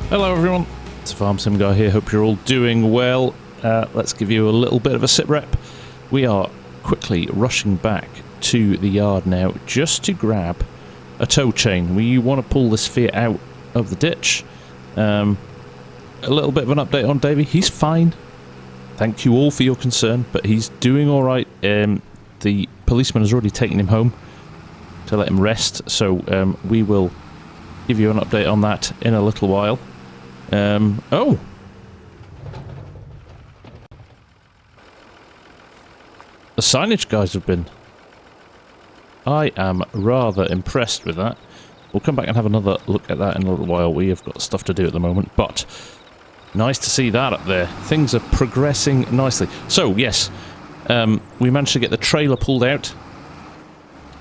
Hello everyone, it's TheFarmSimGuy here, hope you're all doing well. Let's give you a little bit of a sit rep. We are quickly rushing back to the yard now just to grab a tow chain. We want to pull this Fiat out of the ditch. A little bit of an update on Davey. He's fine. Thank you all for your concern, but he's doing alright. The policeman has already taken him home to let him rest, so we will give you an update on that in a little while. Oh! The signage guys have been. I am rather impressed with that. We'll come back and have another look at that in a little while. We have got stuff to do at the moment, but nice to see that up there. Things are progressing nicely. So, yes, we managed to get the trailer pulled out.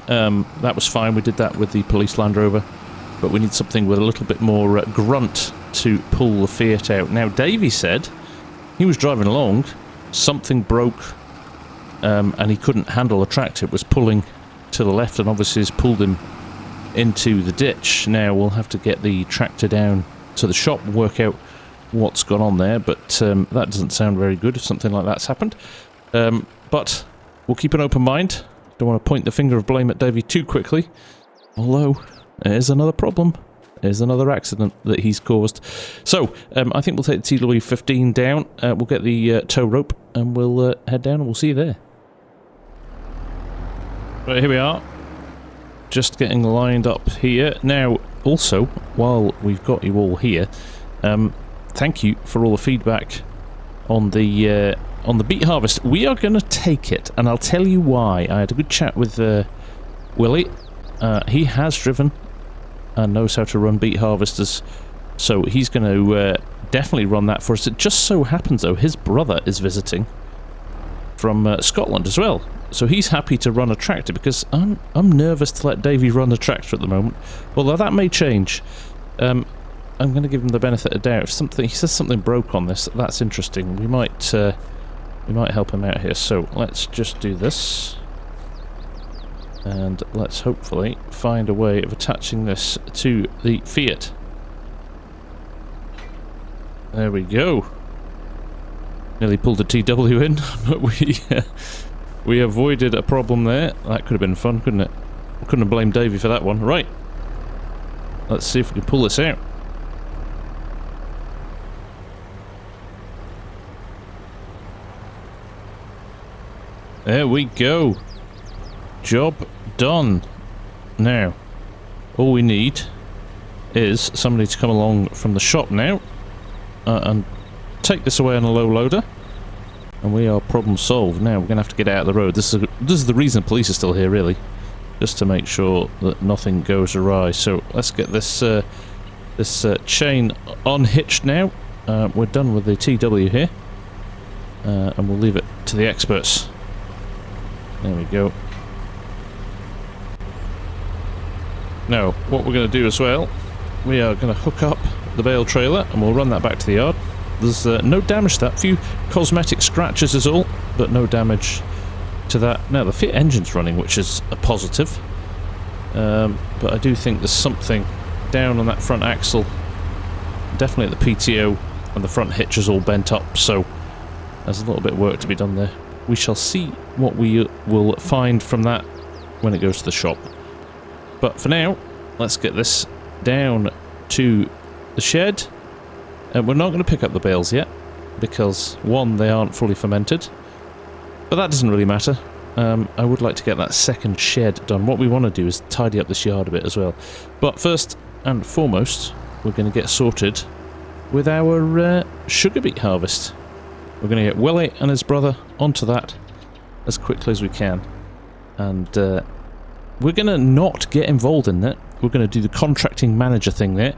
That was fine. We did that with the police Land Rover, but we need something with a little bit more grunt to pull the Fiat out. Now, Davey said he was driving along, something broke, and he couldn't handle the tractor. It was pulling to the left and obviously has pulled him into the ditch. Now, we'll have to get the tractor down to the shop and work out what's gone on there, but that doesn't sound very good if something like that's happened. But we'll keep an open mind. Don't want to point the finger of blame at Davey too quickly, although there's another problem. There's another accident that he's caused. So, I think we'll take the TW15 down, we'll get the tow rope, and we'll head down and we'll see you there. Right, here we are. Just getting lined up here. Now, also, while we've got you all here, thank you for all the feedback on the beet harvest. We are going to take it, and I'll tell you why. I had a good chat with Willie. He has driven and knows how to run beet harvesters, so he's going to definitely run that for us. It just so happens, though, his brother is visiting from Scotland as well, so he's happy to run a tractor, because I'm nervous to let Davey run a tractor at the moment, although that may change. I'm going to give him the benefit of doubt. If he says something broke on this, that's interesting. We might help him out here. So let's just do this. And let's hopefully find a way of attaching this to the Fiat. There we go. Nearly pulled the TW in, but we avoided a problem there. That could have been fun, couldn't it? Couldn't have blamed Davey for that one. Right. Let's see if we can pull this out. There we go. Job done. Now, all we need is somebody to come along from the shop now and take this away on a low loader, and we are problem solved. Now we're going to have to get out of the road. This is the reason police are still here, really, just to make sure that nothing goes awry. So let's get this chain unhitched now. We're done with the TW here, and we'll leave it to the experts. There we go. Now, what we're going to do as well, we are going to hook up the bale trailer and we'll run that back to the yard. There's no damage to that. A few cosmetic scratches is all, but no damage to that. Now, the Fiat engine's running, which is a positive. But I do think there's something down on that front axle. Definitely at the PTO, and the front hitch is all bent up, so there's a little bit of work to be done there. We shall see what we will find from that when it goes to the shop. But for now, let's get this down to the shed. And we're not going to pick up the bales yet, because one, they aren't fully fermented. But that doesn't really matter. I would like to get that second shed done. What we want to do is tidy up this yard a bit as well. But first and foremost, we're going to get sorted with our sugar beet harvest. We're going to get Willie and his brother onto that as quickly as we can. And we're going to not get involved in that. We're going to do the contracting manager thing there.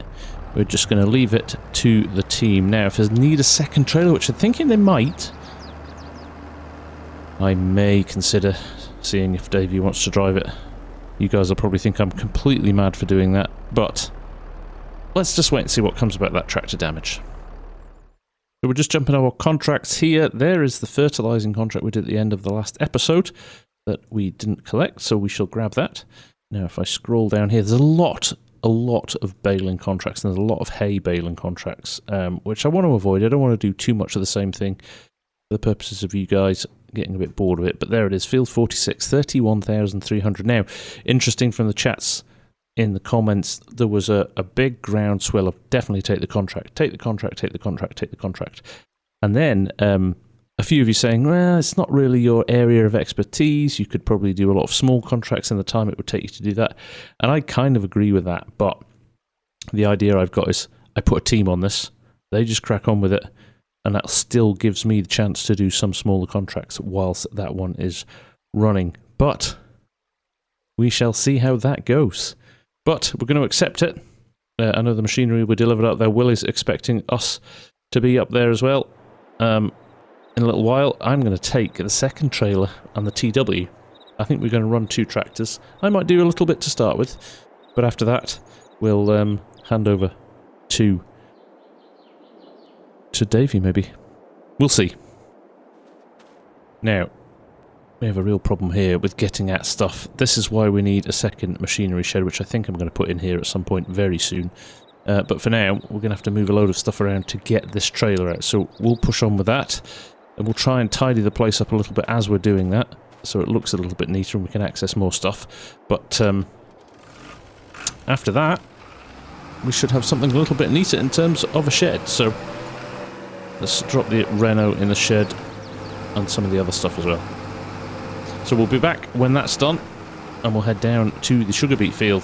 We're just going to leave it to the team. Now, if they need a second trailer, which I'm thinking they might, I may consider seeing if Davey wants to drive it. You guys will probably think I'm completely mad for doing that, but let's just wait and see what comes about that tractor damage. So we're just jumping our contracts here. There is the fertilizing contract we did at the end of the last episode that we didn't collect, so we shall grab that. Now if I scroll down here, there's a lot a lot of baling contracts, and there's a lot of hay baling contracts, which I want to avoid. I don't want to do too much of the same thing for the purposes of you guys getting a bit bored of it. But there it is, field 46, 31,300. Now, interesting from the chats in the comments, there was a big groundswell of definitely take the contract, take the contract, take the contract, take the contract. And then a few of you saying, well, it's not really your area of expertise. You could probably do a lot of small contracts in the time it would take you to do that. And I kind of agree with that. But the idea I've got is I put a team on this. They just crack on with it. And that still gives me the chance to do some smaller contracts whilst that one is running. But we shall see how that goes. But we're going to accept it. I know the machinery were delivered up there. Will is expecting us to be up there as well. In a little while, I'm going to take the second trailer and the TW. I think we're going to run 2 tractors. I might do a little bit to start with, but after that, we'll hand over to Davey, maybe. We'll see. Now, we have a real problem here with getting at stuff. This is why we need a second machinery shed, which I think I'm going to put in here at some point very soon. But for now, we're going to have to move a load of stuff around to get this trailer out. So we'll push on with that. And we'll try and tidy the place up a little bit as we're doing that, so it looks a little bit neater and we can access more stuff. But after that, we should have something a little bit neater in terms of a shed. So let's drop the Reno in the shed and some of the other stuff as well. So we'll be back when that's done, and we'll head down to the sugar beet field.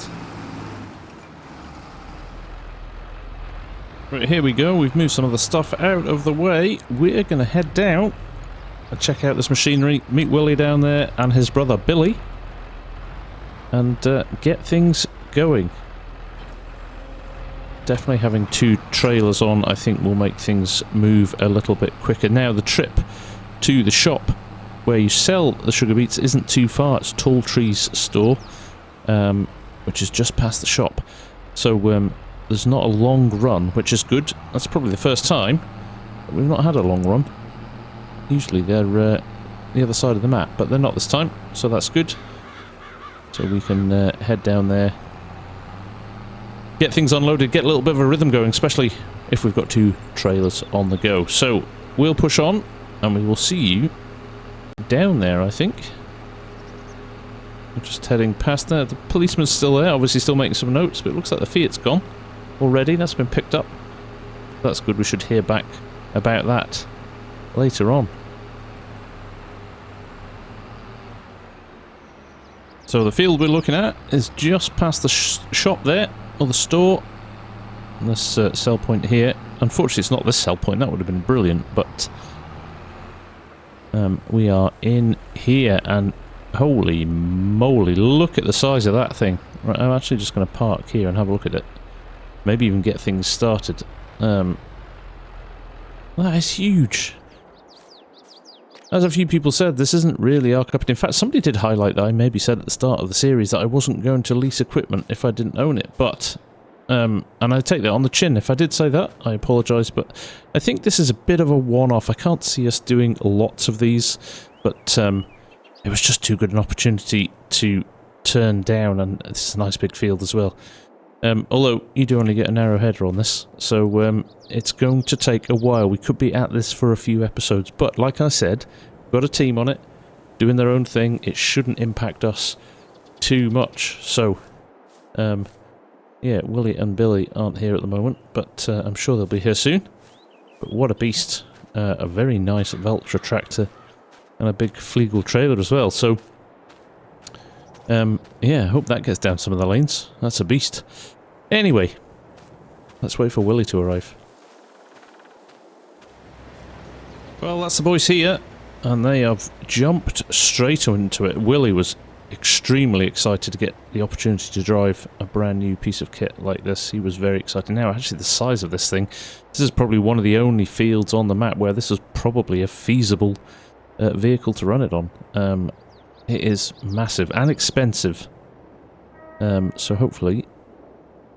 Right, here we go. We've moved some of the stuff out of the way. We're going to head down and check out this machinery, meet Willie down there and his brother Billy, and get things going. Definitely having 2 trailers on, I think, will make things move a little bit quicker. Now, the trip to the shop where you sell the sugar beets isn't too far. It's Tall Trees store, which is just past the shop. So, there's not a long run, which is good. That's probably the first time that we've not had a long run. Usually they're the other side of the map, but they're not this time, so that's good. So we can head down there, get things unloaded, get a little bit of a rhythm going, especially if we've got 2 trailers on the go. So we'll push on, and we will see you down there, I think. I'm just heading past there. The policeman's still there, obviously still making some notes, but it looks like the Fiat's gone already. That's been picked up. That's good. We should hear back about that later on. So the field we're looking at is just past the shop there, or the store. And this sell point here. Unfortunately, it's not this sell point. That would have been brilliant, but we are in here, and holy moly, look at the size of that thing. Right, I'm actually just going to park here and have a look at it. Maybe even get things started. That is huge. As a few people said, this isn't really our cup. In fact, somebody did highlight that I maybe said at the start of the series that I wasn't going to lease equipment if I didn't own it. But, and I take that on the chin. If I did say that, I apologise. But I think this is a bit of a one-off. I can't see us doing lots of these. But it was just too good an opportunity to turn down. And it's a nice big field as well. Although you do only get a narrow header on this, so it's going to take a while. We could be at this for a few episodes, but like I said, got a team on it, doing their own thing. It shouldn't impact us too much. So, yeah, Willie and Billy aren't here at the moment, but I'm sure they'll be here soon. But what a beast. A very nice Valtra tractor and a big Flegel trailer as well. So, yeah, I hope that gets down some of the lanes. That's a beast. Anyway, let's wait for Willie to arrive. Well, that's the boys here, and they have jumped straight into it. Willie was extremely excited to get the opportunity to drive a brand new piece of kit like this. He was very excited. Now, actually, the size of this thing, this is probably one of the only fields on the map where this is probably a feasible vehicle to run it on. It is massive and expensive, so hopefully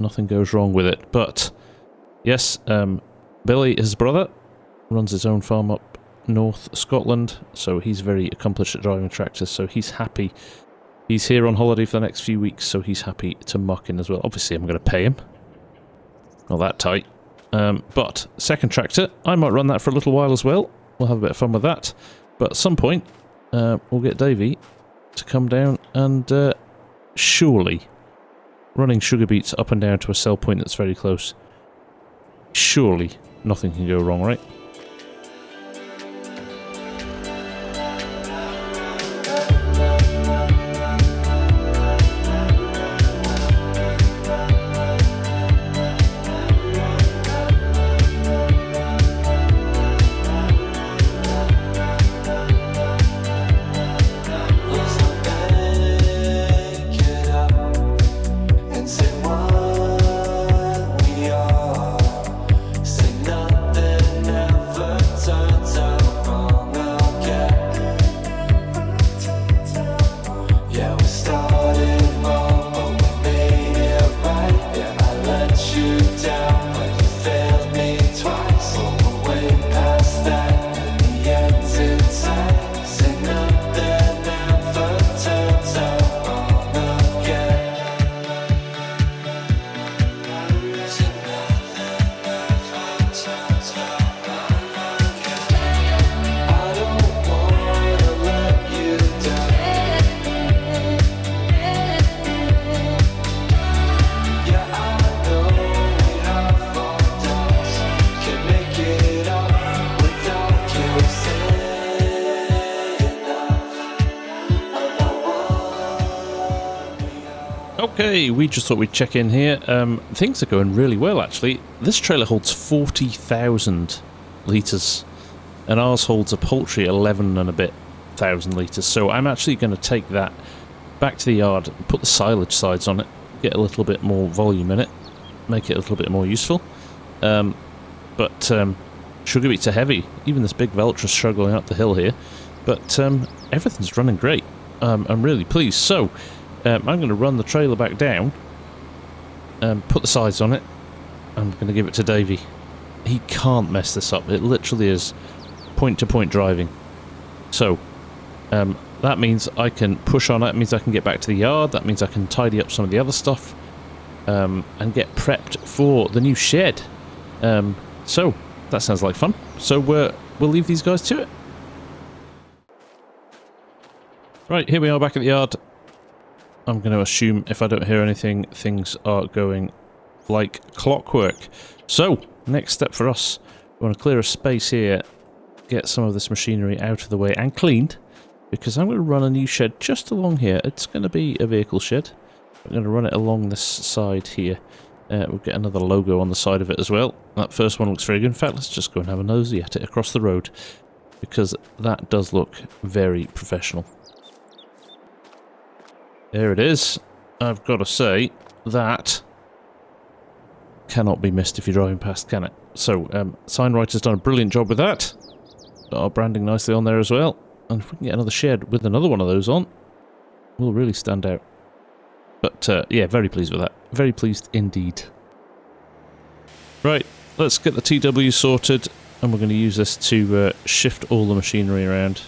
nothing goes wrong with it. But yes, Billy, his brother, runs his own farm up North Scotland, so he's very accomplished at driving tractors, so he's happy He's here on holiday for the next few weeks, so he's happy to muck in as well. Obviously, I'm going to pay him. Not that tight. But second tractor, I might run that for a little while as well. We'll have a bit of fun with that. But at some point, we'll get Davey to come down and surely running sugar beets up and down to a sell point that's very close. Surely nothing can go wrong, right? Okay, we just thought we'd check in here. Things are going really well, actually. This trailer holds 40,000 litres, and ours holds a paltry 11 and a bit thousand litres. So I'm actually going to take that back to the yard, put the silage sides on it, get a little bit more volume in it, make it a little bit more useful. But sugar beets are heavy. Even this big Veltra's struggling up the hill here. But everything's running great. I'm really pleased. So I'm going to run the trailer back down, put the sides on it. I'm going to give it to Davey. He can't mess this up. It literally is point-to-point driving. So that means I can push on it. That means I can get back to the yard. That means I can tidy up some of the other stuff and get prepped for the new shed. So that sounds like fun. So we'll leave these guys to it. Right, here we are back at the yard. I'm going to assume if I don't hear anything, things are going like clockwork. So, next step for us, we want to clear a space here, get some of this machinery out of the way and cleaned, because I'm going to run a new shed just along here. It's going to be a vehicle shed. I'm going to run it along this side here. We'll get another logo on the side of it as well. That first one looks very good. In fact, let's just go and have a nosy at it across the road, because that does look very professional. There it is. I've got to say, that cannot be missed if you're driving past, can it? So, Signwriter's done a brilliant job with that. Got our branding nicely on there as well. And if we can get another shed with another one of those on, we'll really stand out. But, yeah, very pleased with that. Very pleased indeed. Right, let's get the TW sorted, and we're going to use this to shift all the machinery around.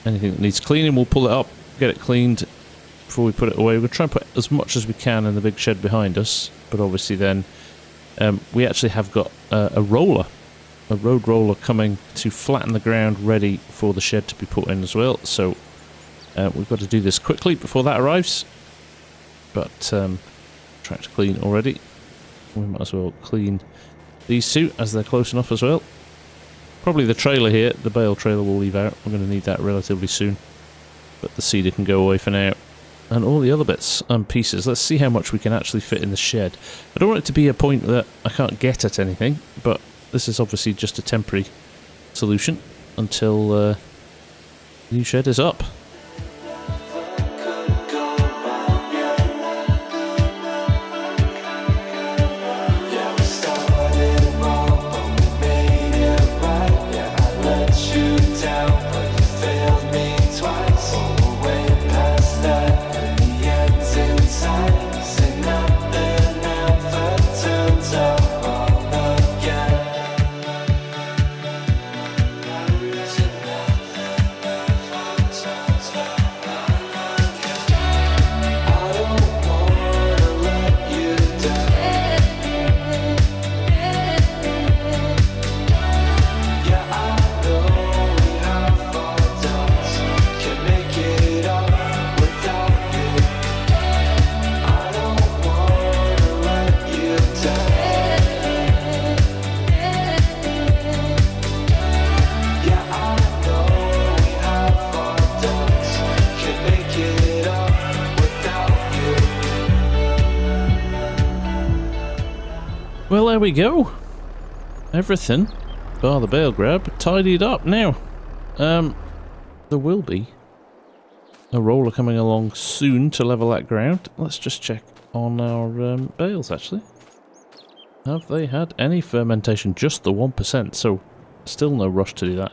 Anything that needs cleaning, we'll pull it up, get it cleaned before we put it away. We're going to try and put as much as we can in the big shed behind us, but obviously then we actually have got a roller, a road roller coming to flatten the ground ready for the shed to be put in as well. So we've got to do this quickly before that arrives, but tractor clean already. We might as well clean these two as they're close enough as well. Probably the trailer here, the bale trailer, we'll leave out. We're going to need that relatively soon. But the seeder can go away for now. And all the other bits and pieces. Let's see how much we can actually fit in the shed. I don't want it to be a point that I can't get at anything, but this is obviously just a temporary solution until the new shed is up. Well, there we go. Everything, bar the bale grab, tidied up now. There will be a roller coming along soon to level that ground. Let's just check on our bales, actually. Have they had any fermentation? Just the 1%, so still no rush to do that.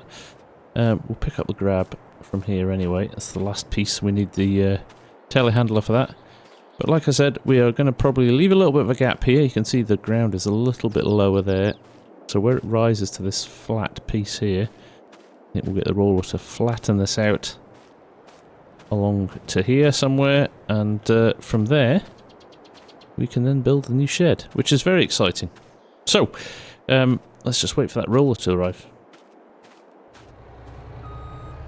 We'll pick up the grab from here anyway. That's the last piece. We need the telehandler for that. But like I said, we are going to probably leave a little bit of a gap here. You can see the ground is a little bit lower there. So where it rises to this flat piece here, I think we'll get the roller to flatten this out along to here somewhere. And from there, we can then build the new shed, which is very exciting. So, let's just wait for that roller to arrive.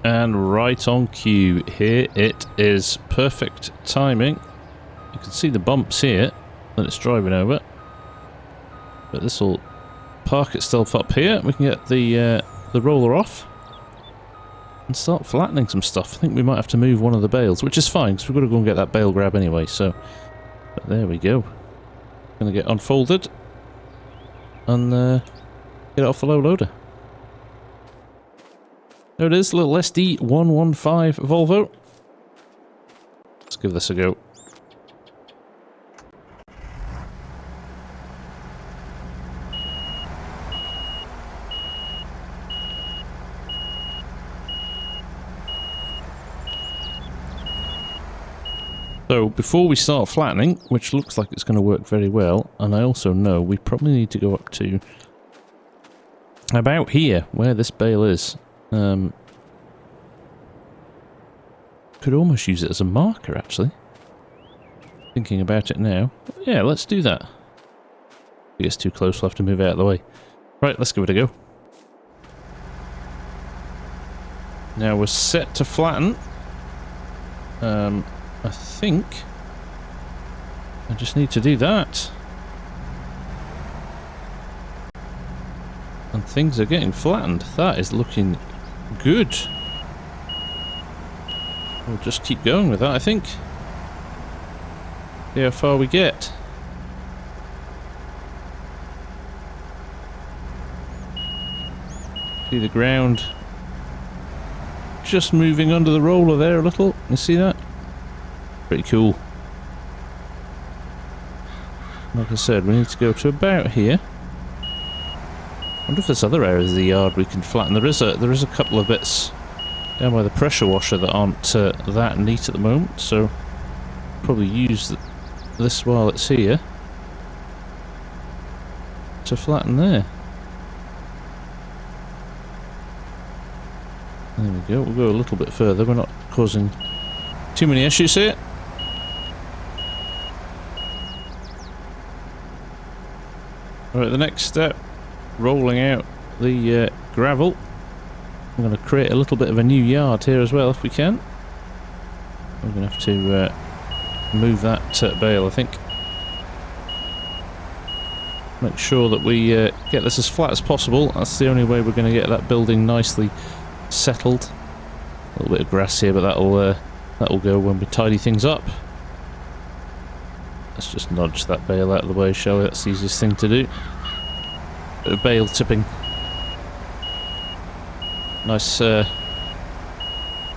And right on cue, here it is. Perfect timing. You can see the bumps here that it's driving over. But this will park itself up here. We can get the roller off and start flattening some stuff. I think we might have to move one of the bales, which is fine because we've got to go and get that bale grab anyway. So, but there we go. Going to get unfolded and get it off the low loader. There it is, a little SD115 Volvo. Let's give this a go. So before we start flattening, which looks like it's going to work very well, and I also know we probably need to go up to about here, where this bale is. Could almost use it as a marker, actually. Thinking about it now. Yeah, let's do that. If it gets too close, we'll have to move out of the way. Right, let's give it a go. Now we're set to flatten. I think I just need to do that. And things are getting flattened. That is looking good. We'll just keep going with that, I think. See how far we get. See the ground just moving under the roller there a little. You see that? Pretty cool. Like I said, we need to go to about here. I wonder if there's other areas of the yard we can flatten. There is a couple of bits down by the pressure washer that aren't that neat at the moment, so probably use this while it's here to flatten there. There we go. We'll go a little bit further. We're not causing too many issues here. Alright, the next step, rolling out the gravel. I'm going to create a little bit of a new yard here as well if we can. We're going to have to move that bale, I think. Make sure that we get this as flat as possible. That's the only way we're going to get that building nicely settled. A little bit of grass here, but that'll go when we tidy things up. Let's just nudge that bale out of the way, shall we? That's the easiest thing to do. Bit of bale tipping. Nice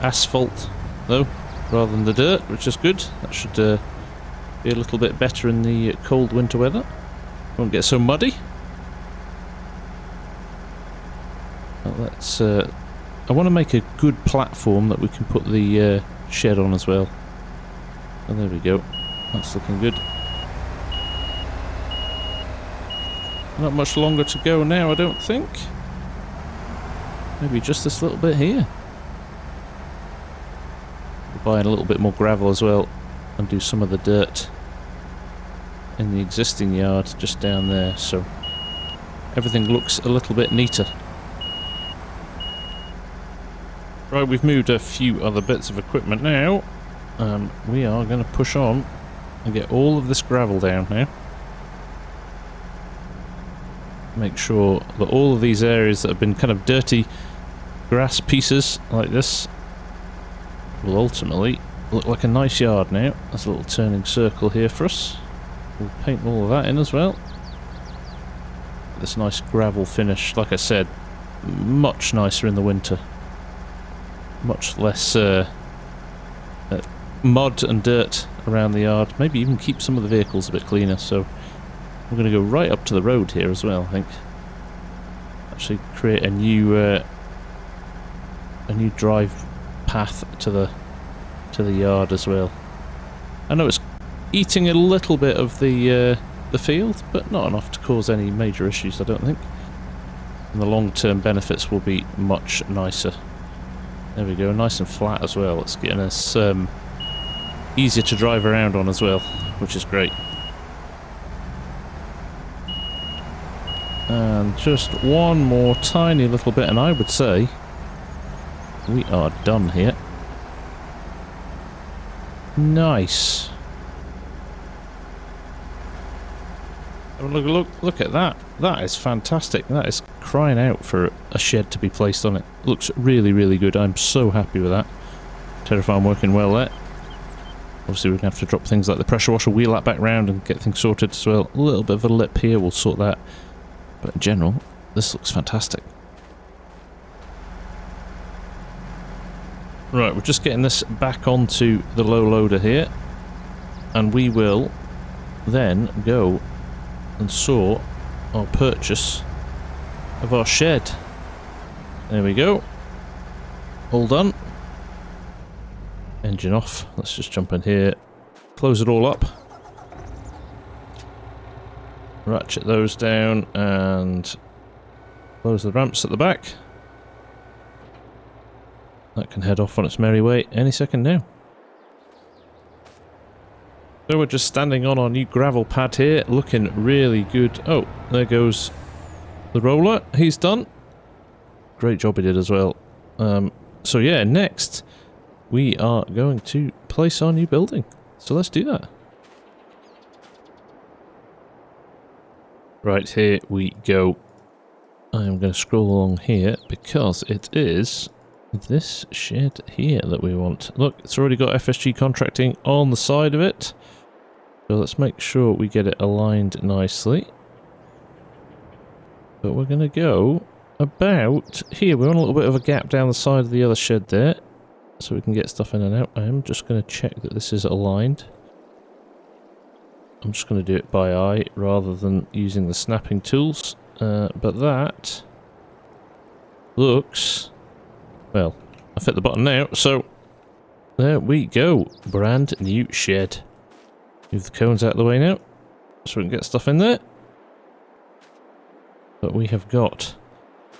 asphalt, though, rather than the dirt, which is good. That should be a little bit better in the cold winter weather. Won't get so muddy. Well, let's. I want to make a good platform that we can put the shed on as well. And there we go. That's looking good. Not much longer to go now, I don't think. Maybe just this little bit here. We'll buy in a little bit more gravel as well and do some of the dirt in the existing yard just down there, so everything looks a little bit neater. Right, we've moved a few other bits of equipment now. We are going to push on and get all of this gravel down now. Make sure that all of these areas that have been kind of dirty grass pieces like this will ultimately look like a nice yard now. There's a little turning circle here for us. We'll paint all of that in as well. get this nice gravel finish. Like I said, much nicer in the winter. Much less mud and dirt around the yard. Maybe even keep some of the vehicles a bit cleaner. So we're going to go right up to the road here as well, I think. Actually create a new drive path to the yard as well. I know it's eating a little bit of the field, but not enough to cause any major issues, I don't think. And the long-term benefits will be much nicer. There we go, nice and flat as well. It's getting us easier to drive around on as well, which is great. And just one more tiny little bit, and I would say we are done here. Nice. Oh, look at that. That is fantastic. That is crying out for a shed to be placed on it. Looks really, really good. I'm so happy with that. TerraFarm working well there. Obviously we're going to have to drop things like the pressure washer, wheel that back round and get things sorted as well. A little bit of a lip here, we'll sort that. But in general, this looks fantastic. Right, we're just getting this back onto the low loader here. And we will then go and sort our purchase of our shed. There we go. All done. Engine off. Let's just jump in here. Close it all up. Ratchet those down and close the ramps at the back. That can head off on its merry way any second now. So we're just standing on our new gravel pad here, looking really good. Oh, there goes the roller. He's done. Great job he did as well. So yeah, next we are going to place our new building. So let's do that. Right, here we go. I'm going to scroll along here because it is this shed here that we want. Look, it's already got FSG contracting on the side of it. So let's make sure we get it aligned nicely. But we're going to go about here. We want a little bit of a gap down the side of the other shed there, so we can get stuff in and out. I am just going to check that this is aligned. I'm just going to do it by eye rather than using the snapping tools. But that looks... well, I've hit the button now, so there we go. Brand new shed. Move the cones out of the way now, so we can get stuff in there. But we have got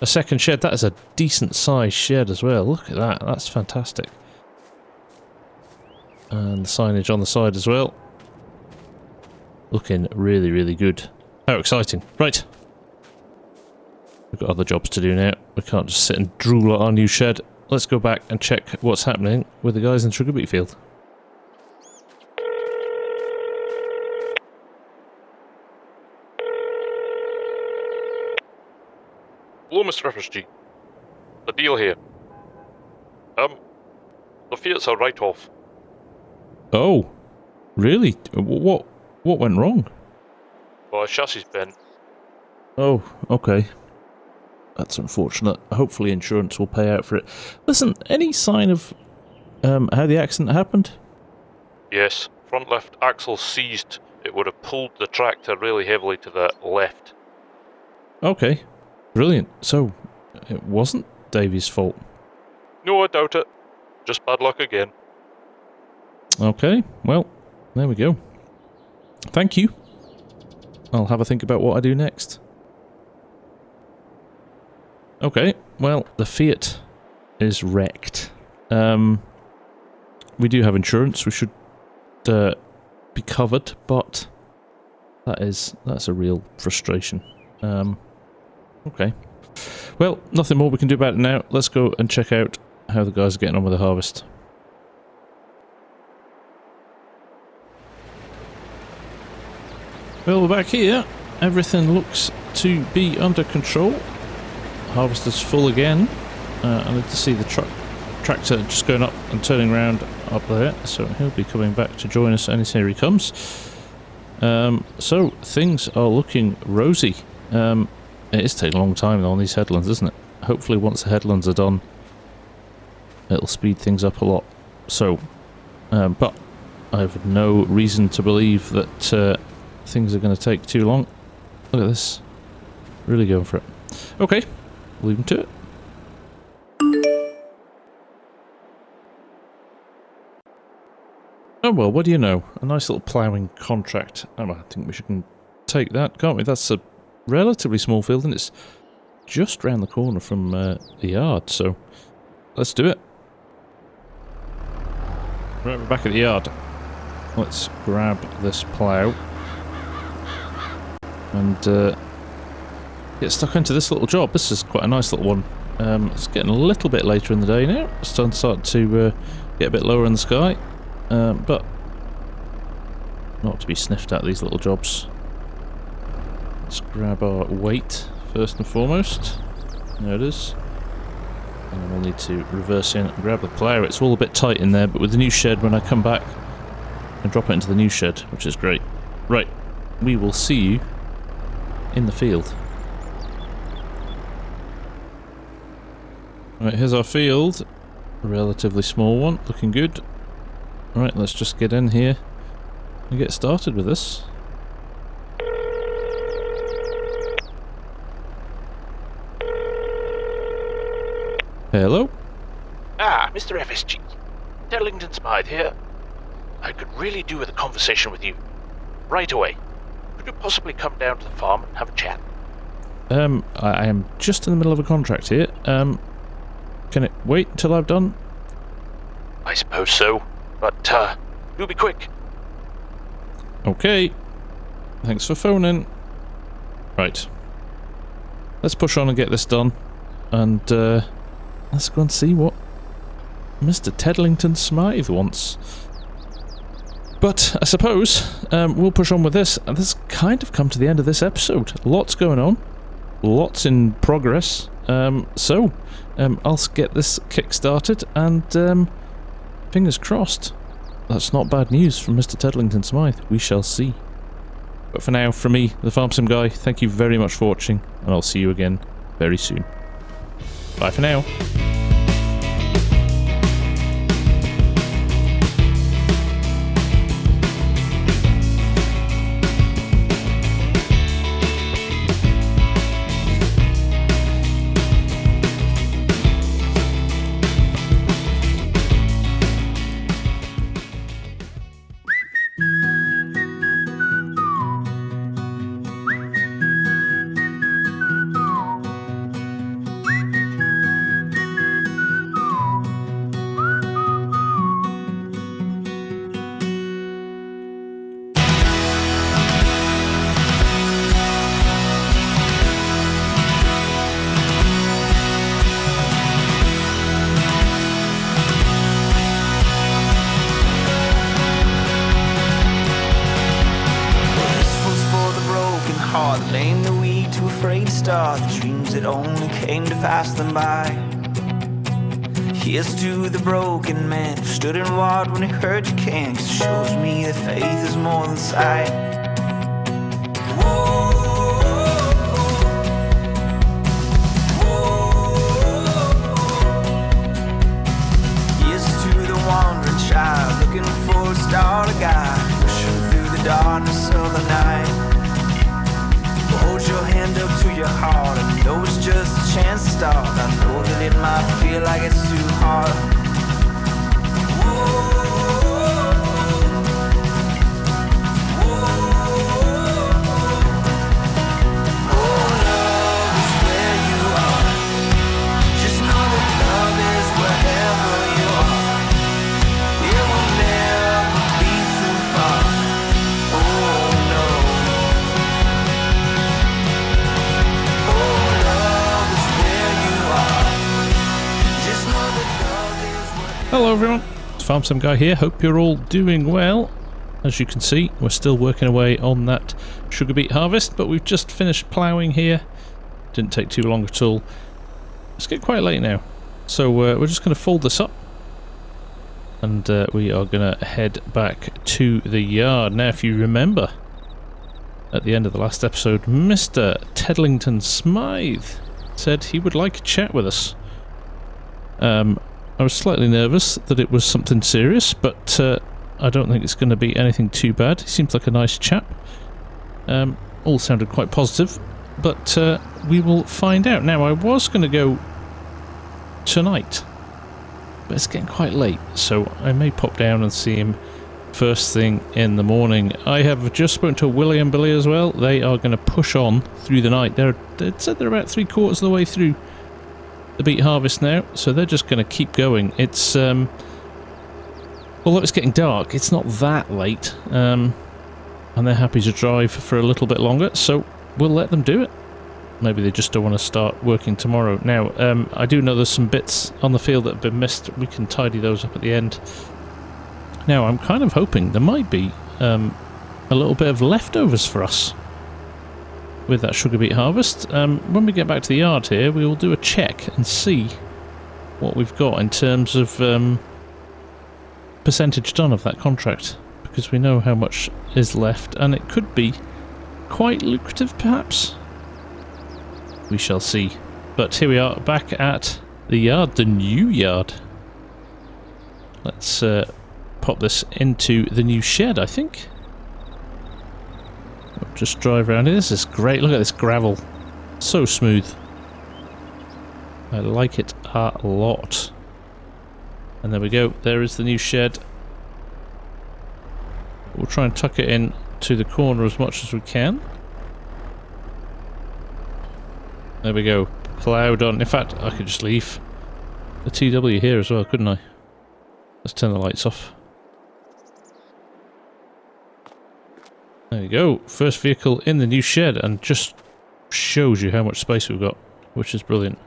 a second shed. That is a decent sized shed as well. Look at that, that's fantastic. And the signage on the side as well. Looking really, really good. How exciting. Right. We've got other jobs to do now. We can't just sit and drool at our new shed. Let's go back and check what's happening with the guys in sugar beet field. Hello, Mr. FSG. The deal here. The Fiat's a write-off. Oh, really? What went wrong? Well, chassis bent. Oh, okay. That's unfortunate. Hopefully insurance will pay out for it. Listen, any sign of how the accident happened? Yes, front left axle seized. It would have pulled the tractor really heavily to the left. Okay, brilliant. So, it wasn't Davy's fault? No, I doubt it. Just bad luck again. Okay, well, there we go. Thank you. I'll have a think about what I do next. Okay, well, the Fiat is wrecked. We do have insurance. We should be covered, but that's a real frustration. Okay. Well, nothing more we can do about it now. Let's go and check out how the guys are getting on with the harvest. Well, we're back here. Everything looks to be under control. Harvester's full again. I need to see the tractor just going up and turning around up there, so he'll be coming back to join us, and here he comes. So things are looking rosy. It is taking a long time though on these headlands, isn't it? Hopefully once the headlands are done, it'll speed things up a lot. So, but I have no reason to believe that things are going to take too long. Look at this. Really going for it. Okay, leave them to it. Oh well, what do you know? A nice little ploughing contract. Oh, I think we can take that, can't we? That's a relatively small field and it's just round the corner from the yard, so let's do it. Right, we're back at the yard. Let's grab this plough and get stuck into this little job. This is quite a nice little one. It's getting a little bit later in the day now. It's starting to get a bit lower in the sky, but not to be sniffed at, these little jobs. Let's grab our weight first and foremost. There it is. And then we'll need to reverse in and grab the plough. It's all a bit tight in there, but with the new shed, when I come back, I can drop it into the new shed, which is great. Right, we will see you in the field. Right, here's our field. A relatively small one, looking good. Right, let's just get in here and get started with this. Hello? Ah, Mr. FSG. Darlington Smythe here. I could really do with a conversation with you. Right away. Could you possibly come down to the farm and have a chat? I am just in the middle of a contract here. Can it wait until I've done? I suppose so, but, do be quick. Okay. Thanks for phoning. Right. Let's push on and get this done. And, let's go and see what Mr. Tedlington Smythe wants. But I suppose we'll push on with this, and this has kind of come to the end of this episode. Lots going on, lots in progress. So I'll get this kick-started, and fingers crossed. That's not bad news from Mr. Tedlington Smythe. We shall see. But for now, from me, the Farm Sim Guy, thank you very much for watching, and I'll see you again very soon. Bye for now. Lame, the weak, too afraid to start the dreams that only came to pass them by. Here's to the broken man who stood and walked when he heard you can, 'cause it shows me that faith is more than sight. Here's to the wandering child looking for a star to guide, pushing through the darkness of the night. Hold your hand up to your heart. I know it's just a chance to start. I know that it might feel like it's too hard. Oh, love is where you are. Just know that love is wherever you are. It will never be too far. Oh no. Hello everyone, it's Farm Sim Guy here. Hope you're all doing well. As you can see, we're still working away on that sugar beet harvest, but we've just finished ploughing here. Didn't take too long at all. It's getting quite late now, so we're just going to fold this up, and we are going to head back to the yard. Now, if you remember, at the end of the last episode, Mr. Tedlington Smythe said he would like a chat with us. I was slightly nervous that it was something serious, but I don't think it's going to be anything too bad. He seems like a nice chap. All sounded quite positive, but we will find out. Now, I was going to go tonight, but it's getting quite late, so I may pop down and see him first thing in the morning. I have just spoken to Willie and Billy as well. They are going to push on through the night. They said they're about 3/4 of the way through the beet harvest now, so they're just going to keep going. It's although it's getting dark, it's not that late, and they're happy to drive for a little bit longer, so we'll let them do it. Maybe they just don't want to start working tomorrow. Now, I do know there's some bits on the field that have been missed. We can tidy those up at the end. Now, I'm kind of hoping there might be a little bit of leftovers for us with that sugar beet harvest. When we get back to the yard here, we will do a check and see what we've got in terms of percentage done of that contract, because we know how much is left, and it could be quite lucrative, perhaps. We shall see. But here we are, back at the yard, the new yard. Let's pop this into the new shed, I think. We'll just drive around here. This is great. Look at this gravel. So smooth. I like it a lot. And there we go. There is the new shed. We'll try and tuck it in to the corner as much as we can. There we go. Cloud on. In fact, I could just leave the TW here as well, couldn't I? Let's turn the lights off. There you go. First vehicle in the new shed, and just shows you how much space we've got, which is brilliant.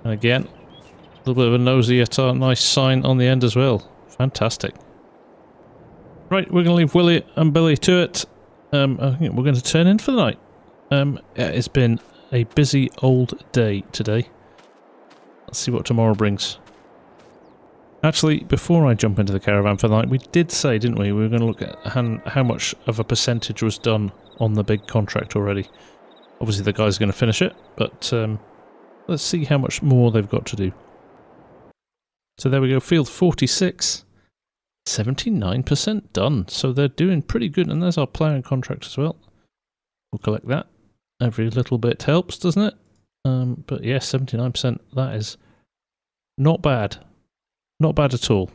And again, a little bit of a nosy at our nice sign on the end as well. Fantastic. Right, we're going to leave Willie and Billy to it. I think we're going to turn in for the night. It's been a busy old day today. Let's see what tomorrow brings. Actually, before I jump into the caravan for the night, we did say, didn't we, we were going to look at how much of a percentage was done on the big contract already. Obviously the guys are going to finish it, but let's see how much more they've got to do. So there we go, field 46, 79% done, so they're doing pretty good, and there's our ploughing contract as well. We'll collect that. Every little bit helps, doesn't it? But yeah, 79%, that is not bad. Not bad at all.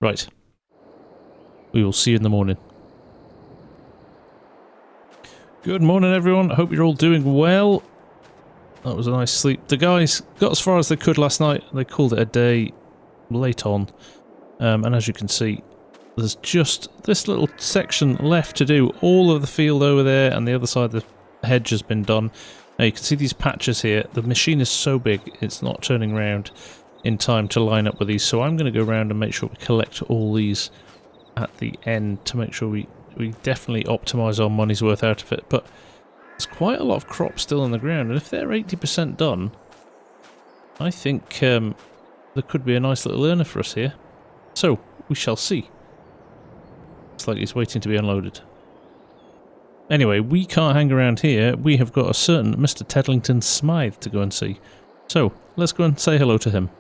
Right. We will see you in the morning. Good morning, everyone. I hope you're all doing well. That was a nice sleep. The guys got as far as they could last night. They called it a day late on. And as you can see, there's just this little section left to do. All of the field over there and the other side of the hedge has been done. Now you can see these patches here. The machine is so big, it's not turning around in time to line up with these, so I'm going to go around and make sure we collect all these at the end to make sure we definitely optimise our money's worth out of it. But there's quite a lot of crop still in the ground, and if they're 80% done, I think there could be a nice little earner for us here. So, we shall see. Looks like he's waiting to be unloaded. Anyway, we can't hang around here. We have got a certain Mr. Tedlington Smythe to go and see. So, let's go and say hello to him.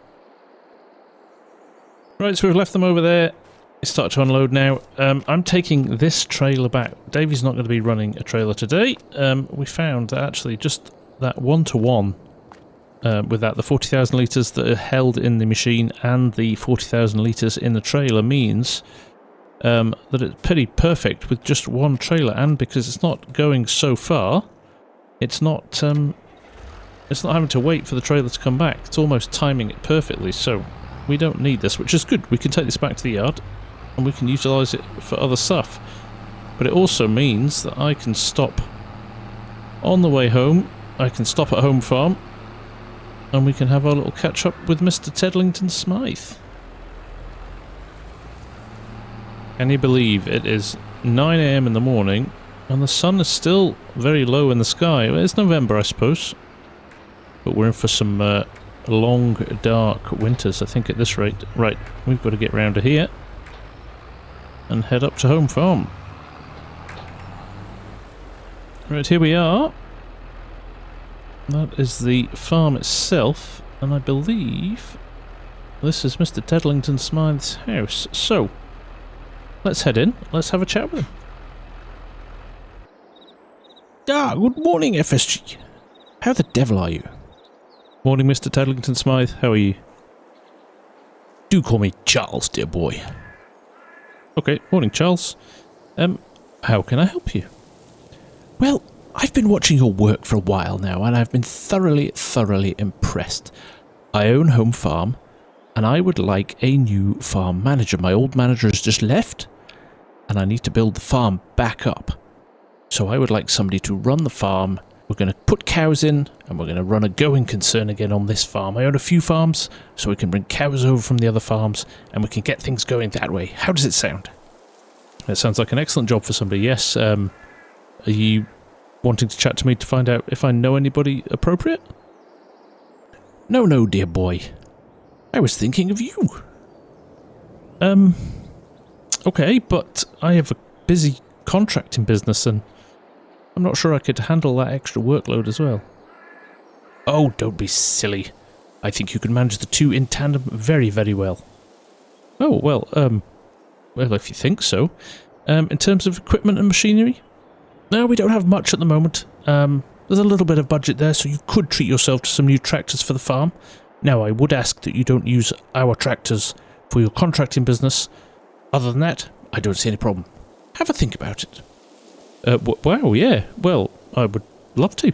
Right, so we've left them over there. It's started to unload now. I'm taking this trailer back. Davey's not going to be running a trailer today. We found that actually just that one-to-one with that, the 40,000 litres that are held in the machine and the 40,000 litres in the trailer means that it's pretty perfect with just one trailer, and because it's not going so far, it's not having to wait for the trailer to come back. It's almost timing it perfectly, so we don't need this, which is good. We can take this back to the yard and we can utilise it for other stuff. But it also means that I can stop on the way home, I can stop at home farm, and we can have our little catch up with Mr. Tedlington Smythe. Can you believe it is 9 AM in the morning and the sun is still very low in the sky? Well, it's November, I suppose, but we're in for some long, dark winters, I think, at this rate. Right, we've got to get round to here and head up to home farm. Right, here we are. That is the farm itself, and I believe this is Mr. Tedlington Smythe's house. So, let's head in, let's have a chat with him. Ah, good morning, FSG. How the devil are you? Morning, Mr. Tedlington Smythe, how are you? Do call me Charles, dear boy. Okay, morning, Charles. How can I help you? Well, I've been watching your work for a while now, and I've been thoroughly impressed. I own Home Farm, and I would like a new farm manager. My old manager has just left, and I need to build the farm back up. So I would like somebody to run the farm. We're going to put cows in, and we're going to run a going concern again on this farm. I own a few farms, so we can bring cows over from the other farms, and we can get things going that way. How does it sound? It sounds like an excellent job for somebody, yes. Are you wanting to chat to me to find out if I know anybody appropriate? No, dear boy. I was thinking of you. Okay, but I have a busy contracting business and I'm not sure I could handle that extra workload as well. Oh, don't be silly. I think you can manage the two in tandem very well. Oh, well, if you think so. In terms of equipment and machinery? No, we don't have much at the moment. There's a little bit of budget there, so you could treat yourself to some new tractors for the farm. Now, I would ask that you don't use our tractors for your contracting business. Other than that, I don't see any problem. Have a think about it. Wow, yeah. Well, I would love to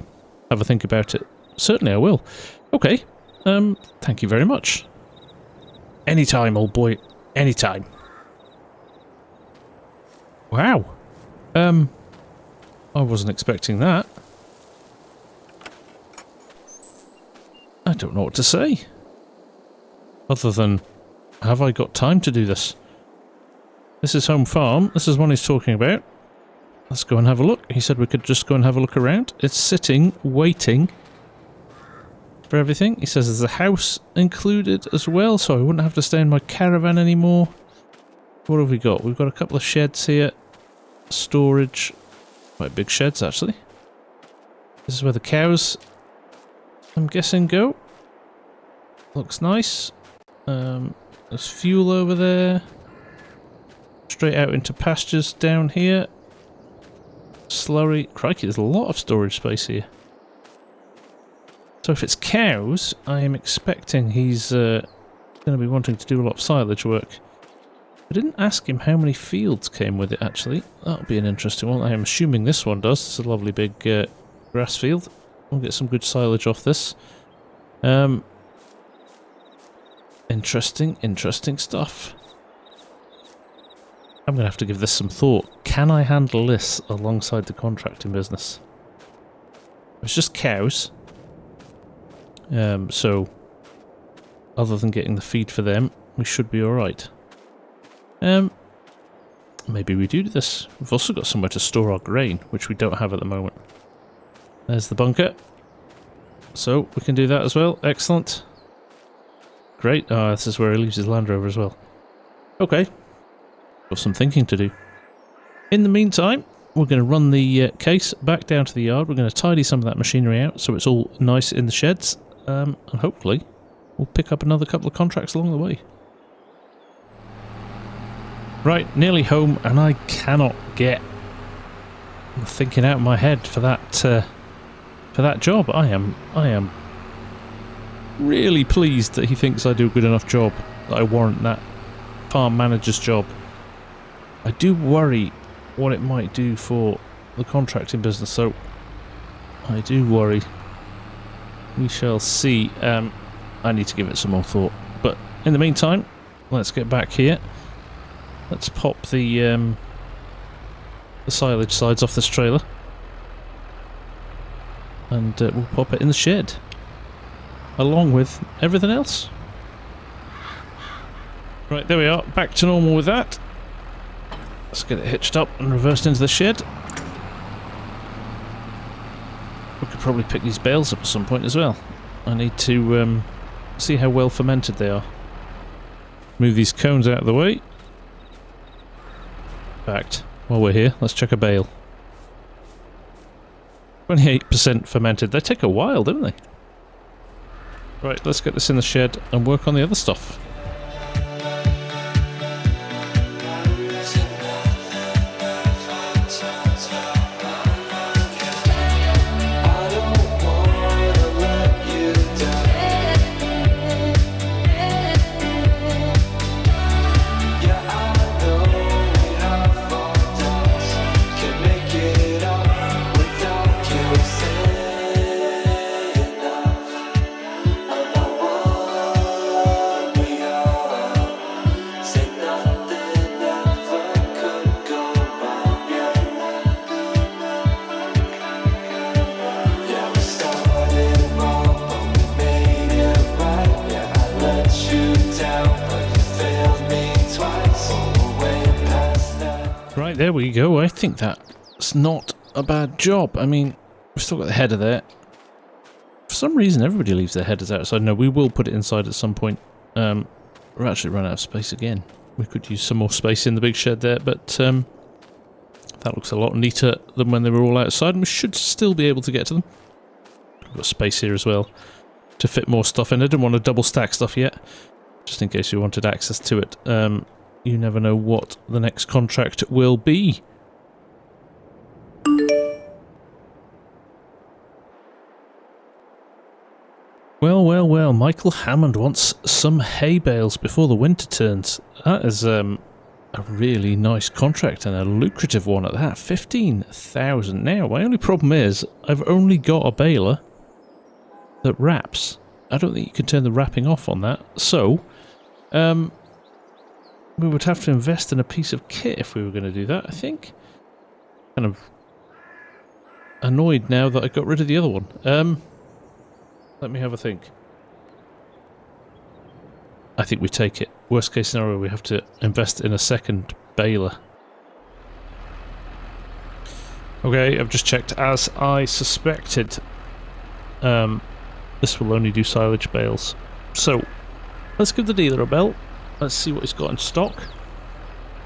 have a think about it. Certainly I will. Okay. Thank you very much. Anytime, old boy. Anytime. Wow. I wasn't expecting that. I don't know what to say. Other than, have I got time to do this? This is Home Farm. This is one he's talking about. Let's go and have a look. He said we could just go and have a look around. It's sitting, waiting for everything. He says there's a house included as well, so I wouldn't have to stay in my caravan anymore. What have we got? We've got a couple of sheds here. Storage. Quite big sheds, actually. This is where the cows, I'm guessing, go. Looks nice. There's fuel over there. Straight out into pastures down here. Slurry. Crikey, there's a lot of storage space here. So if it's cows, I am expecting he's going to be wanting to do a lot of silage work. I didn't ask him how many fields came with it, actually. That'll be an interesting one. I am assuming this one does. It's a lovely big grass field. We'll get some good silage off this. Interesting stuff. I'm going to have to give this some thought. Can I handle this alongside the contracting business? It's just cows. So, other than getting the feed for them, we should be alright. Maybe we do this. We've also got somewhere to store our grain, which we don't have at the moment. There's the bunker. So, we can do that as well. Excellent. Great. Ah, this is where he leaves his Land Rover as well. Okay. Got some thinking to do. In the meantime, we're going to run the case back down to the yard. We're going to tidy some of that machinery out so it's all nice in the sheds. And hopefully, we'll pick up another couple of contracts along the way. Right, nearly home, and I cannot get the thinking out of my head for that job. I am really pleased that he thinks I do a good enough job, that I warrant that farm manager's job. I do worry what it might do for the contracting business, so I do worry. We shall see. I need to give it some more thought. But in the meantime, let's get back here. Let's pop the silage sides off this trailer. And we'll pop it in the shed. Along with everything else. Right, there we are. Back to normal with that. Let's get it hitched up and reversed into the shed. We could probably pick these bales up at some point as well. I need to see how well fermented they are. Move these cones out of the way. In fact, while we're here, let's check a bale. 28% fermented. They take a while, don't they? Right, let's get this in the shed and work on the other stuff. Right, there we go. I think that's not a bad job. I mean, we've still got the header there. For some reason, everybody leaves their headers outside. No, we will put it inside at some point. We're actually run out of space again. We could use some more space in the big shed there, but that looks a lot neater than when they were all outside, and we should still be able to get to them. We've got space here as well to fit more stuff in. I didn't want to double stack stuff yet, just in case you wanted access to it. You never know what the next contract will be. Well, well, well, Michael Hammond wants some hay bales before the winter turns. That is a really nice contract and a lucrative one at that. 15,000. Now, my only problem is I've only got a baler that wraps. I don't think you can turn the wrapping off on that. So, we would have to invest in a piece of kit if we were going to do that, I think. Kind of annoyed now that I got rid of the other one. Let me have a think. I think we take it. Worst case scenario, we have to invest in a second baler. Okay, I've just checked. As I suspected, this will only do silage bales. So, let's give the dealer a bell. Let's see what he's got in stock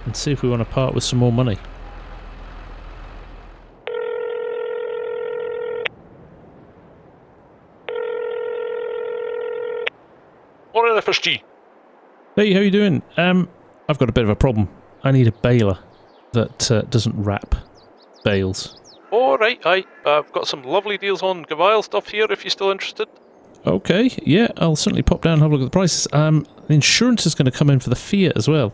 and see if we want to part with some more money. Morning, FSG. Hey, how you doing? I've got a bit of a problem. I need a baler that doesn't wrap bales. Alright, I've got some lovely deals on Gavile stuff here if you're still interested. Okay, yeah, I'll certainly pop down and have a look at the prices. The insurance is going to come in for the Fiat as well.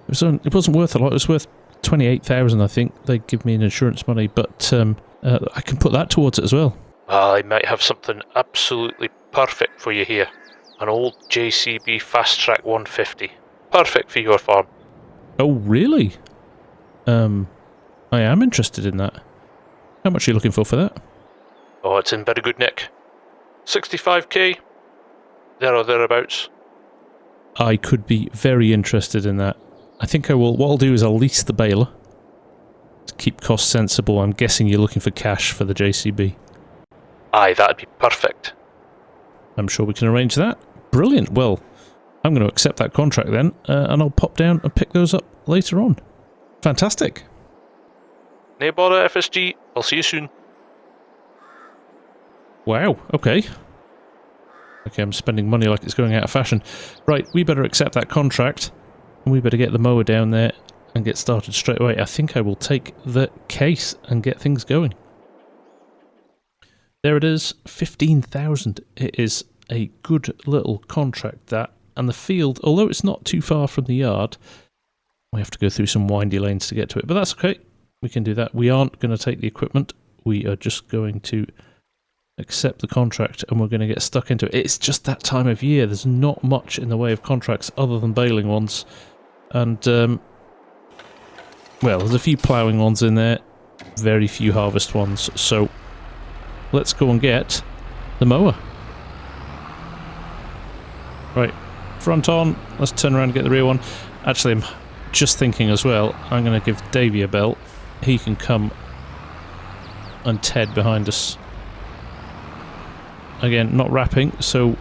It wasn't worth a lot. It was worth 28,000, I think. They give me an insurance money, but I can put that towards it as well. I might have something absolutely perfect for you here. An old JCB Fast Track 150. Perfect for your farm. Oh, really? I am interested in that. How much are you looking for that? Oh, it's in very good nick. 65k, there or thereabouts. I could be very interested in that. I think I will. What I'll do is I'll lease the baler to keep costs sensible. I'm guessing you're looking for cash for the JCB. Aye, that'd be perfect. I'm sure we can arrange that. Brilliant. Well, I'm going to accept that contract then, and I'll pop down and pick those up later on. Fantastic. No bother, FSG. I'll see you soon. Wow, okay. Okay, I'm spending money like it's going out of fashion. Right, we better accept that contract, and we better get the mower down there and get started straight away. I think I will take the case and get things going. There it is, 15,000. It is a good little contract, that. And the field, although it's not too far from the yard, we have to go through some windy lanes to get to it. But that's okay, we can do that. We aren't going to take the equipment. We are just going to accept the contract and we're going to get stuck into it. It's just that time of year. There's not much in the way of contracts other than baling ones. And, well, there's a few ploughing ones in there. Very few harvest ones. So, let's go and get the mower. Right, front on. Let's turn around and get the rear one. Actually, I'm just thinking as well, I'm going to give Davey a bell. He can come and Ted behind us. Again, not wrapping, so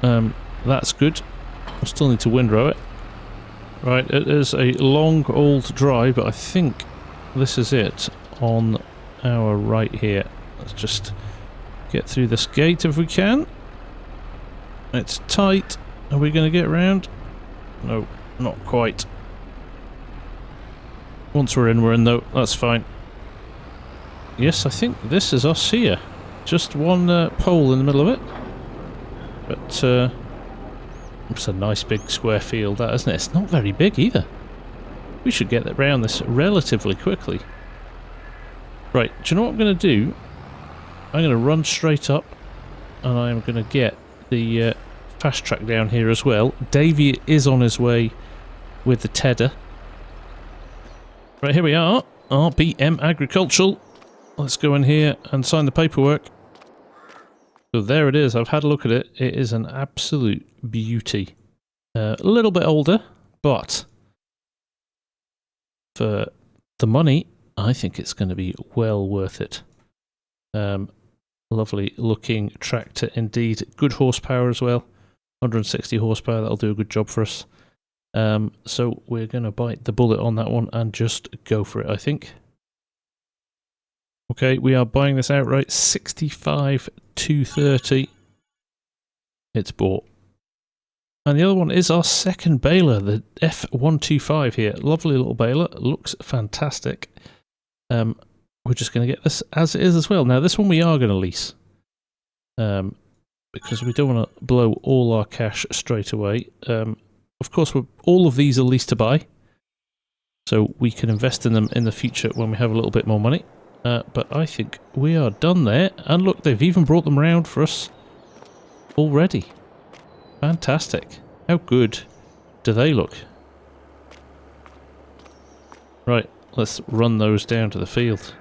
that's good. I still need to windrow it. Right, it is a long old drive, but I think this is it on our right here. Let's just get through this gate if we can. It's tight. Are we going to get around? No, not quite. Once we're in though. That's fine. Yes, I think this is us here. Just one pole in the middle of it. But it's a nice big square field, that, isn't it? It's not very big either. We should get around this relatively quickly. Right, do you know what I'm going to do? I'm going to run straight up, and I'm going to get the fast track down here as well. Davey is on his way with the tedder. Right, here we are. RBM Agricultural. Let's go in here and sign the paperwork. So there it is. I've had a look at it. It is an absolute beauty. A little bit older, but for the money, I think it's going to be well worth it. Lovely looking tractor indeed. Good horsepower as well. 160 horsepower. That'll do a good job for us. So we're going to bite the bullet on that one and just go for it, I think. Okay, we are buying this outright. 65,230. It's bought. And the other one is our second baler, the F125 here. Lovely little baler. Looks fantastic. We're just going to get this as it is as well. Now, this one we are going to lease. Because we don't want to blow all our cash straight away. Of course, all of these are lease to buy. So we can invest in them in the future when we have a little bit more money. But I think we are done there. And look, they've even brought them round for us already. Fantastic. How good do they look? Right, let's run those down to the field.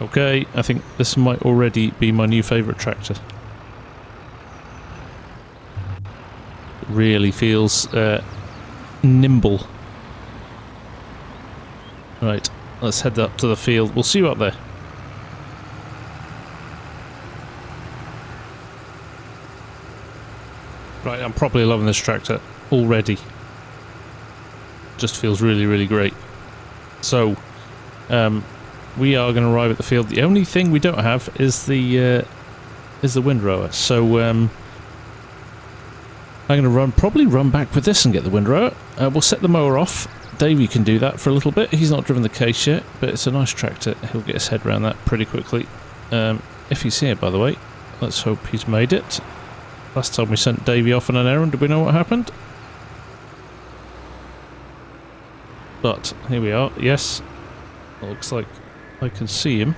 Okay, I think this might already be my new favourite tractor. It really feels nimble. Right, let's head up to the field. We'll see you up there. Right, I'm probably loving this tractor already. Just feels really, really great. So, we are going to arrive at the field. The only thing we don't have is the windrower. So, I'm going to probably run back with this and get the windrower. We'll set the mower off. Davey can do that for a little bit. He's not driven the case yet, but it's a nice tractor. He'll get his head around that pretty quickly. If he's here, by the way, let's hope he's made it. Last time we sent Davey off on an errand, did we know what happened? But here we are. Yes, looks like I can see him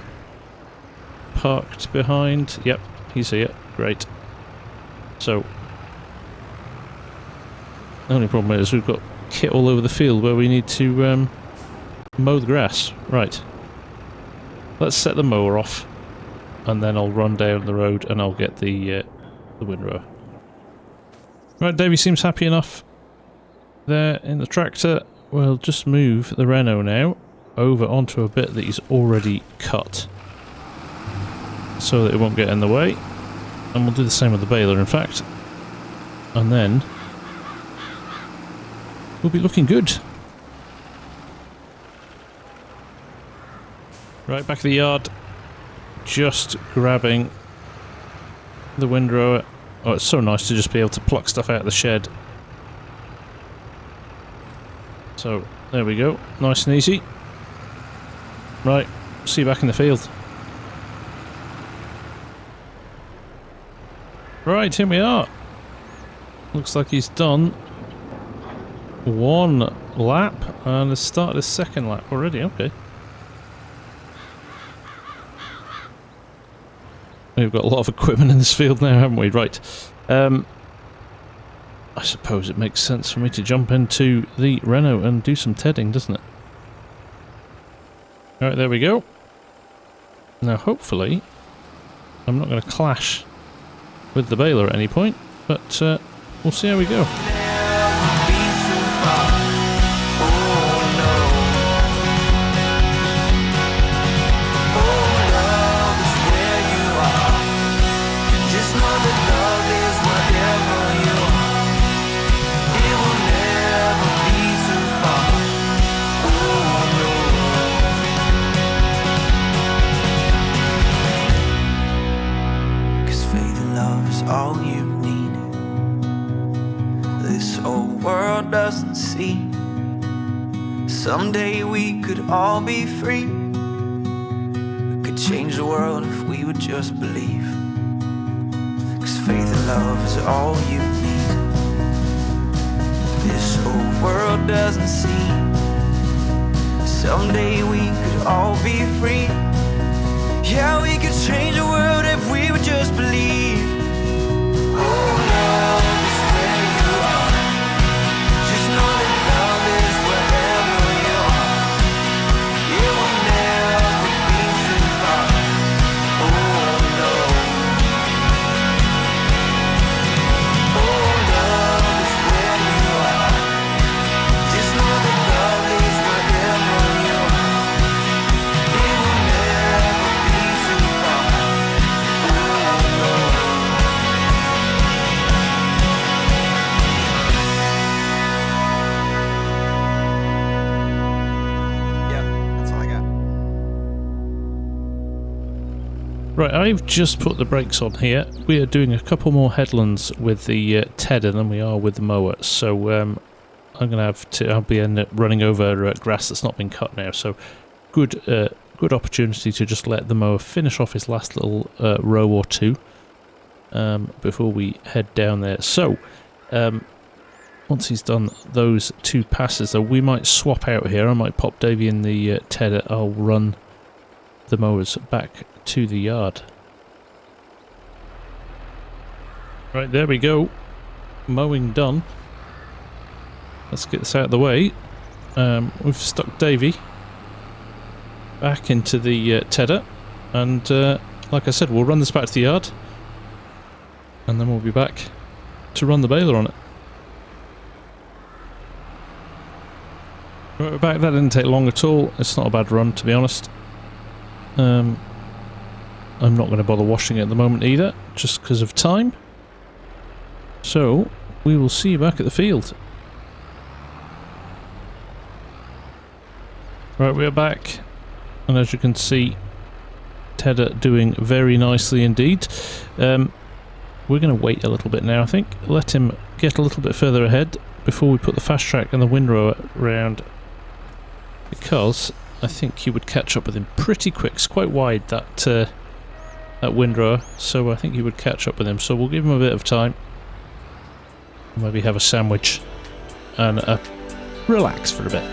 parked behind. Yep, he's here. Great. So the only problem is we've got kit all over the field where we need to mow the grass. Right. Let's set the mower off, and then I'll run down the road and I'll get the windrower. Right, Davey seems happy enough there in the tractor. We'll just move the Renault now over onto a bit that he's already cut so that it won't get in the way. And we'll do the same with the baler, in fact. And then we'll be looking good. Right, back of the yard. Just grabbing the windrower. Oh, it's so nice to just be able to pluck stuff out of the shed. So, there we go. Nice and easy. Right, see you back in the field. Right, here we are. Looks like he's done one lap and has started his second lap already. Okay. We've got a lot of equipment in this field now, haven't we? Right. I suppose it makes sense for me to jump into the Renault and do some tedding, doesn't it? Alright, there we go. Now, hopefully, I'm not going to clash with the baler at any point, but we'll see how we go. this old world doesn't see. Someday we could all be free. We could change the world if we would just believe. 'Cause faith and love is all you need. This old world doesn't see. Someday we could all be free. Yeah, we could change the world if we would just believe. Oh, love is where you are. Just know that love is wherever you are. It will never be too far. Oh, no. Oh, love is where you are. Just know that love is wherever you are. It will never be too far. Oh, no. That's all I got. Right, I've just put the brakes on here. We are doing a couple more headlands with the tedder than we are with the mower, so I'm going to have to. I'll be running over grass that's not been cut now. So good opportunity to just let the mower finish off his last little row or two before we head down there. So once he's done those two passes, though, we might swap out here. I might pop Davey in the tedder. I'll run the mowers back to the yard. Right, there we go. Mowing done. Let's get this out of the way. We've stuck Davey back into the tedder, and like I said, we'll run this back to the yard, and then we'll be back to run the baler on it. Right, we're back. That didn't take long at all. It's not a bad run, to be honest. I'm not going to bother washing it at the moment either, just because of time. So, we will see you back at the field. Right, we are back, and as you can see, tedder doing very nicely indeed. We're going to wait a little bit now, I think. Let him get a little bit further ahead before we put the fast track and the windrower round, because I think he would catch up with him pretty quick. It's quite wide, that windrower, so I think he would catch up with him. So we'll give him a bit of time. Maybe have a sandwich and relax for a bit.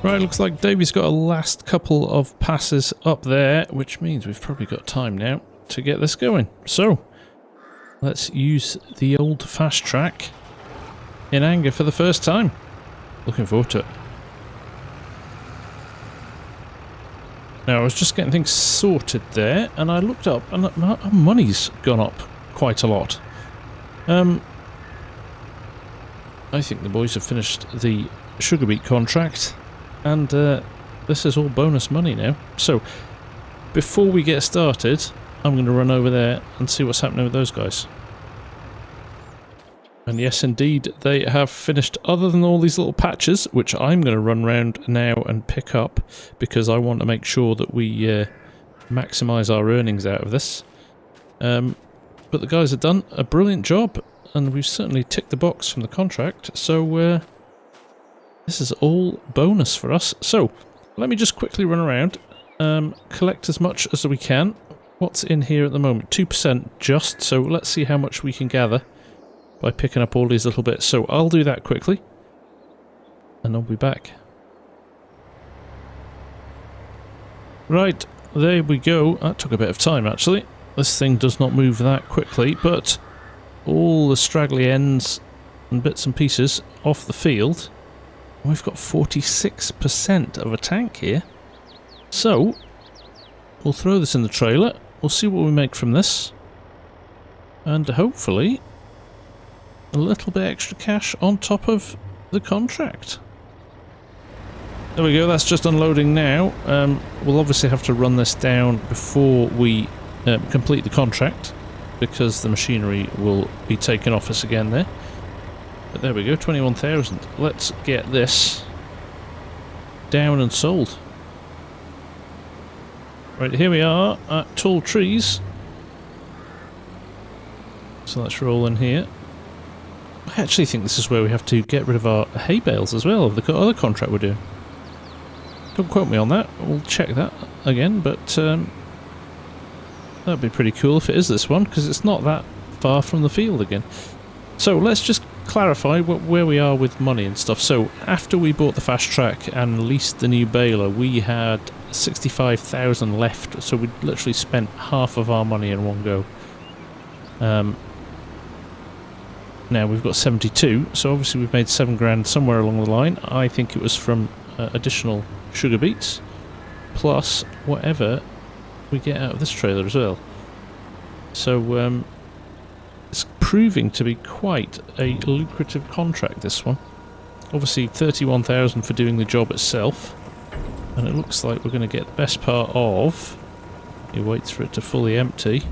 Right, looks like Davey's got a last couple of passes up there, which means we've probably got time now to get this going. So, let's use the old fast track in anger for the first time. Looking forward to it. Now, I was just getting things sorted there, and I looked up, and our money's gone up quite a lot. I think the boys have finished the sugar beet contract, and this is all bonus money now. So, before we get started, I'm going to run over there and see what's happening with those guys. And yes, indeed, they have finished, other than all these little patches, which I'm going to run around now and pick up, because I want to make sure that we maximise our earnings out of this. But the guys have done a brilliant job, and we've certainly ticked the box from the contract, so this is all bonus for us. So, let me just quickly run around, collect as much as we can. What's in here at the moment? 2% just, so let's see how much we can gather by picking up all these little bits. So I'll do that quickly, and I'll be back. Right, there we go. That took a bit of time, actually. this thing does not move that quickly, but all the straggly ends and bits and pieces off the field. We've got 46% of a tank here. So, we'll throw this in the trailer, we'll see what we make from this, and hopefully a little bit extra cash on top of the contract. There we go, that's just unloading now. We'll obviously have to run this down before we complete the contract, because the machinery will be taken off us again there. But there we go, 21,000. Let's get this down and sold. Right, here we are at Tall Trees. So let's roll in here. I actually think this is where we have to get rid of our hay bales as well, of the other contract we're doing. Don't quote me on that, we'll check that again, but that'd be pretty cool if it is this one, because it's not that far from the field again. So let's just clarify where we are with money and stuff. So after we bought the fast track and leased the new baler, we had 65,000 left, so we literally spent half of our money in one go. Now we've got 72, so obviously we've made 7 grand somewhere along the line. I think it was from additional sugar beets, plus whatever we get out of this trailer as well. So it's proving to be quite a lucrative contract, this one. Obviously 31,000 for doing the job itself, and it looks like we're going to get the best part of, he waits for it to fully empty,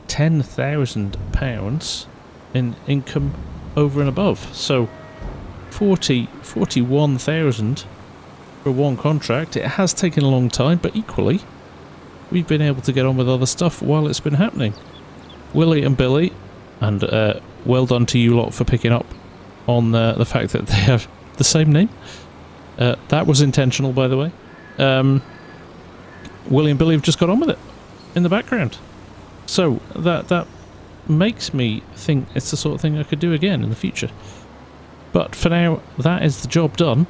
£10,000 in income over and above. So 41,000 for one contract. It has taken a long time, but equally we've been able to get on with other stuff while it's been happening. Willie and Billy, and well done to you lot for picking up on the fact that they have the same name. That was intentional, by the way. Willie and Billy have just got on with it in the background. So that makes me think it's the sort of thing I could do again in the future. But for now, that is the job done.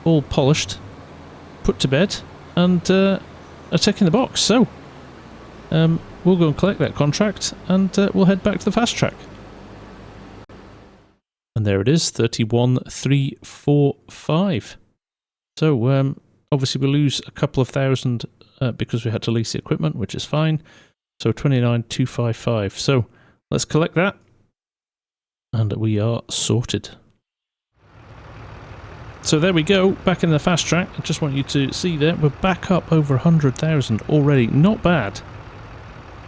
All polished, put to bed, and a tick in the box. So we'll go and collect that contract, and we'll head back to the fast track. And there it is, 31,345. So obviously we lose a couple of thousand because we had to lease the equipment, which is fine. So 29,255. So let's collect that, and we are sorted. So there we go, back in the fast track. I just want you to see there, we're back up over 100,000 already. Not bad.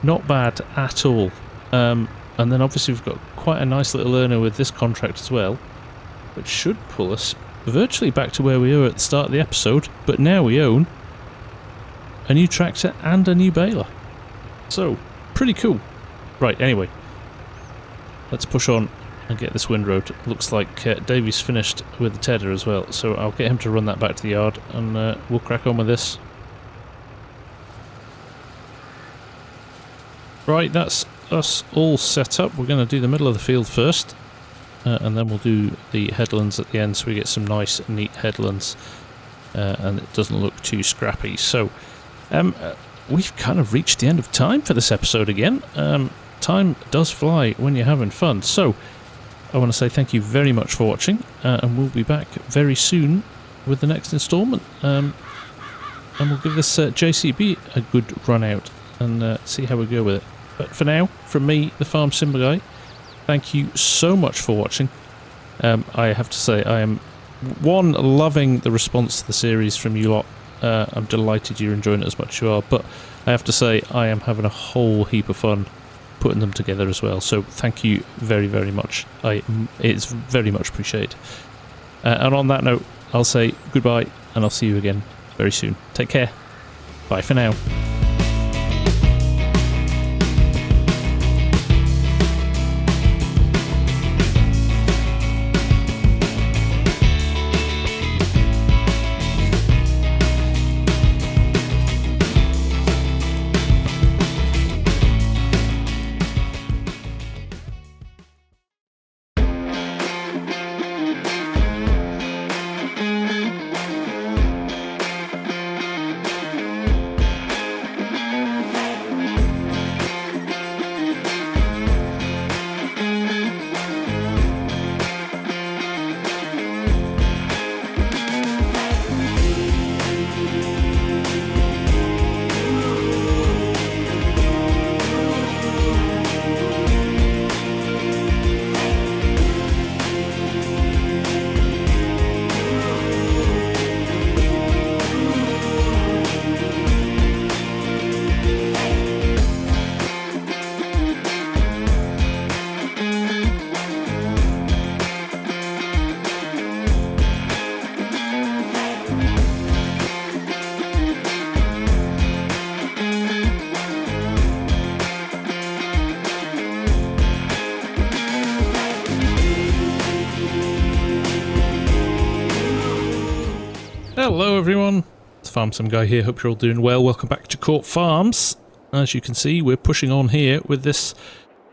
Not bad at all. And then obviously we've got quite a nice little earner with this contract as well, which should pull us virtually back to where we were at the start of the episode, but now we own a new tractor and a new baler. So, pretty cool. Right, anyway, let's push on and get this windrowed. Looks like Davey's finished with the tedder as well, so I'll get him to run that back to the yard, and we'll crack on with this. Right, that's us all set up. We're going to do the middle of the field first, and then we'll do the headlands at the end, so we get some nice, neat headlands, and it doesn't look too scrappy. So, we've kind of reached the end of time for this episode again. Time does fly when you're having fun. So, I want to say thank you very much for watching, and we'll be back very soon with the next instalment. And we'll give this JCB a good run out and see how we go with it. But for now, from me, the Farm Sim Guy, thank you so much for watching. I have to say, I am, one, loving the response to the series from you lot. I'm delighted you're enjoying it as much as you are, but I have to say, I am having a whole heap of fun putting them together as well. So thank you very, very much. It's very much appreciated. And on that note, I'll say goodbye, and I'll see you again very soon. Take care. Bye for now. Hello everyone, it's TheFarmSimGuy here, hope you're all doing well. Welcome back to Court Farms. As you can see, we're pushing on here with this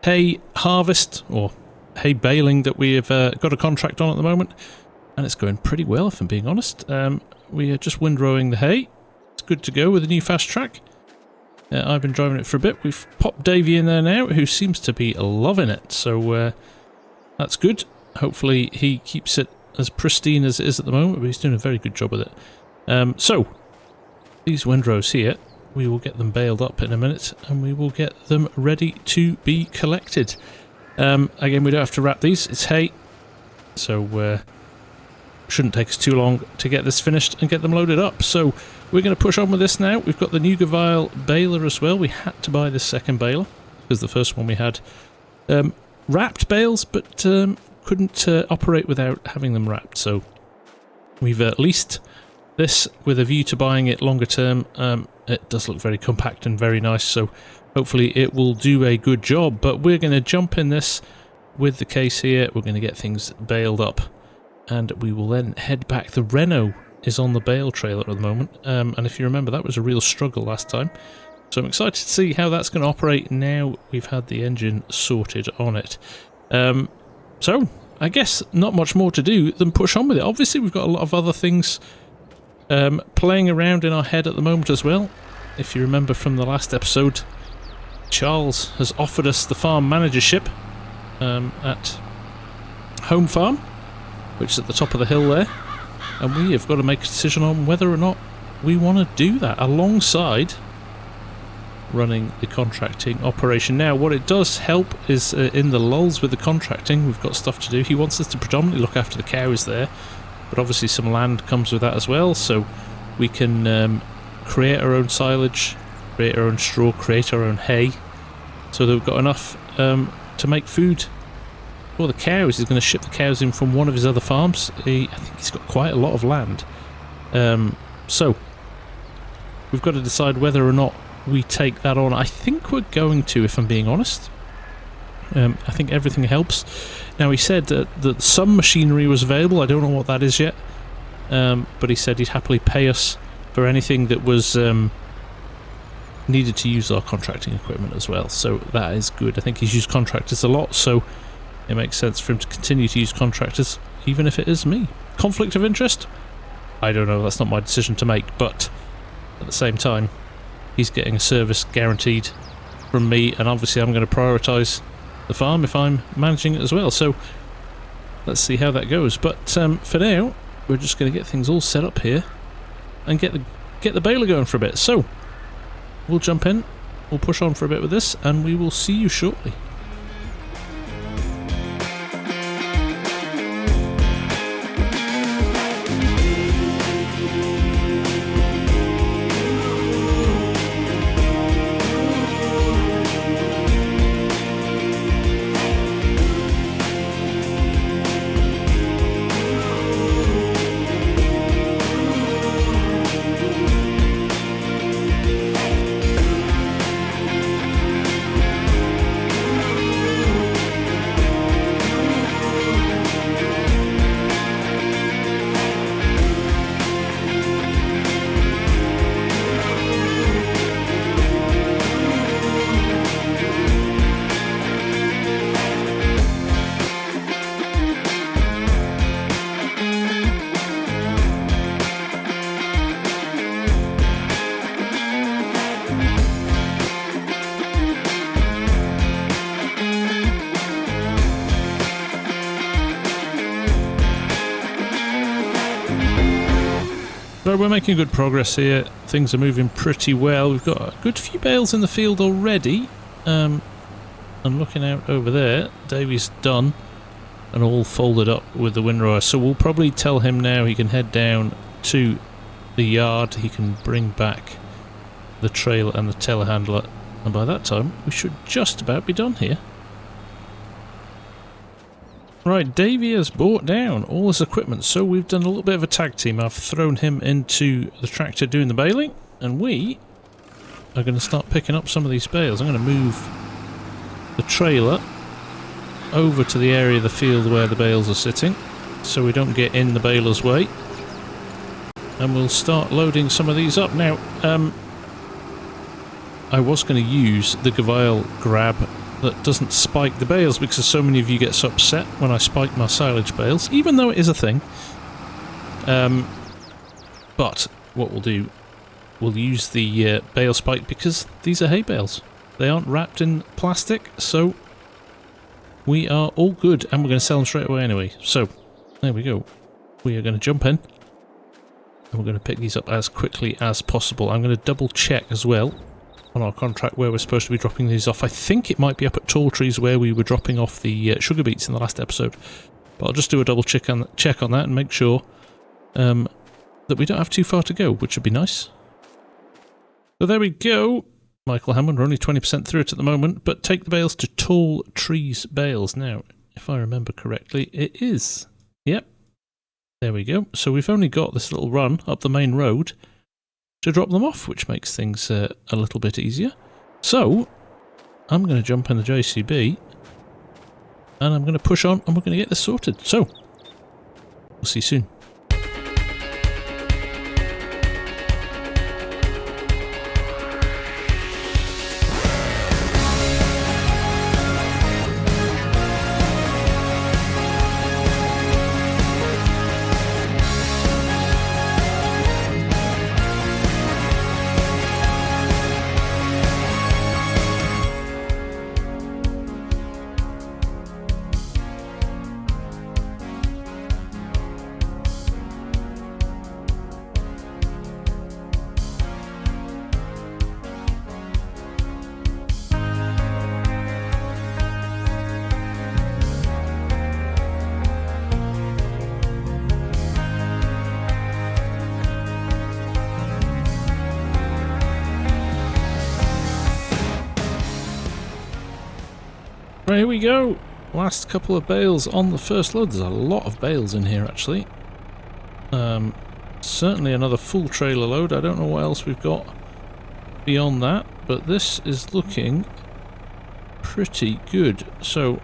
hay harvest, or hay baling that we have got a contract on at the moment. And it's going pretty well, if I'm being honest. We are just windrowing the hay. It's good to go with the new fast track. I've been driving it for a bit. We've popped Davey in there now, who seems to be loving it. So that's good. Hopefully he keeps it as pristine as it is at the moment, but he's doing a very good job with it. So, these windrows here, we will get them baled up in a minute, and we will get them ready to be collected. Again, we don't have to wrap these, it's hay, so shouldn't take us too long to get this finished and get them loaded up. So, we're going to push on with this now. We've got the new Gavile baler as well. We had to buy this second baler, because the first one we had wrapped bales, but couldn't operate without having them wrapped, so we've leased this with a view to buying it longer term. It does look very compact and very nice, so hopefully it will do a good job. But we're going to jump in this with the case here. We're going to get things baled up, and we will then head back. The Renault is on the bale trailer at the moment, and if you remember, that was a real struggle last time, so I'm excited to see how that's going to operate now we've had the engine sorted on it. So, I guess not much more to do than push on with it. Obviously, we've got a lot of other things playing around in our head at the moment as well. If you remember from the last episode, Charles has offered us the farm managership at Home Farm, which is at the top of the hill there. And we have got to make a decision on whether or not we want to do that alongside running the contracting operation. Now, what it does help is in the lulls with the contracting, we've got stuff to do. He wants us to predominantly look after the cows there, but obviously some land comes with that as well, so we can create our own silage, create our own straw, create our own hay, so that we've got enough to make food for the cows. He's going to ship the cows in from one of his other farms. I think he's got quite a lot of land. So, we've got to decide whether or not we take that on. I think we're going to, if I'm being honest. I think everything helps. Now, he said that some machinery was available. I don't know what that is yet, but he said he'd happily pay us for anything that was needed to use our contracting equipment as well, so that is good. I think he's used contractors a lot, so it makes sense for him to continue to use contractors, even if it is me. Conflict of interest? I don't know, that's not my decision to make, but at the same time, he's getting a service guaranteed from me, and obviously I'm going to prioritise the farm if I'm managing it as well. So let's see how that goes. But for now, we're just going to get things all set up here and get the baler going for a bit. So we'll jump in, we'll push on for a bit with this, and we will see you shortly. So we're making good progress here. Things are moving pretty well. We've got a good few bales in the field already. And looking out over there, Davey's done and all folded up with the windrower. So we'll probably tell him now he can head down to the yard. He can bring back the trailer and the telehandler, and by that time we should just about be done here. Right, Davey has brought down all his equipment, so we've done a little bit of a tag team. I've thrown him into the tractor doing the baling, and we are going to start picking up some of these bales. I'm going to move the trailer over to the area of the field where the bales are sitting, so we don't get in the baler's way. and we'll start loading some of these up. Now, I was going to use the Gavile grab that doesn't spike the bales, because so many of you get so upset when I spike my silage bales, even though it is a thing. But what we'll do, we'll use the bale spike, because these are hay bales. They aren't wrapped in plastic, so we are all good, and we're going to sell them straight away anyway. So, there we go. We are going to jump in, and we're going to pick these up as quickly as possible. I'm going to double check as well on our contract where we're supposed to be dropping these off. I think it might be up at Tall Trees where we were dropping off the sugar beets in the last episode. But I'll just do a double check on that and make sure that we don't have too far to go, which would be nice. So there we go. Michael Hammond, we're only 20% through it at the moment, but take the bales to Tall Trees Bales. Now, if I remember correctly, it is. Yep. There we go. So we've only got this little run up the main road to drop them off, which makes things a little bit easier. So, I'm going to jump in the JCB, and I'm going to push on, and we're going to get this sorted. So, we'll see you soon. Right, here we go. Last couple of bales on the first load. There's a lot of bales in here, actually. Certainly another full trailer load. I don't know what else we've got beyond that, but this is looking pretty good. So,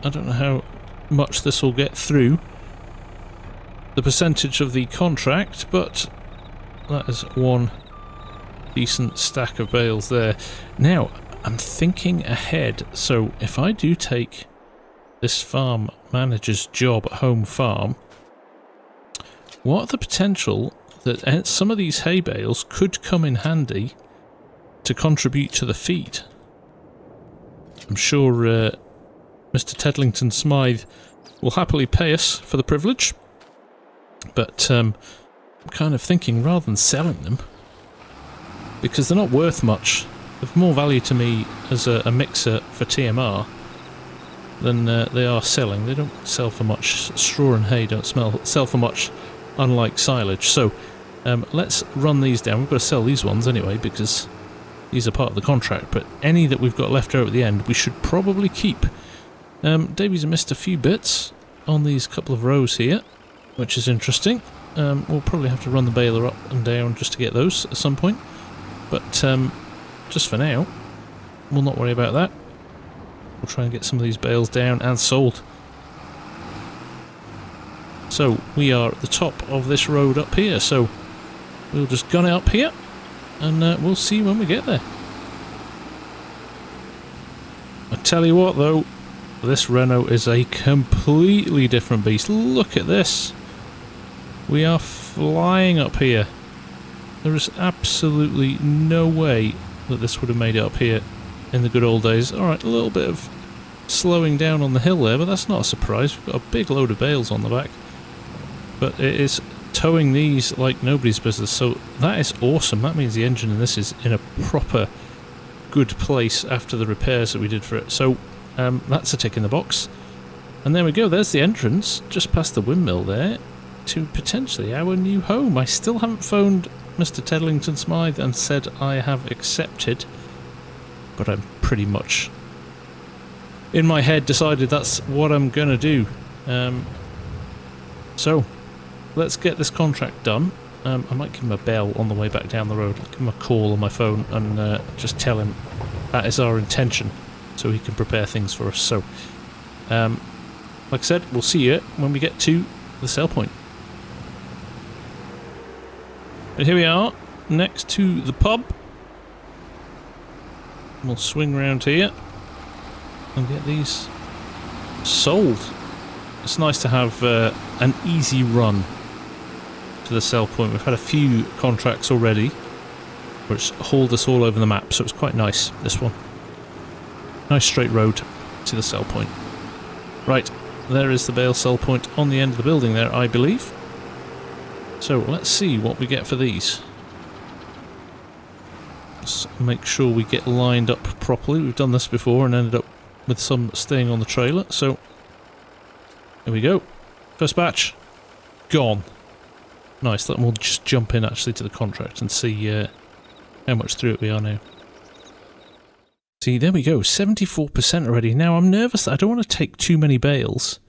I don't know how much this will get through the percentage of the contract, but that is one decent stack of bales there. Now, I'm thinking ahead, so if I do take this farm manager's job at home farm, what are the potential that some of these hay bales could come in handy to contribute to the feed? I'm sure Mr. Tedlington Smythe will happily pay us for the privilege, but I'm kind of thinking rather than selling them, because they're not worth much, of more value to me as a mixer for TMR than they are selling. They don't sell for much. Straw and hay don't sell for much, unlike silage. So let's run these down. We've got to sell these ones anyway because these are part of the contract, but any that we've got left over at the end we should probably keep. Davies missed a few bits on these couple of rows here, which is interesting. We'll probably have to run the baler up and down just to get those at some point, but just for now, we'll not worry about that. We'll try and get some of these bales down and sold. So, we are at the top of this road up here, so we'll just gun it up here, and we'll see when we get there. I tell you what though, this Renault is a completely different beast. Look at this. We are flying up here. There is absolutely no way that this would have made it up here in the good old days. Alright, a little bit of slowing down on the hill there, but that's not a surprise. We've got a big load of bales on the back. But it is towing these like nobody's business, so that is awesome. That means the engine in this is in a proper good place after the repairs that we did for it. So that's a tick in the box. And there we go, there's the entrance, just past the windmill there, to potentially our new home. I still haven't phoned Mr. Tedlington Smythe and said I have accepted, but I'm pretty much in my head decided that's what I'm gonna do. So let's get this contract done. I might give him a bell on the way back down the road. I'll give him a call on my phone and just tell him that is our intention, so he can prepare things for us. So like I said, we'll see you when we get to the sell point. But here we are, next to the pub. We'll swing round here and get these sold. It's nice to have an easy run to the sell point. We've had a few contracts already which hauled us all over the map, so it's quite nice, this one. Nice straight road to the sell point. Right, there is the bale sell point on the end of the building there, I believe. So let's see what we get for these. Let's make sure we get lined up properly. We've done this before and ended up with some staying on the trailer, so there we go. First batch, gone. Nice, then we'll just jump in actually to the contract and see how much through it we are now. See, there we go, 74% already. Now I'm nervous that I don't want to take too many bales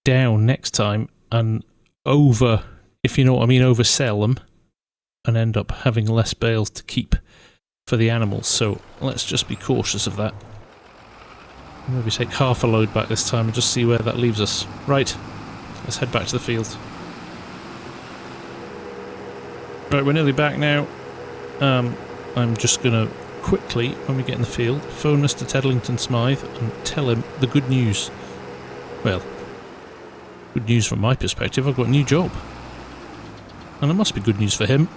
down next time and over, if you know what I mean, oversell them and end up having less bales to keep for the animals. So let's just be cautious of that. Maybe take half a load back this time and just see where that leaves us. Right, let's head back to the field. Right, we're nearly back now. I'm just going to quickly, when we get in the field, phone Mr. Teddlington Smythe and tell him the good news. Well, good news from my perspective, I've got a new job. And it must be good news for him.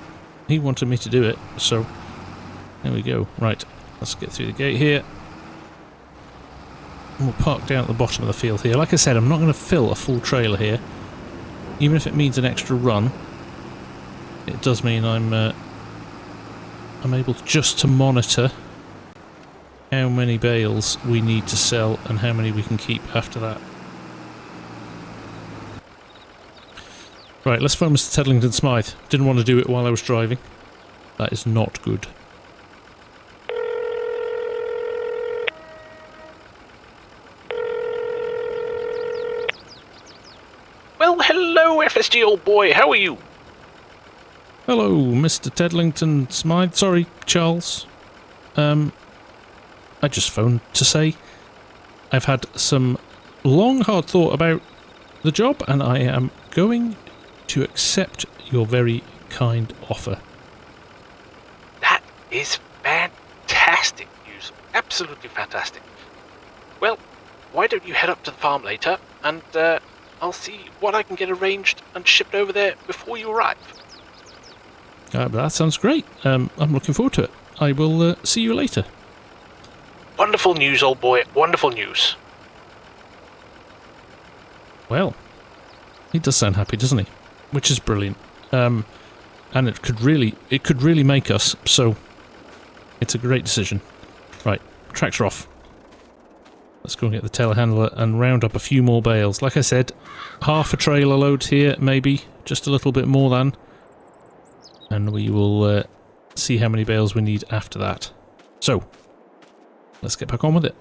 He wanted me to do it, so there we go. Right, let's get through the gate here. And we'll park down at the bottom of the field here. Like I said, I'm not going to fill a full trailer here. Even if it means an extra run, it does mean I'm able just to monitor how many bales we need to sell and how many we can keep after that. Right, let's phone Mr. Teddlington Smythe. Didn't want to do it while I was driving. That is not good. Well, hello, FSG old boy, how are you? Hello, Mr. Teddlington Smythe. Sorry, Charles. I just phoned to say I've had some long, hard thought about the job, and I am going to accept your very kind offer. That is fantastic news. Absolutely fantastic. Well, why don't you head up to the farm later, and I'll see what I can get arranged and shipped over there before you arrive. That sounds great. I'm looking forward to it. I will see you later. Wonderful news, old boy. Wonderful news. Well, he does sound happy, doesn't he? Which is brilliant. And it could really make us, so it's a great decision. Right, tractor off. Let's go and get the telehandler and round up a few more bales. Like I said, half a trailer load here, maybe, just a little bit more than. And we will see how many bales we need after that. So, let's get back on with it.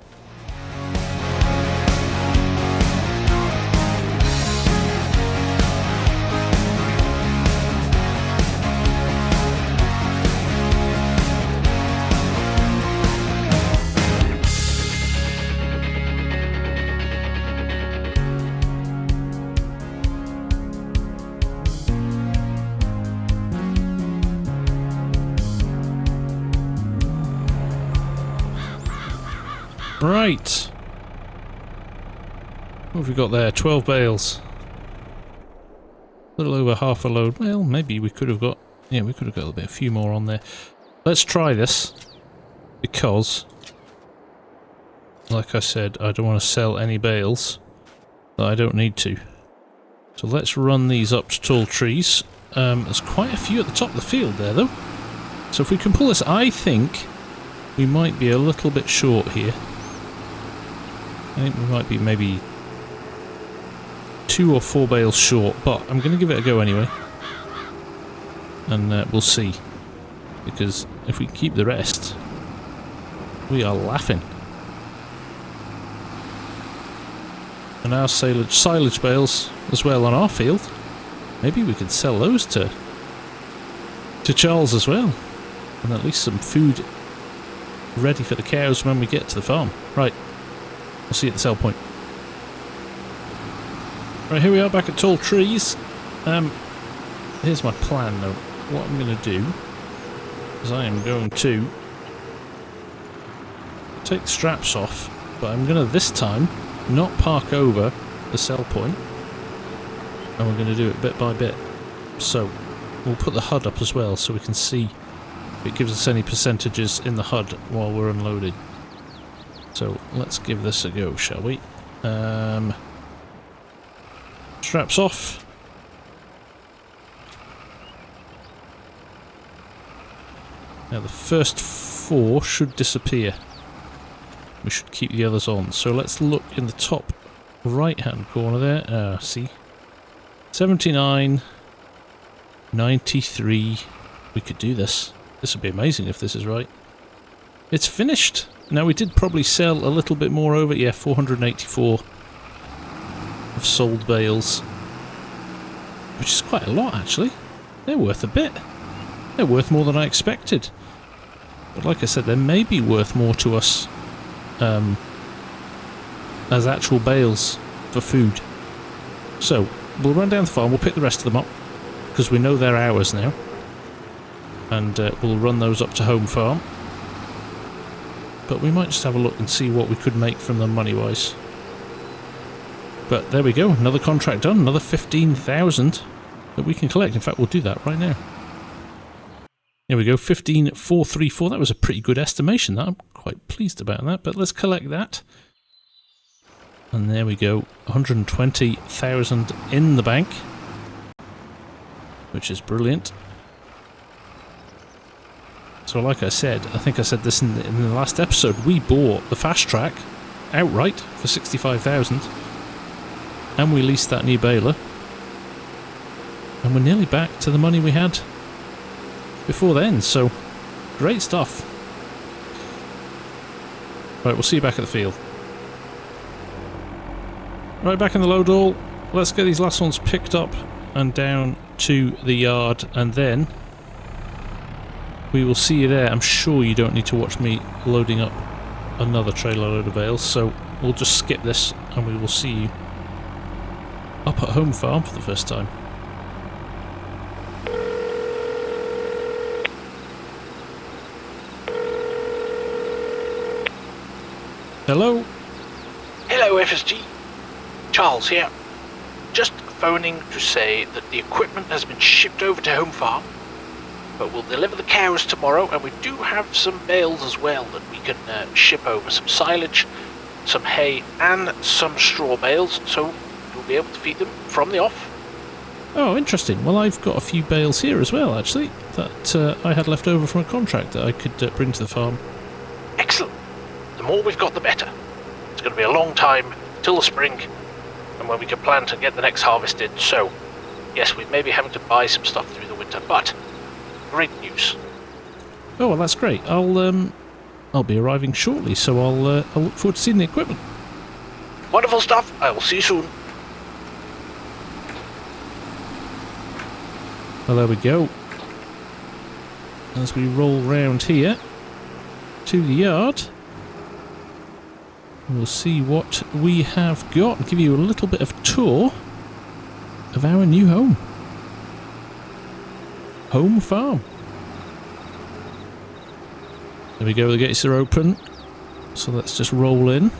Right. What have we got there? 12 bales. A little over half a load. Well, maybe we could have got... Yeah, we could have got a few more on there. Let's try this. Because, like I said, I don't want to sell any bales that I don't need to. So let's run these up to tall trees. There's quite a few at the top of the field there, though. So if we can pull this, I think we might be a little bit short here. I think we might be maybe 2 or 4 bales short, but I'm going to give it a go anyway. And we'll see. Because if we keep the rest, we are laughing. And our silage bales as well on our field. Maybe we could sell those to Charles as well. And at least some food ready for the cows when we get to the farm. Right. I'll see you at the sell point. Right, here we are back at Tall Trees. Here's my plan though. What I'm going to do is I am going to take the straps off, but I'm going to this time not park over the sell point, and we're going to do it bit by bit. So we'll put the HUD up as well so we can see if it gives us any percentages in the HUD while we're unloading. So let's give this a go, shall we? Straps off. Now the first 4 should disappear. We should keep the others on. So let's look in the top right hand corner there. See? 79, 93. We could do this. This would be amazing if this is right. It's finished. Now we did probably sell a little bit more over. Yeah, 484 of sold bales. Which is quite a lot actually. They're worth a bit. They're worth more than I expected. But like I said, they may be worth more to us as actual bales for food. So, we'll run down the farm, we'll pick the rest of them up, because we know they're ours now. And we'll run those up to home farm. But we might just have a look and see what we could make from them money-wise. But there we go, another contract done, another 15,000 that we can collect. In fact, we'll do that right now. Here we go, 15,434. That was a pretty good estimation. I'm quite pleased about that, but let's collect that. And there we go, 120,000 in the bank, which is brilliant. So like I said, I think I said this in the last episode, we bought the fast track outright for 65,000, and we leased that new baler, and we're nearly back to the money we had before then, so great stuff. Right, we'll see you back at the field. Right, back in the load hall. Let's get these last ones picked up and down to the yard, and then we will see you there. I'm sure you don't need to watch me loading up another trailer load of bales, so we'll just skip this and we will see you up at home farm for the first time. Hello? Hello, FSG. Charles here. Just phoning to say that the equipment has been shipped over to home farm, but we'll deliver the cows tomorrow, and we do have some bales as well that we can ship over. Some silage, some hay, and some straw bales, so you'll be able to feed them from the off. Oh, interesting. Well, I've got a few bales here as well, actually, that I had left over from a contract that I could bring to the farm. Excellent. The more we've got, the better. It's going to be a long time till the spring, and when we can plan to get the next harvest in. So, yes, we may be having to buy some stuff through the winter, but great news. Oh, well, that's great. I'll be arriving shortly, so I'll look forward to seeing the equipment. Wonderful stuff. I will see you soon. Well, there we go. As we roll round here to the yard, we'll see what we have got and give you a little bit of tour of our new home. Home farm. There we go, the gates are open. So let's just roll in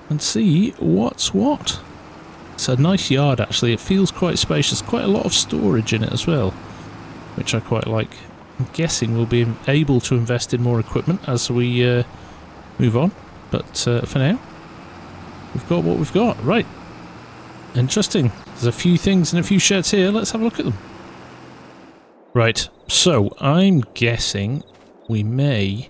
and see what's what. It's a nice yard actually, it feels quite spacious, quite a lot of storage in it as well, which I quite like. I'm guessing we'll be able to invest in more equipment as we move on, but for now, we've got what we've got. Right, interesting. There's a few things in a few sheds here, let's have a look at them. Right, so I'm guessing we may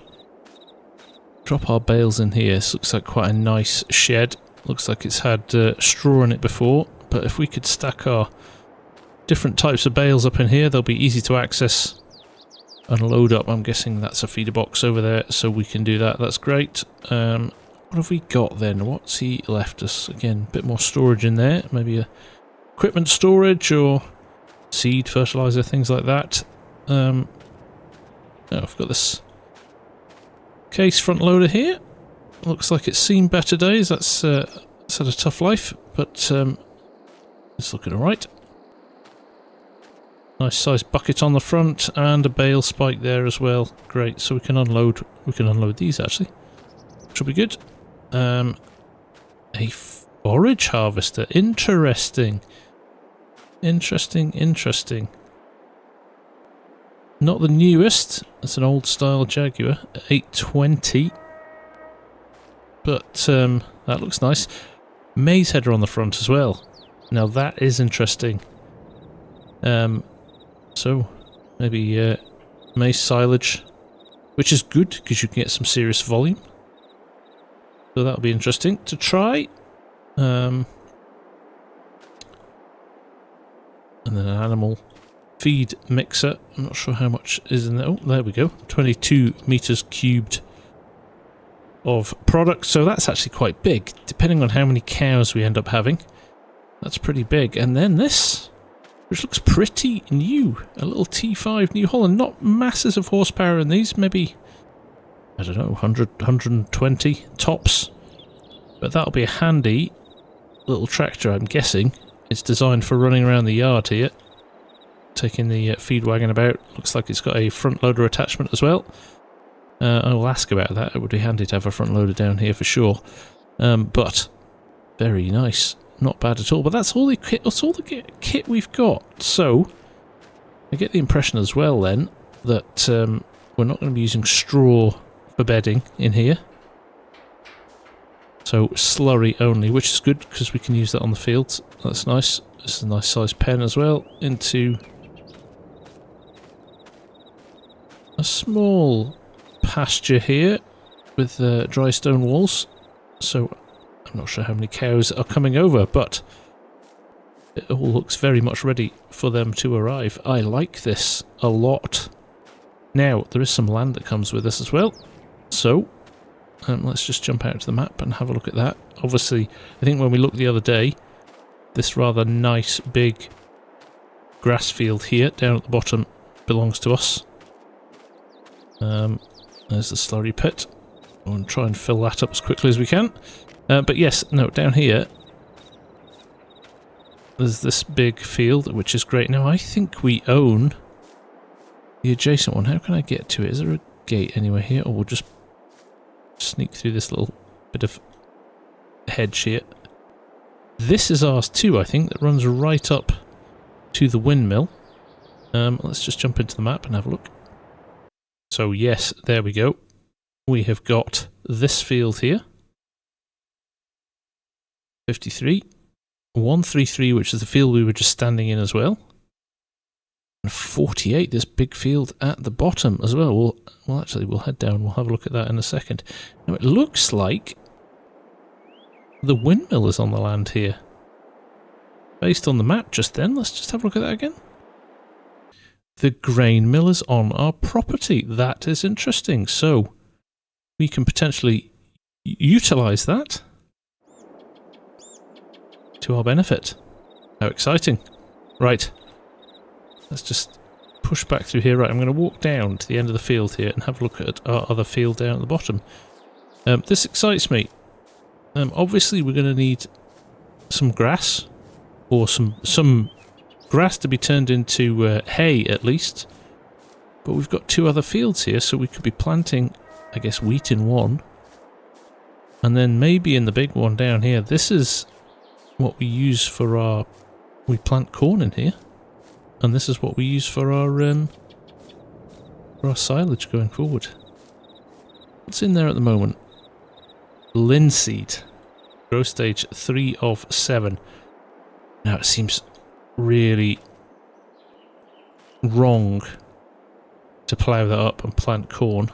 drop our bales in here. This looks like quite a nice shed. Looks like it's had straw in it before, but if we could stack our different types of bales up in here, they'll be easy to access and load up. I'm guessing that's a feeder box over there, so we can do that. That's great. What have we got then? What's he left us? Again, a bit more storage in there. Maybe a equipment storage or seed, fertilizer, things like that. Oh, I've got this case front loader here. Looks like it's seen better days. It's had a tough life, but it's looking alright. Nice sized bucket on the front and a bale spike there as well. Great, so we can unload these actually. Which will be good. A forage harvester. Interesting. Interesting. Not the newest. It's an old style Jaguar. 820. But that looks nice. Maize header on the front as well. Now that is interesting. So maybe maize silage, which is good because you can get some serious volume. So that'll be interesting to try. And then an animal feed mixer. I'm not sure how much is in there. Oh, there we go. 22 meters cubed of product. So that's actually quite big, depending on how many cows we end up having. That's pretty big. And then this, which looks pretty new. A little T5 New Holland. Not masses of horsepower in these. Maybe, I don't know, 100, 120 tops. But that'll be a handy little tractor, I'm guessing. It's designed for running around the yard here. Taking the feed wagon about. Looks like it's got a front loader attachment as well. I will ask about that. It would be handy to have a front loader down here for sure. But very nice. Not bad at all. But that's all the kit. That's all the kit we've got. So I get the impression as well then that we're not going to be using straw for bedding in here. So slurry only, which is good because we can use that on the fields. That's nice. This is a nice size pen as well. Into a small pasture here with dry stone walls. So I'm not sure how many cows are coming over, but it all looks very much ready for them to arrive. I like this a lot. Now, there is some land that comes with this as well. So let's just jump out to the map and have a look at that. Obviously, I think when we looked the other day, this rather nice big grass field here down at the bottom belongs to us. There's the slurry pit. We'll try and fill that up as quickly as we can. But yes, no, down here there's this big field, which is great. Now, I think we own the adjacent one. How can I get to it? Is there a gate anywhere here? Or we'll just sneak through this little bit of hedge here. This is ours too, I think, that runs right up to the windmill. Let's just jump into the map and have a look. So yes, there we go. We have got this field here. 53. 133, which is the field we were just standing in as well. And 48, this big field at the bottom as well. Well, actually, we'll head down. We'll have a look at that in a second. Now, it looks like the windmill is on the land here. Based on the map just then, let's just have a look at that again. The grain mill is on our property. That is interesting. So, we can potentially utilise that to our benefit. How exciting. Right. Let's just push back through here. Right, I'm going to walk down to the end of the field here and have a look at our other field down at the bottom. This excites me. Obviously, we're going to need some grass, or some grass to be turned into hay at least. But we've got two other fields here, so we could be planting, I guess, wheat in one. And then maybe in the big one down here, this is what we use for our... We plant corn in here. And this is what we use for our silage going forward. What's in there at the moment? Linseed. Growth stage 3 of 7. Now it seems really wrong to plough that up and plant corn.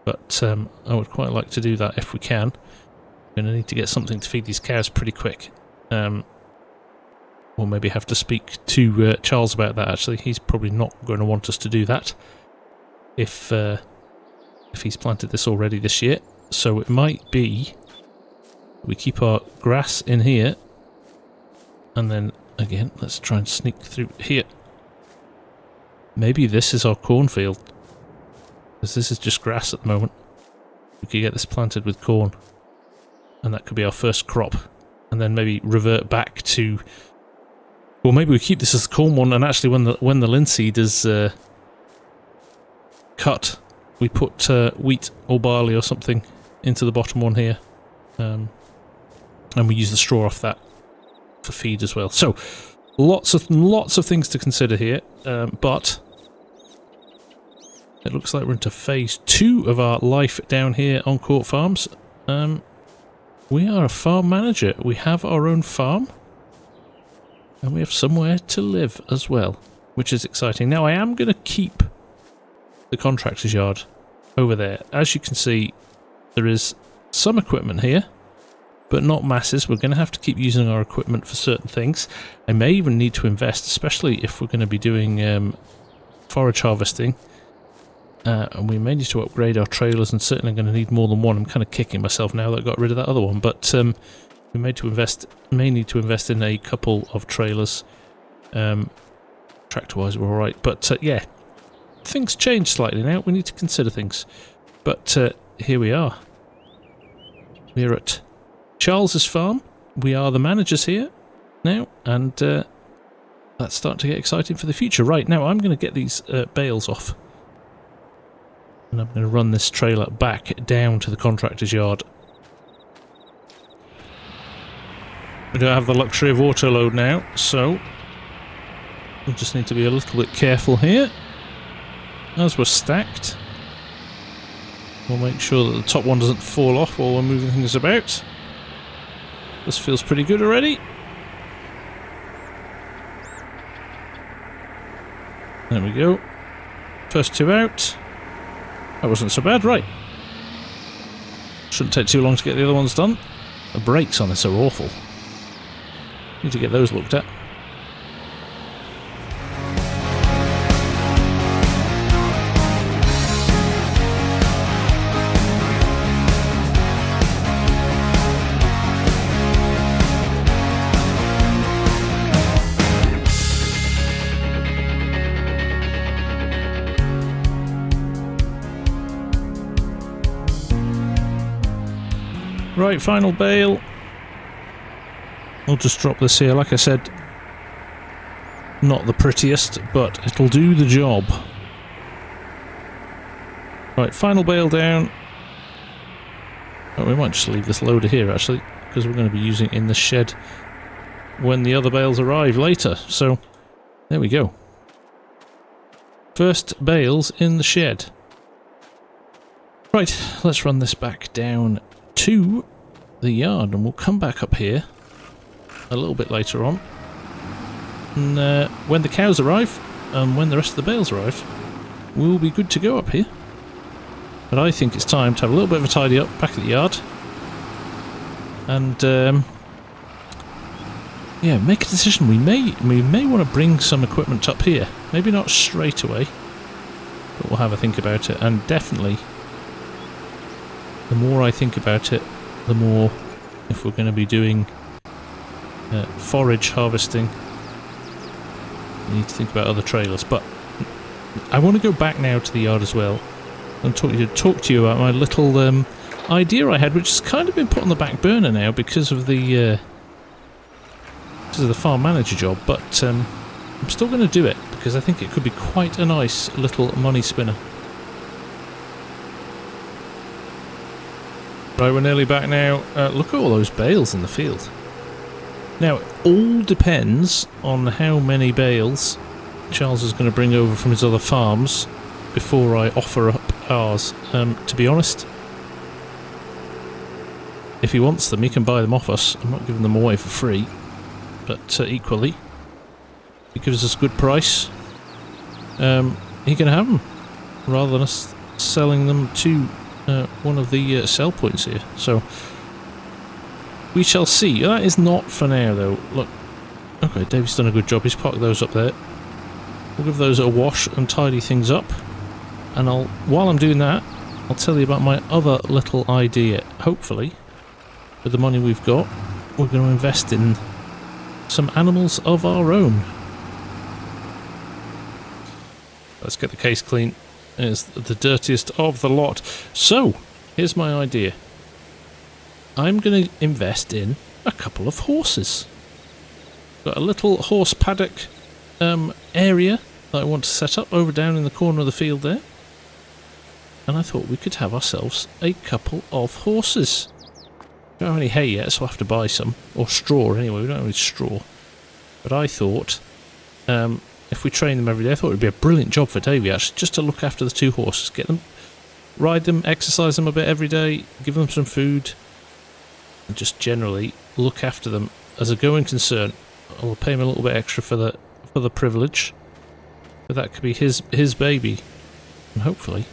But I would quite like to do that if we can. We're going to need to get something to feed these cows pretty quick. We'll maybe have to speak to Charles about that, actually. He's probably not going to want us to do that if he's planted this already this year. So it might be we keep our grass in here, and then, again, let's try and sneak through here. Maybe this is our cornfield, because this is just grass at the moment. We could get this planted with corn, and that could be our first crop, and then maybe revert back to Well, maybe we keep this as the corn one, and actually when the linseed is cut, we put wheat or barley or something into the bottom one here. And we use the straw off that for feed as well. So, lots of things to consider here, but it looks like we're into phase 2 of our life down here on Court Farms. We are a farm manager. We have our own farm. And we have somewhere to live as well, which is exciting. Now, I am going to keep the contractor's yard over there. As you can see, there is some equipment here, but not masses. We're going to have to keep using our equipment for certain things. I may even need to invest, especially if we're going to be doing forage harvesting. And we may need to upgrade our trailers, and certainly going to need more than one. I'm kind of kicking myself now that I got rid of that other one, but we may need to invest in a couple of trailers. Tractor-wise, we're alright, but yeah, things change slightly now. We need to consider things. But here we are. We're at Charles's farm. We are the managers here now, and that's starting to get exciting for the future. Right, now I'm going to get these bales off. And I'm going to run this trailer back down to the contractor's yard. We don't have the luxury of auto load now, so we just need to be a little bit careful here. As we're stacked, we'll make sure that the top one doesn't fall off while we're moving things about. This feels pretty good already. There we go. First 2 out. That wasn't so bad, right? Shouldn't take too long to get the other ones done. The brakes on this are awful. Need to get those looked at. Right, final bale. I'll just drop this here. Like I said, not the prettiest, but it'll do the job. Right, final bale down. Oh, we might just leave this loader here, actually, because we're going to be using it in the shed when the other bales arrive later. So, there we go. First bales in the shed. Right, let's run this back down to the yard, and we'll come back up here a little bit later on. And when the cows arrive, and when the rest of the bales arrive, we'll be good to go up here. But I think it's time to have a little bit of a tidy up back at the yard. And yeah, make a decision. We may want to bring some equipment up here. Maybe not straight away, but we'll have a think about it. And definitely, the more I think about it, the more, if we're going to be doing forage harvesting, we need to think about other trailers. But I want to go back now to the yard as well and talk to you about my little idea I had, which has kind of been put on the back burner now because of the farm manager job. But I'm still going to do it because I think it could be quite a nice little money spinner. Right, we're nearly back now. Look at all those bales in the field. Now, it all depends on how many bales Charles is going to bring over from his other farms before I offer up ours. To be honest, if he wants them, he can buy them off us. I'm not giving them away for free, but equally, if he gives us a good price, he can have them, rather than us selling them to one of the sell points here. So we shall see. That is not for now, though. Look, okay, Dave's done a good job. He's parked those up there. We'll give those a wash and tidy things up. And while I'm doing that, I'll tell you about my other little idea. Hopefully, with the money we've got, we're going to invest in some animals of our own. Let's get the case clean. It's the dirtiest of the lot. So, here's my idea. I'm going to invest in a couple of horses. Got a little horse paddock area that I want to set up over down in the corner of the field there. And I thought we could have ourselves a couple of horses. We don't have any hay yet, so we'll have to buy some. Or straw anyway, we don't have any straw. But I thought, if we train them every day, I thought it would be a brilliant job for Davey actually, just to look after the 2 horses. Get them, ride them, exercise them a bit every day, give them some food, and just generally look after them as a going concern. I'll pay him a little bit extra for the privilege. But that could be his baby. And hopefully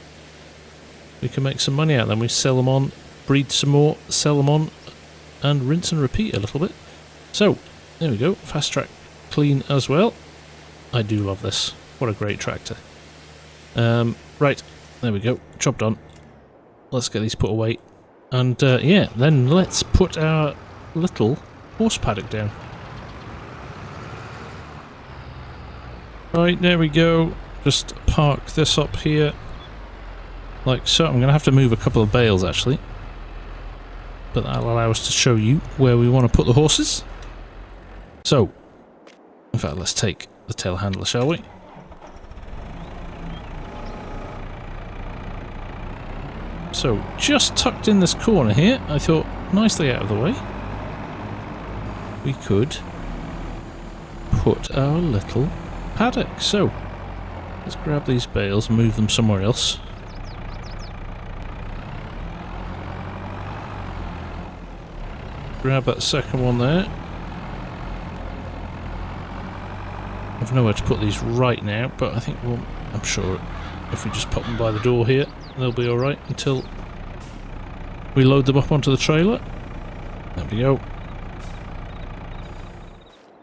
we can make some money out of them. We sell them on, breed some more, sell them on, and rinse and repeat a little bit. So, there we go. Fast track clean as well. I do love this. What a great tractor. Right, there we go. Job done. Let's get these put away. And yeah, then let's put our little horse paddock down. Right, there we go. Just park this up here. Like so. I'm going to have to move a couple of bales actually. But that'll allow us to show you where we want to put the horses. So, in fact, let's take the telehandler, shall we? So, just tucked in this corner here, I thought, nicely out of the way, we could put our little paddock. So, let's grab these bales and move them somewhere else. Grab that second one there. I've nowhere to put these right now, but I think I'm sure if we just pop them by the door here, they'll be alright until we load them up onto the trailer. There we go.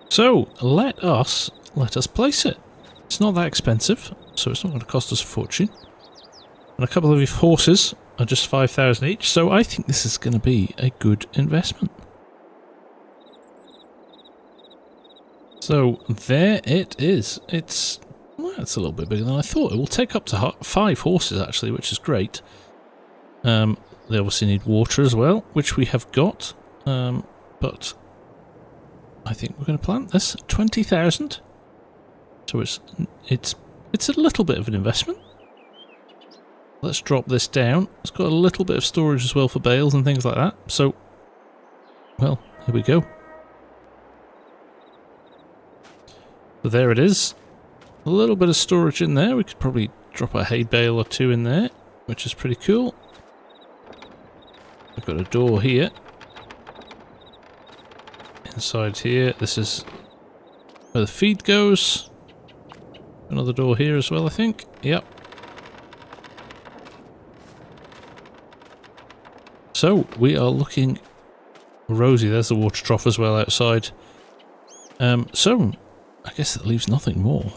So, let us place it. It's not that expensive, so it's not going to cost us a fortune. And a couple of horses are just 5,000 each, so I think this is going to be a good investment. So there it is. It's a little bit bigger than I thought. It will take up to 5 horses actually, which is great. They obviously need water as well, which we have got. But I think we're going to plant this 20,000. So it's a little bit of an investment. Let's drop this down. It's got a little bit of storage as well for bales and things like that. So, well, here we go. So there it is. A little bit of storage in there. We could probably drop a hay bale or 2 in there, which is pretty cool. We've got a door here. Inside here, this is where the feed goes. Another door here as well, I think. Yep. So, we are looking rosy. There's the water trough as well outside. So, I guess that leaves nothing more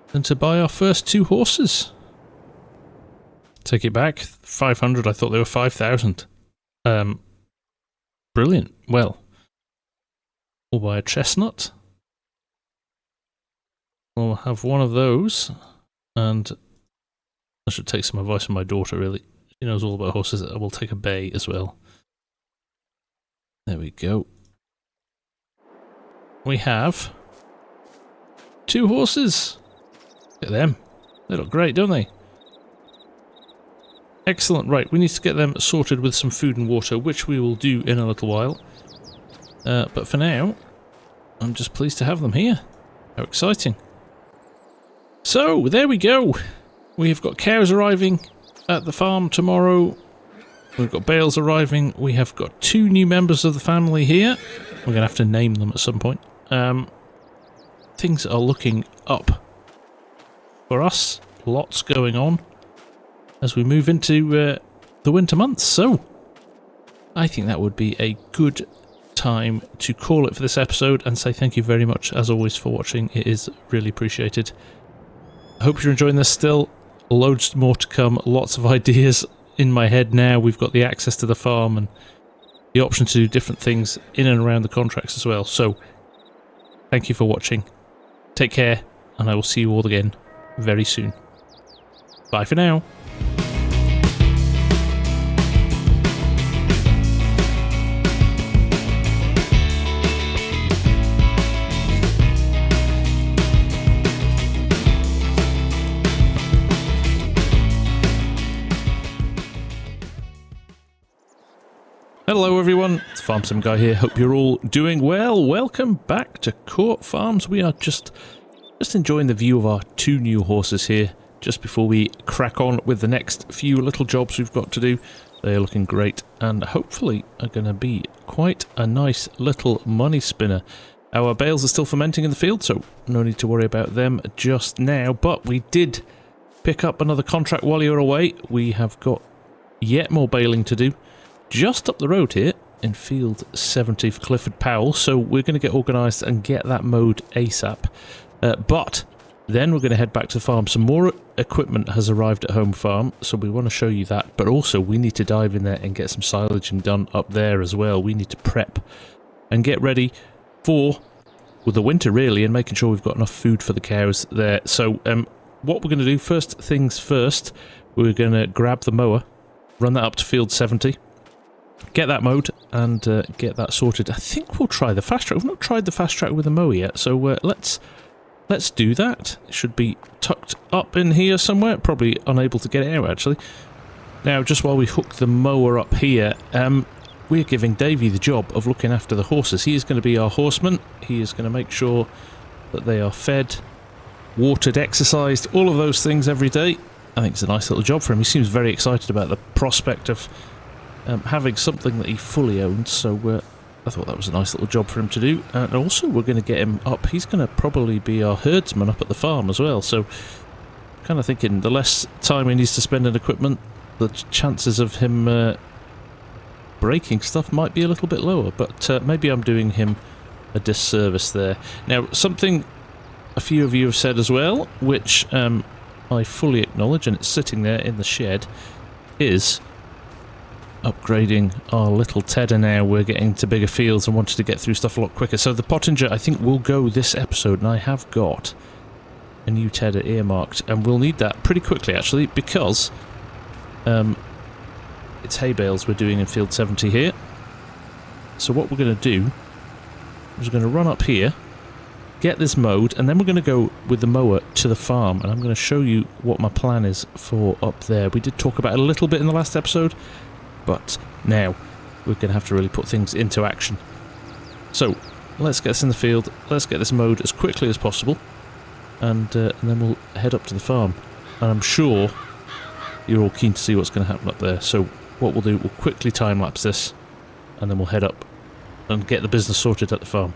than to buy our first 2 horses. Take it back. 500, I thought they were 5,000. Brilliant. Well, we'll buy a chestnut. We'll have one of those. And I should take some advice from my daughter, really. She knows all about horses. I will take a bay as well. There we go. We have 2 horses. Look at them. They look great, don't they? Excellent. Right, we need to get them sorted with some food and water, which we will do in a little while. But for now, I'm just pleased to have them here. How exciting. So, there we go. We've got cows arriving at the farm tomorrow. We've got bales arriving. We have got 2 new members of the family here. We're going to have to name them at some point. Things are looking up for us. Lots going on as we move into the winter months. So, I think that would be a good time to call it for this episode and say thank you very much, as always, for watching. It is really appreciated. I hope you're enjoying this still. Loads more to come. Lots of ideas in my head now. We've got the access to the farm and the option to do different things in and around the contracts as well. So, thank you for watching. Take care, and I will see you all again very soon. Bye for now. Hello everyone, it's TheFarmSimGuy here, hope you're all doing well. Welcome back to Court Farms. We are just enjoying the view of our 2 new horses here, just before we crack on with the next few little jobs we've got to do. They are looking great, and hopefully are going to be quite a nice little money spinner. Our bales are still fermenting in the field, so no need to worry about them just now, but we did pick up another contract while you were away. We have got yet more baling to do. Just up the road here in field 70 for Clifford Powell, so we're going to get organised and get that mowed ASAP. But then we're going to head back to the farm. Some more equipment has arrived at home farm, so we want to show you that, but also we need to dive in there and get some silaging done up there as well. We need to prep and get ready for the winter really, and making sure we've got enough food for the cows there. So what we're going to do, first things first, we're going to grab the mower, run that up to field 70. Get that mowed and get that sorted. I think we'll try the fast track. We've not tried the fast track with the mower yet, so let's do that. It should be tucked up in here somewhere. Probably unable to get it out actually. Now, just while we hook the mower up here, we're giving Davey the job of looking after the horses. He is going to be our horseman. He is going to make sure that they are fed, watered, exercised, all of those things every day. I think it's a nice little job for him. He seems very excited about the prospect of having something that he fully owns, so I thought that was a nice little job for him to do. And also we're going to get him up. He's going to probably be our herdsman up at the farm as well, so kind of thinking the less time he needs to spend on equipment, the chances of him breaking stuff might be a little bit lower, but maybe I'm doing him a disservice there. Now, something a few of you have said as well, which I fully acknowledge, and it's sitting there in the shed, is upgrading our little tedder. Now we're getting to bigger fields and wanted to get through stuff a lot quicker. So the pottinger I think will go this episode, and I have got a new tedder earmarked, and we'll need that pretty quickly actually, because it's hay bales we're doing in field 70 here. So what we're going to do is we're going to run up here, get this mowed, and then we're going to go with the mower to the farm, and I'm going to show you what my plan is for up there. We did talk about it a little bit in the last episode, but now we're going to have to really put things into action. So let's get this in the field, let's get this mowed as quickly as possible, and then we'll head up to the farm. And I'm sure you're all keen to see what's going to happen up there, so what we'll do, we'll quickly time-lapse this, and then we'll head up and get the business sorted at the farm.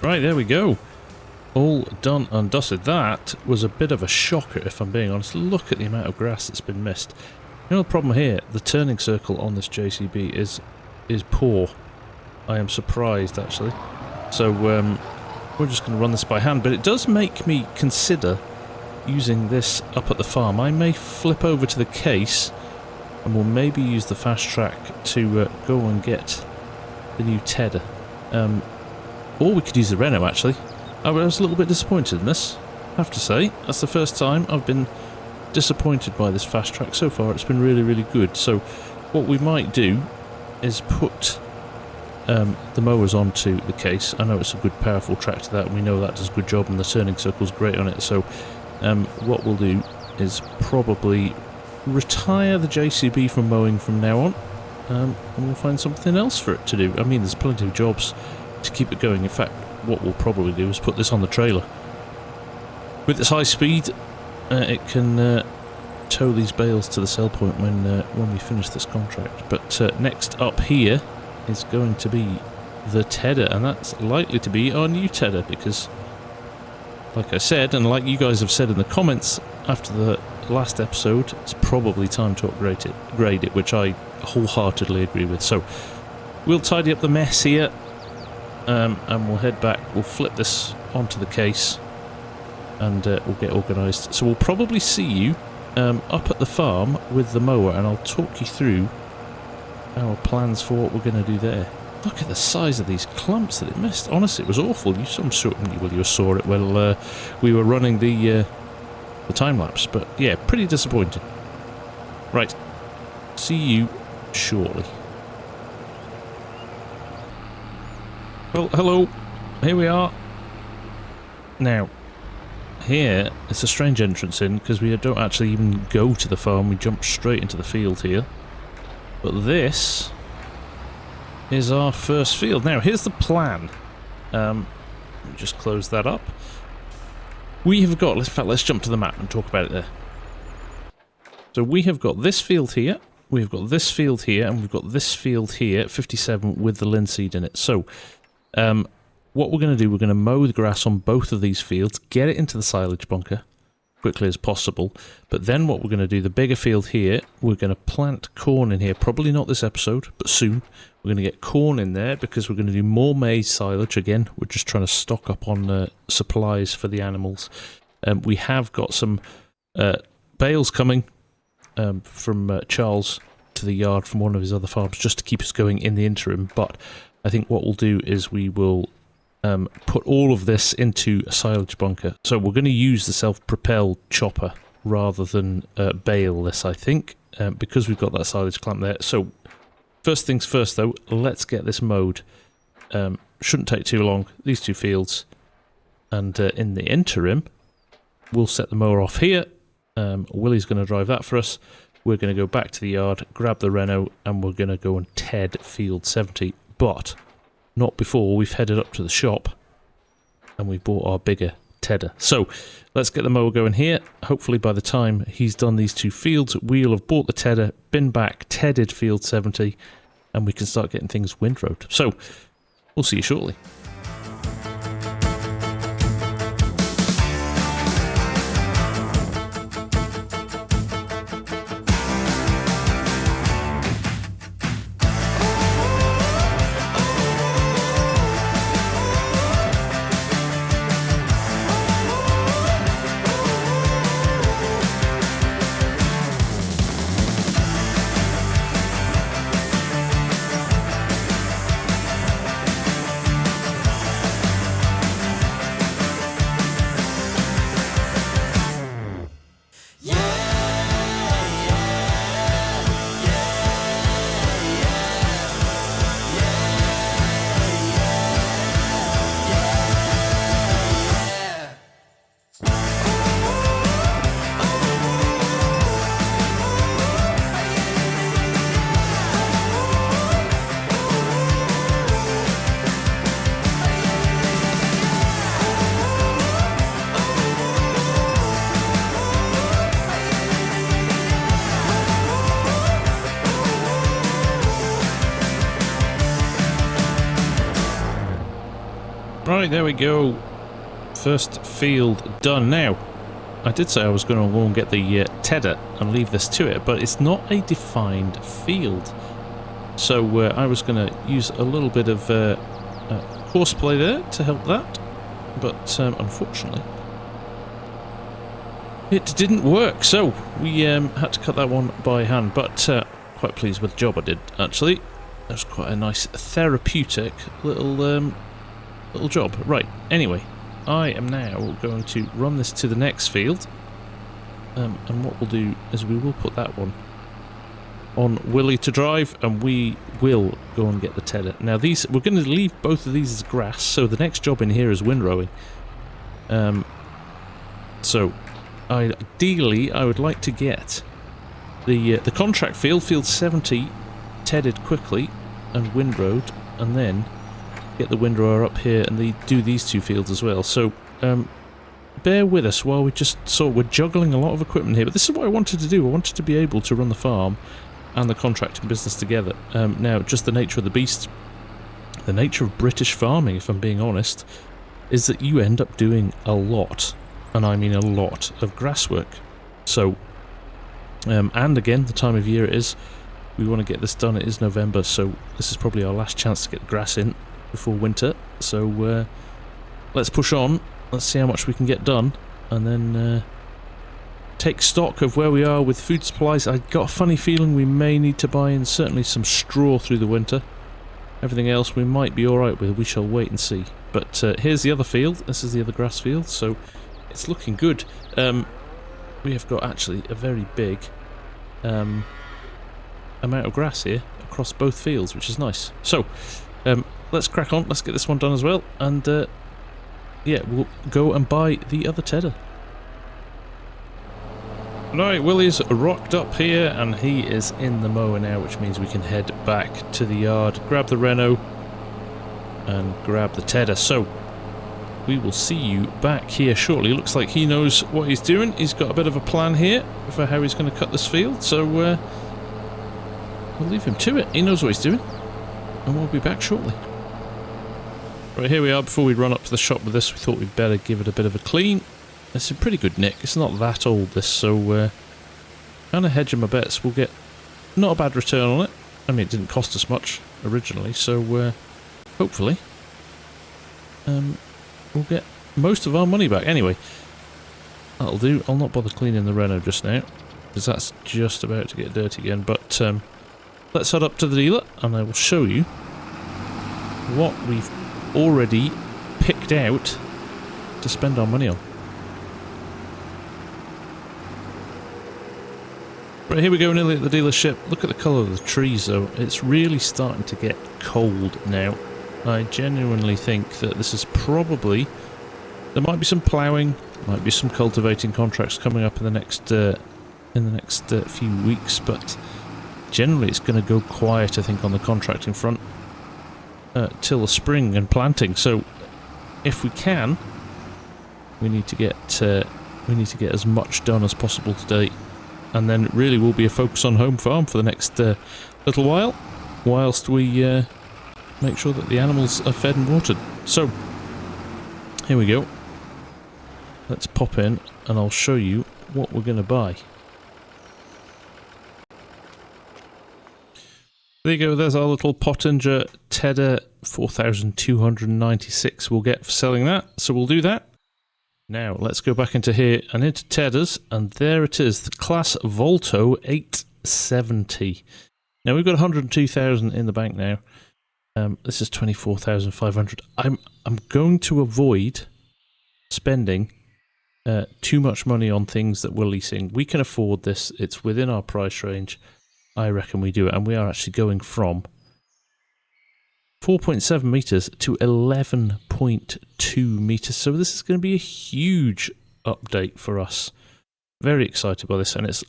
Right, there we go. All done and dusted. That was a bit of a shocker, if I'm being honest. Look at the amount of grass that's been missed. You know the problem here? The turning circle on this JCB is poor. I am surprised, actually. So, we're just going to run this by hand. But it does make me consider using this up at the farm. I may flip over to the case, and we'll maybe use the fast track to go and get the new tedder. Or we could use the Reno, actually. I was a little bit disappointed in this, I have to say. That's the first time I've been disappointed by this fast track so far. It's been really, really good. So what we might do is put the mowers onto the case. I know it's a good, powerful tractor, that, and we know that does a good job, and the turning circle's great on it. So what we'll do is probably retire the JCB from mowing from now on, and we'll find something else for it to do. I mean, there's plenty of jobs to keep it going. In fact, what we'll probably do is put this on the trailer. With its high speed, it can tow these bales to the sell point when we finish this contract. But next up here is going to be the tedder, and that's likely to be our new tedder, because like I said, and like you guys have said in the comments after the last episode, it's probably time to upgrade it, which I wholeheartedly agree with. So we'll tidy up the mess here, and we'll head back. We'll flip this onto the case, and we'll get organised. So we'll probably see you up at the farm with the mower, and I'll talk you through our plans for what we're going to do there. Look at the size of these clumps that it missed. Honestly, it was awful. You saw it while we were running the time lapse, but yeah, pretty disappointing. Right, see you shortly. Well, hello. Here we are. Now, here it's a strange entrance in because we don't actually even go to the farm. We jump straight into the field here. But this is our first field. Now, here's the plan. Let me just close that up. We have got, in fact, let's jump to the map and talk about it there. So we have got this field here, we've got this field here, and we've got this field here, 57, with the linseed in it. So, what we're going to do, we're going to mow the grass on both of these fields, get it into the silage bunker quickly as possible, but then what we're going to do, the bigger field here, we're going to plant corn in here, probably not this episode, but soon. We're going to get corn in there because we're going to do more maize silage. Again, we're just trying to stock up on supplies for the animals. We have got some bales coming from Charles to the yard from one of his other farms just to keep us going in the interim, but I think what we'll do is we will put all of this into a silage bunker. So we're going to use the self-propelled chopper rather than bale this, I think, because we've got that silage clamp there. So first things first, though, let's get this mowed. Shouldn't take too long, these two fields. And in the interim, we'll set the mower off here. Willie's going to drive that for us. We're going to go back to the yard, grab the Renault, and we're going to go and TED field 70. But not before we've headed up to the shop and we bought our bigger tedder. So let's get the mower going here. Hopefully by the time he's done these two fields, we'll have bought the tedder, been back, tedded field 70, and we can start getting things windrowed. So we'll see you shortly. Right, there we go. First field done. Now, I did say I was going to go and get the tedder and leave this to it, but it's not a defined field. So I was going to use a little bit of horseplay there to help that, but unfortunately it didn't work. So we had to cut that one by hand, but quite pleased with the job I did, actually. That was quite a nice therapeutic little job. Right, anyway, I am now going to run this to the next field, and what we'll do is we will put that one on Willie to drive, and we will go and get the tedder. Now these, we're going to leave both of these as grass, so the next job in here is windrowing. So ideally I would like to get the contract field 70 tedded quickly and windrowed, and then get the windrower up here and do these two fields as well. So bear with us while we're juggling a lot of equipment here, but this is what I wanted to do. I wanted to be able to run the farm and the contracting business together. Now, just the nature of the beast, the nature of British farming, if I'm being honest, is that you end up doing a lot, and I mean a lot, of grass work. So, and again, the time of year it is, we want to get this done. It is November, so this is probably our last chance to get the grass in before winter. So let's push on, let's see how much we can get done, and then take stock of where we are with food supplies. I got a funny feeling we may need to buy in certainly some straw through the winter. Everything else we might be alright with, we shall wait and see. But here's the other field, this is the other grass field, so it's looking good. We have got actually a very big amount of grass here across both fields, which is nice. So, let's crack on, let's get this one done as well, and yeah, we'll go and buy the other tedder. Right, Willie's rocked up here and he is in the mower now, which means we can head back to the yard, grab the Reno and grab the tedder. So we will see you back here shortly. Looks like he knows what he's doing. He's got a bit of a plan here for how he's going to cut this field, so we'll leave him to it. He knows what he's doing and we'll be back shortly. Right, here we are. Before we run up to the shop with this, we thought we'd better give it a bit of a clean. It's a pretty good nick. It's not that old, this, so kind of hedging my bets. We'll get not a bad return on it. I mean, it didn't cost us much originally, so hopefully we'll get most of our money back. Anyway, that'll do. I'll not bother cleaning the Reno just now, because that's just about to get dirty again. But let's head up to the dealer, and I will show you what we've already picked out to spend our money on. Right, here we go, nearly at the dealership. Look at the colour of the trees though, it's really starting to get cold now. I genuinely think that this is probably, there might be some ploughing, might be some cultivating contracts coming up in the next few weeks, but generally it's going to go quiet, I think, on the contracting front till the spring and planting. So if we can, we need to get as much done as possible today. And then it really will be a focus on home farm for the next little while, whilst we make sure that the animals are fed and watered. So, here we go. Let's pop in and I'll show you what we're going to buy. There you go, there's our little Pottinger Tedder 4,296 we'll get for selling that, so we'll do that. Now, let's go back into here and into Tedders, and there it is, the Class Volto 870. Now, we've got 102,000 in the bank now. This is 24,500. I'm going to avoid spending too much money on things that we're leasing. We can afford this. It's within our price range. I reckon we do it, and we are actually going from 4.7 metres to 11.2 metres. So this is going to be a huge update for us. Very excited by this, and it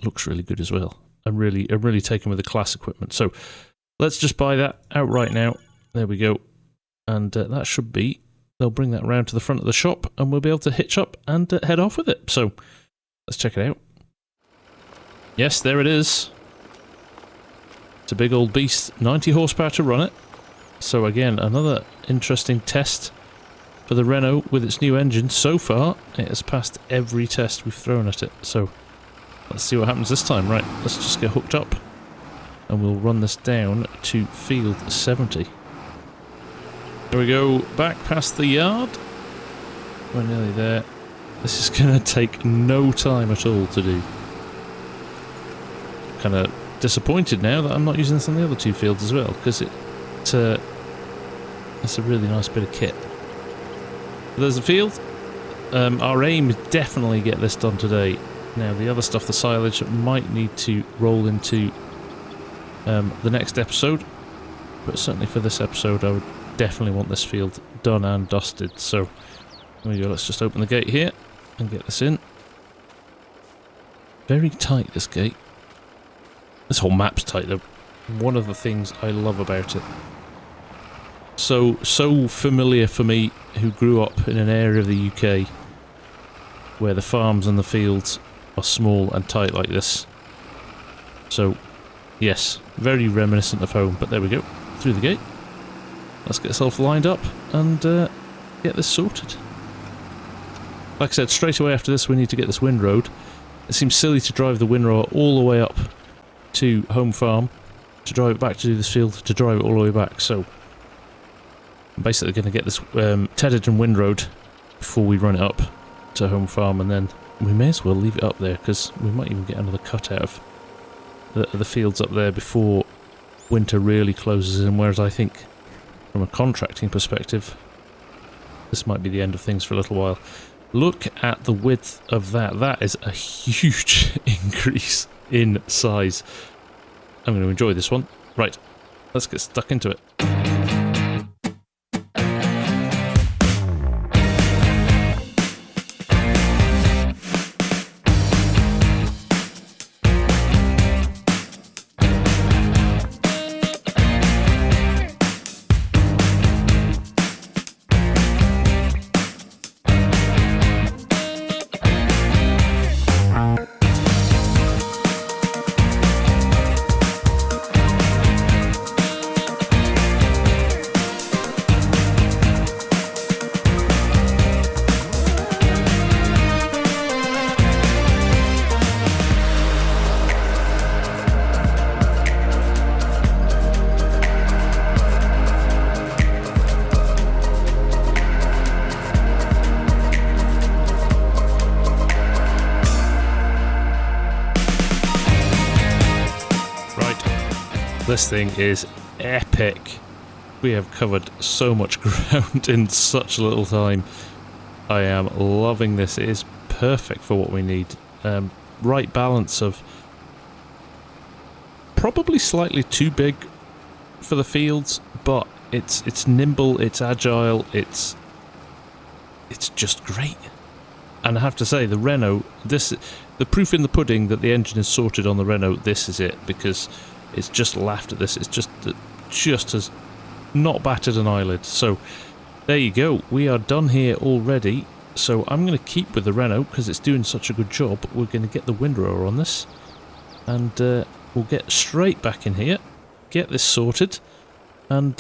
looks really good as well. I'm really taken with the class equipment. So let's just buy that outright now. There we go. And that should be, they'll bring that round to the front of the shop and we'll be able to hitch up and head off with it. So let's check it out. Yes, there it is. It's a big old beast, 90 horsepower to run it. So again, another interesting test for the Renault with its new engine. So far, it has passed every test we've thrown at it. So let's see what happens this time. Right, let's just get hooked up and we'll run this down to field 70. There we go, back past the yard. We're nearly there. This is going to take no time at all to do. Kind of disappointed now that I'm not using this on the other two fields as well, because it's a really nice bit of kit. There's the field. Our aim is definitely get this done today. Now the other stuff, the silage, might need to roll into the next episode, but certainly for this episode I would definitely want this field done and dusted. So there we go, let's just open the gate here and get this in. Very tight, this gate. This whole map's tight though. One of the things I love about it. So familiar for me, who grew up in an area of the UK where the farms and the fields are small and tight like this. So yes, very reminiscent of home, but there we go, through the gate. Let's get ourselves lined up and get this sorted. Like I said, straight away after this we need to get this windrowed. It seems silly to drive the windrower all the way up to home farm, to drive it back to do this field, to drive it all the way back, so I'm basically going to get this tedded and windrowed before we run it up to home farm, and then we may as well leave it up there because we might even get another cut out of the fields up there before winter really closes in, whereas I think from a contracting perspective this might be the end of things for a little while. Look at the width of that. That is a huge increase in size. I'm going to enjoy this one. Right, let's get stuck into it. This thing is epic. We have covered so much ground in such little time. I am loving this. It is perfect for what we need. Right balance of probably slightly too big for the fields, but it's nimble, it's agile, it's just great. And I have to say, the Renault, the proof in the pudding that the engine is sorted on the Renault, this is it, because it's just laughed at this. It's just has not batted an eyelid. So there you go. We are done here already. So I'm going to keep with the Renault because it's doing such a good job. We're going to get the windrower on this, and we'll get straight back in here, get this sorted, and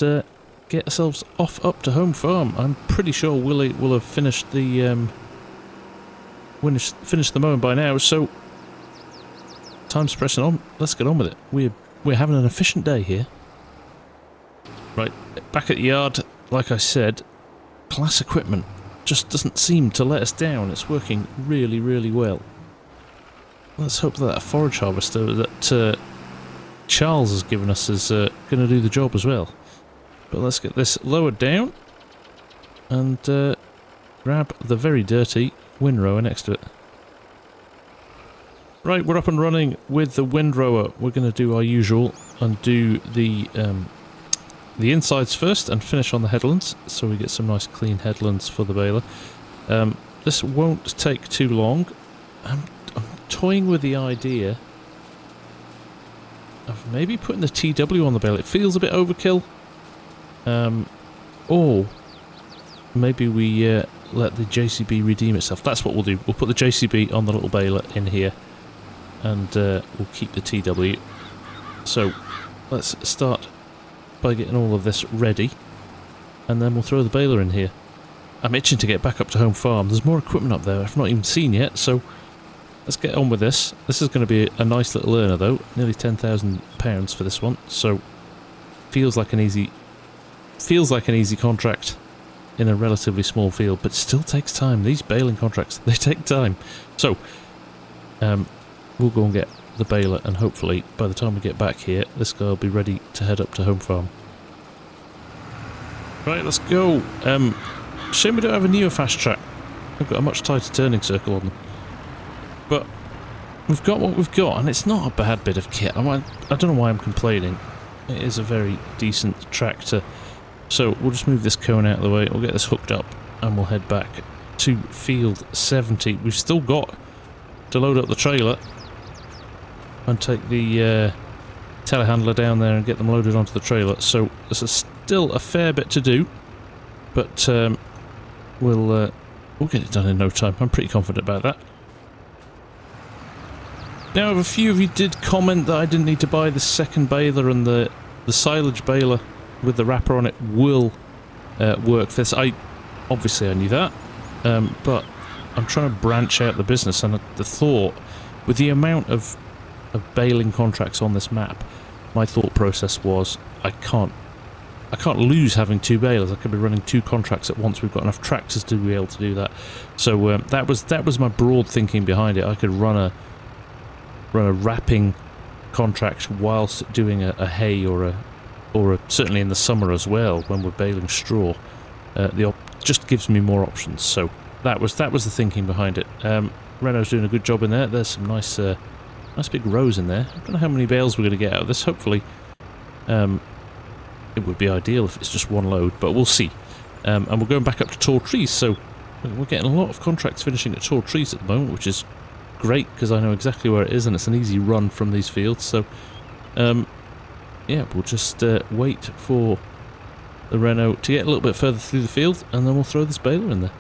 get ourselves off up to home farm. I'm pretty sure Willie will have finished the finished the mowing by now. So time's pressing on. Let's get on with it. We're having an efficient day here. Right, back at the yard, like I said, class equipment just doesn't seem to let us down. It's working really, really well. Let's hope that forage harvester that Charles has given us is going to do the job as well. But let's get this lowered down and grab the very dirty windrower next to it. Right, we're up and running with the windrower. We're going to do our usual and do the insides first and finish on the headlands, so we get some nice clean headlands for the baler. This won't take too long. I'm toying with the idea of maybe putting the TW on the baler. It feels a bit overkill. Or maybe we let the JCB redeem itself. That's what we'll do. We'll put the JCB on the little baler in here, and we'll keep the TW. So let's start by getting all of this ready, and then we'll throw the baler in here. I'm itching to get back up to home farm. There's more equipment up there I've not even seen yet, so let's get on with this. This is going to be a nice little earner though, nearly £10,000 for this one, so feels like an easy contract in a relatively small field, but still takes time. These baling contracts, they take time. So we'll go and get the baler, and hopefully by the time we get back here, this guy will be ready to head up to home farm. Right, let's go. Shame we don't have a Neo fast track. I've got a much tighter turning circle on them. But we've got what we've got, and it's not a bad bit of kit. I don't know why I'm complaining. It is a very decent tractor. So we'll just move this cone out of the way, we'll get this hooked up, and we'll head back to field 70. We've still got to load up the trailer and take the telehandler down there and get them loaded onto the trailer. So there's still a fair bit to do, but we'll get it done in no time. I'm pretty confident about that. Now, if a few of you did comment that I didn't need to buy the second baler, and the silage baler with the wrapper on it will work for this. I Obviously I knew that, but I'm trying to branch out the business, and the thought, with the amount of baling contracts on this map, my thought process was I can't lose having 2 balers. I could be running 2 contracts at once. We've got enough tractors to be able to do that. So that was my broad thinking behind it. I could run a wrapping contract whilst doing a hay or a certainly in the summer as well when we're baling straw. Just gives me more options. So that was the thinking behind it. Renault's doing a good job in there. There's some nice big rows in there. I don't know how many bales we're going to get out of this. Hopefully, it would be ideal if it's just one load, but we'll see. And we're going back up to tall trees, so we're getting a lot of contracts finishing at tall trees at the moment, which is great because I know exactly where it is and it's an easy run from these fields. So, yeah, we'll just wait for the Renault to get a little bit further through the field, and then we'll throw this baler in there.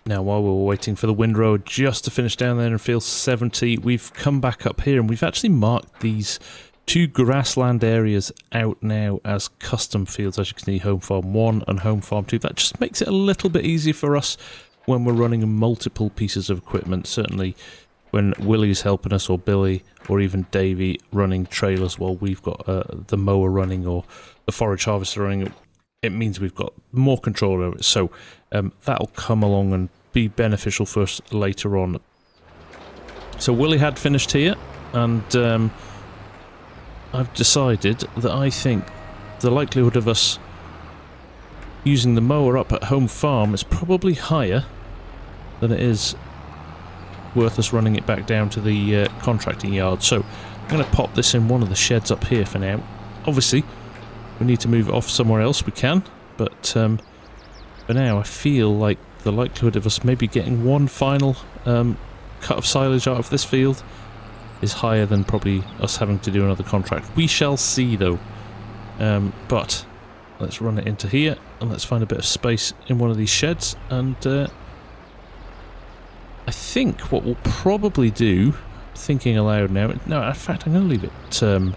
Now, while we were waiting for the windrower just to finish down there in field 70, we've come back up here and we've actually marked these 2 grassland areas out now as custom fields, as you can see, Home Farm 1 and Home Farm 2. That just makes it a little bit easier for us when we're running multiple pieces of equipment. Certainly when Willie's helping us, or Billy, or even Davey running trailers while we've got the mower running or the forage harvester running, it means we've got more control over it. So that'll come along and be beneficial for us later on. So Willie had finished here, and I've decided that I think the likelihood of us using the mower up at Home Farm is probably higher than it is worth us running it back down to the contracting yard. So I'm going to pop this in one of the sheds up here for now. Obviously, we need to move it off somewhere else, we can, but for now I feel like the likelihood of us maybe getting one final cut of silage out of this field is higher than probably us having to do another contract. We shall see though. But let's run it into here and let's find a bit of space in one of these sheds, and I think what we'll probably do, thinking aloud now, no, in fact I'm going to leave it, I'm going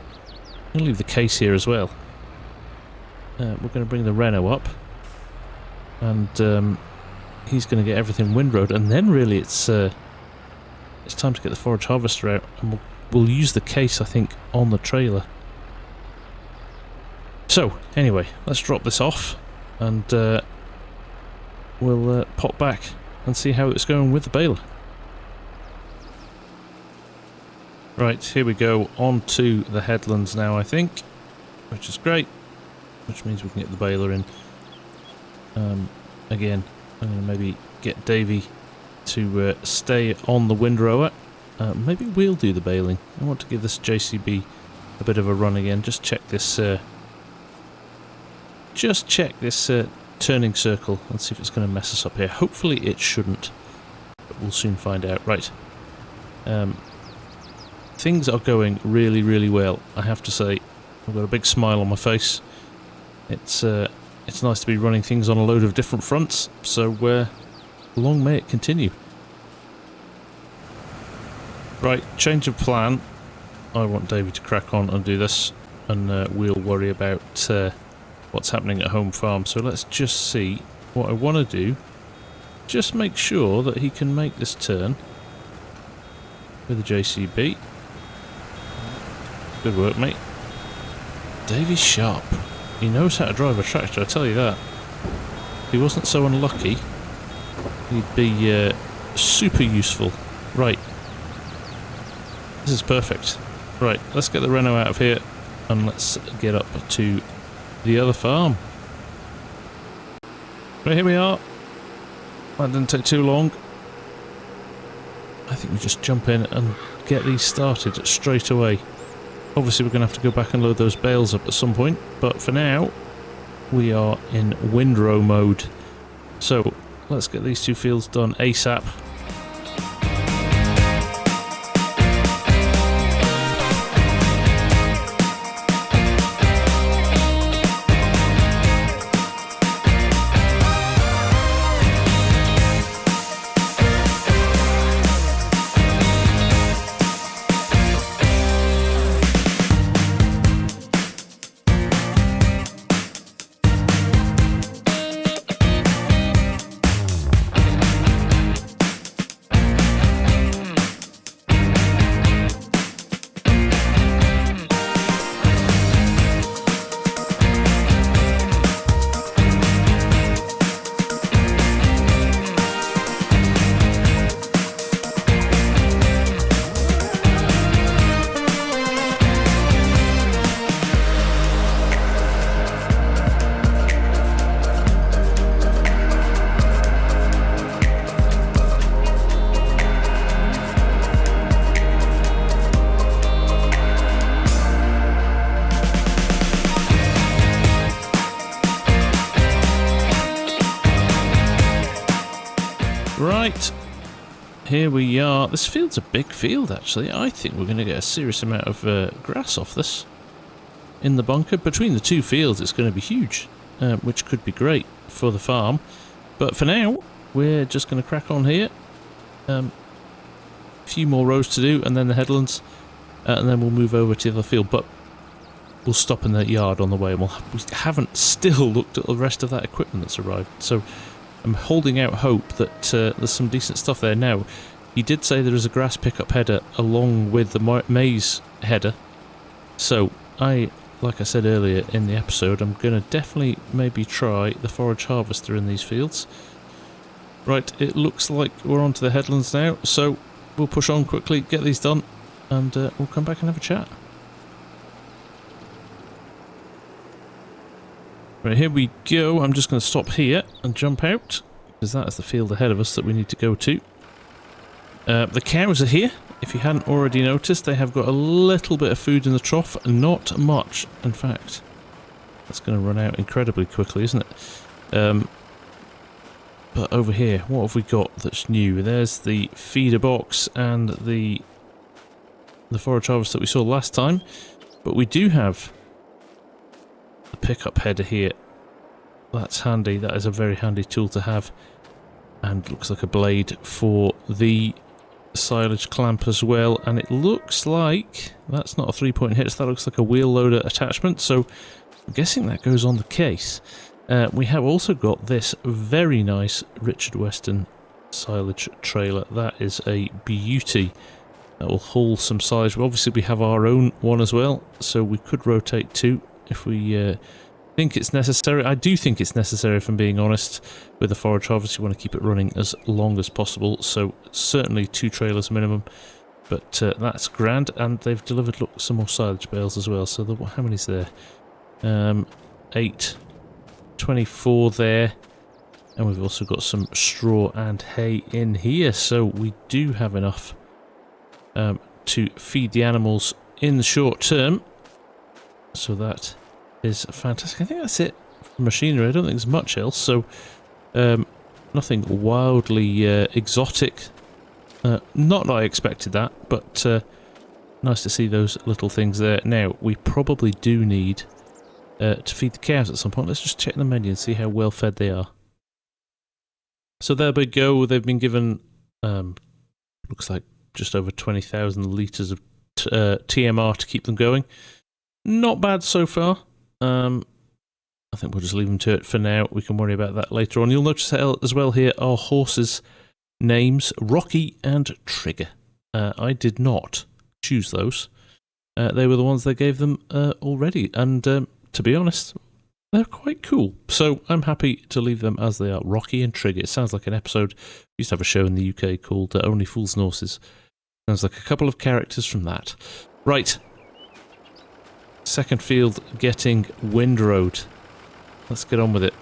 to leave the case here as well. We're going to bring the Renault up, and he's going to get everything windrowed, and then really it's time to get the forage harvester out, and we'll use the case, I think, on the trailer. So, anyway, let's drop this off, and we'll pop back and see how it's going with the baler. Right, here we go, on to the headlands now, I think, which is great, which means we can get the baler in. Again, I'm going to maybe get Davey to stay on the windrower. Maybe we'll do the baling. I want to give this JCB a bit of a run again. Just check this turning circle and see if it's going to mess us up here. Hopefully it shouldn't, but we'll soon find out. Right, things are going really, really well, I have to say. I've got a big smile on my face. It's nice to be running things on a load of different fronts, so long may it continue. Right, change of plan. I want Davey to crack on and do this, and we'll worry about what's happening at Home Farm. So let's just see what I want to do. Just make sure that he can make this turn with the JCB. Good work, mate. Davey's sharp. He knows how to drive a tractor, I tell you that. If he wasn't so unlucky, he'd be super useful. Right. This is perfect. Right, let's get the Renault out of here and let's get up to the other farm. Right, here we are. That didn't take too long. I think we just jump in and get these started straight away. Obviously we're going to have to go back and load those bales up at some point, but for now we are in windrow mode. So let's get these 2 fields done ASAP. here we are. This field's a big field, actually. I think we're going to get a serious amount of grass off this in the bunker. Between the two fields, it's going to be huge, which could be great for the farm. But for now, we're just going to crack on here. A few more rows to do, and then the headlands, and then we'll move over to the other field. But we'll stop in the yard on the way, and we haven't still looked at the rest of that equipment that's arrived. So I'm holding out hope that there's some decent stuff there. Now, he did say there is a grass pickup header along with the maize header. So like I said earlier in the episode, I'm going to definitely maybe try the forage harvester in these fields. Right, it looks like we're onto the headlands now, so we'll push on quickly, get these done, and we'll come back and have a chat. Right, here we go. I'm just going to stop here and jump out, because that is the field ahead of us that we need to go to. The cows are here. If you hadn't already noticed, they have got a little bit of food in the trough. Not much, in fact. That's going to run out incredibly quickly, isn't it? But over here, what have we got that's new? There's the feeder box and the forage harvest that we saw last time. But we do have the pickup header here. That's handy. That is a very handy tool to have. And looks like a blade for the silage clamp as well. And it looks like that's not a 3-point hitch. That looks like a wheel loader attachment. So I'm guessing that goes on the case. We have also got this very nice Richard Weston silage trailer. That is a beauty. That will haul some silage. Obviously we have our own one as well, so we could rotate two if we think it's necessary. I do think it's necessary, if I'm being honest. With the forage harvest, you want to keep it running as long as possible, so certainly 2 trailers minimum. But that's grand, and they've delivered, look, some more silage bales as well. So how many's there? 8, 24 there, and we've also got some straw and hay in here, so we do have enough to feed the animals in the short term. So that is fantastic. I think that's it for machinery. I don't think there's much else, so nothing wildly exotic. Not that I expected that, but nice to see those little things there. Now, we probably do need to feed the cows at some point. Let's just check the menu and see how well fed they are. So there we go. They've been given, looks like just over 20,000 litres of TMR to keep them going. Not bad so far. I think we'll just leave them to it for now. We can worry about that later on. You'll notice as well here our horses' names, Rocky and Trigger. I did not choose those. They were the ones they gave them already, and to be honest, they're quite cool. So I'm happy to leave them as they are. Rocky and Trigger. It sounds like an episode. We used to have a show in the UK called Only Fools and Horses. Sounds like a couple of characters from that. Right. Second field getting windrowed. Let's get on with it.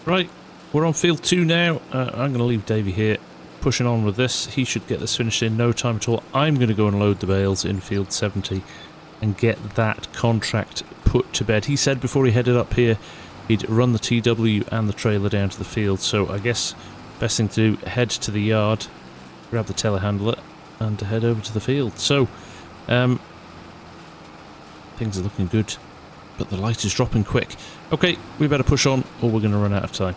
Right, we're on field 2 now. I'm going to leave Davey here pushing on with this. He should get this finished in no time at all. I'm going to go and load the bales in field 70 and get that contract put to bed. He said before he headed up here he'd run the TW and the trailer down to the field, so I guess best thing to do, head to the yard, grab the telehandler and head over to the field. So things are looking good, but the light is dropping quick. Okay, we better push on or we're going to run out of time.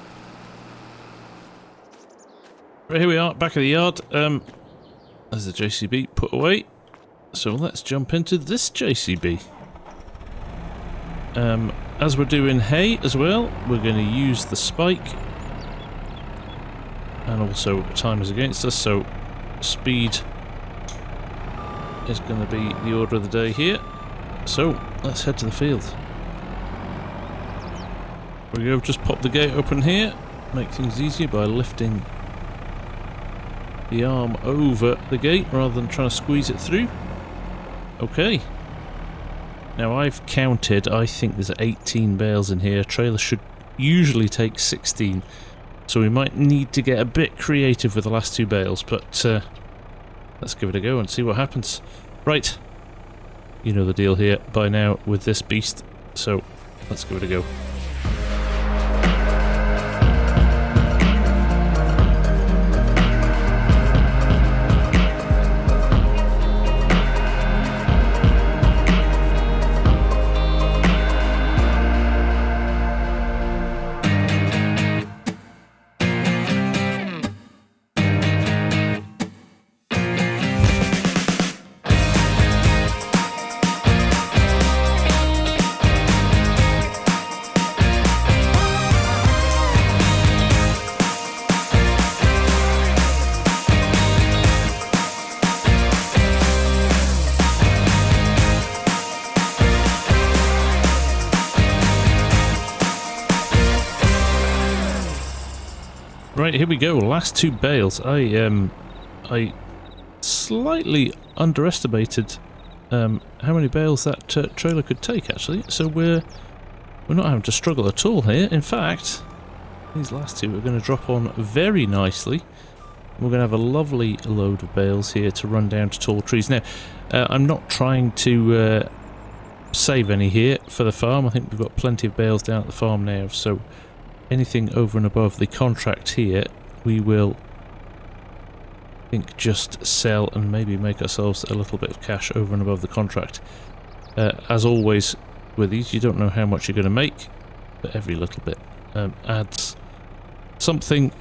Right, here we are, back of the yard. There's the JCB put away. So let's jump into this JCB. As we're doing hay as well, we're going to use the spike. And also time is against us, so speed is going to be the order of the day here. So let's head to the field. There we go, just pop the gate open here. Make things easier by lifting the arm over the gate rather than trying to squeeze it through. Okay. Now I've counted, I think there's 18 bales in here. Trailer should usually take 16. So we might need to get a bit creative with the last 2 bales, but let's give it a go and see what happens. Right. You know the deal here by now with this beast, so let's give it a go. Right, here we go. Last 2 bales. I slightly underestimated how many bales that trailer could take, actually. So we're not having to struggle at all here. In fact, these last 2 are going to drop on very nicely. We're going to have a lovely load of bales here to run down to tall trees. Now, I'm not trying to save any here for the farm. I think we've got plenty of bales down at the farm now, so anything over and above the contract here, we will, I think, just sell and maybe make ourselves a little bit of cash over and above the contract. As always with these, you don't know how much you're going to make, but every little bit adds something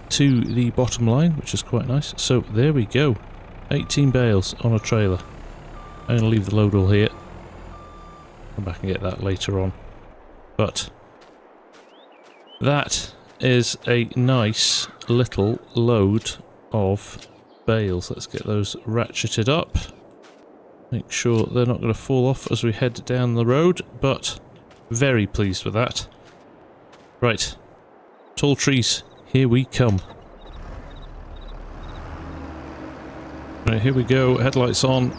to the bottom line, which is quite nice. So there we go, 18 bales on a trailer. I'm going to leave the load all here, come back and get that later on, but that is a nice little load of bales. Let's get those ratcheted up, make sure they're not going to fall off as we head down the road, but very pleased with that. Right, tall trees, here we come. Right, here we go, headlights on,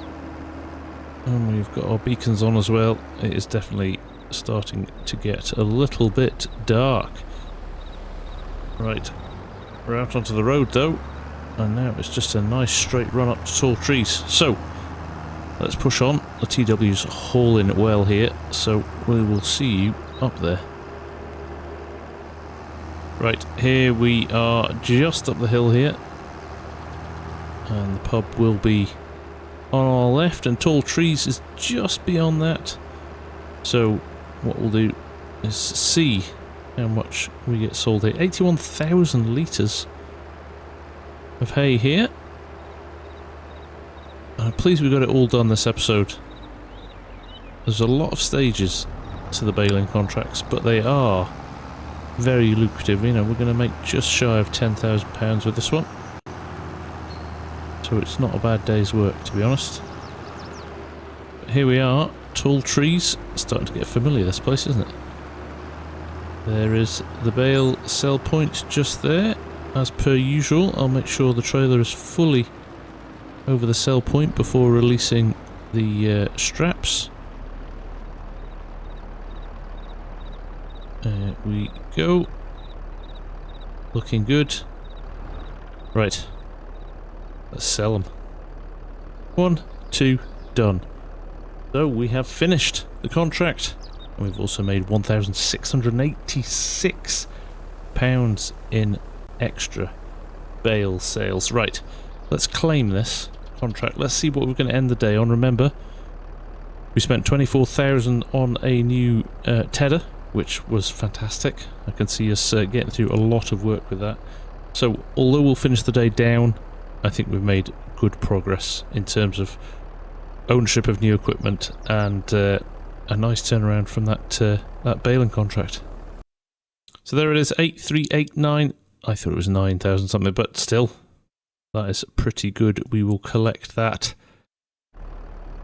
and we've got our beacons on as well. It is definitely starting to get a little bit dark. Right, we're out onto the road though, and now it's just a nice straight run up to tall trees. So, let's push on. The TW's hauling well here, so we will see you up there. Right, here we are just up the hill here, and the pub will be on our left, and tall trees is just beyond that. So what we'll do is see how much we get sold here. 81,000 litres of hay here. I'm pleased we got it all done this episode. There's a lot of stages to the baling contracts, but they are very lucrative. You know, we're going to make just shy of £10,000 with this one. So it's not a bad day's work, to be honest. But here we are, tall trees. Starting to get familiar, this place, isn't it? There is the bale sell point just there. As per usual, I'll make sure the trailer is fully over the sell point before releasing the straps. There we go. Looking good. Right. Let's sell them. 1, 2, done. So we have finished the contract. And we've also made £1,686 in extra bale sales. Right. Let's claim this contract. Let's see what we're going to end the day on. Remember, we spent 24,000 on a new tedder, which was fantastic. I can see us getting through a lot of work with that. So although we'll finish the day down, I think we've made good progress in terms of ownership of new equipment and a nice turnaround from that baling contract. So there it is, 8389. I thought it was 9,000 something, but still, that is pretty good. We will collect that.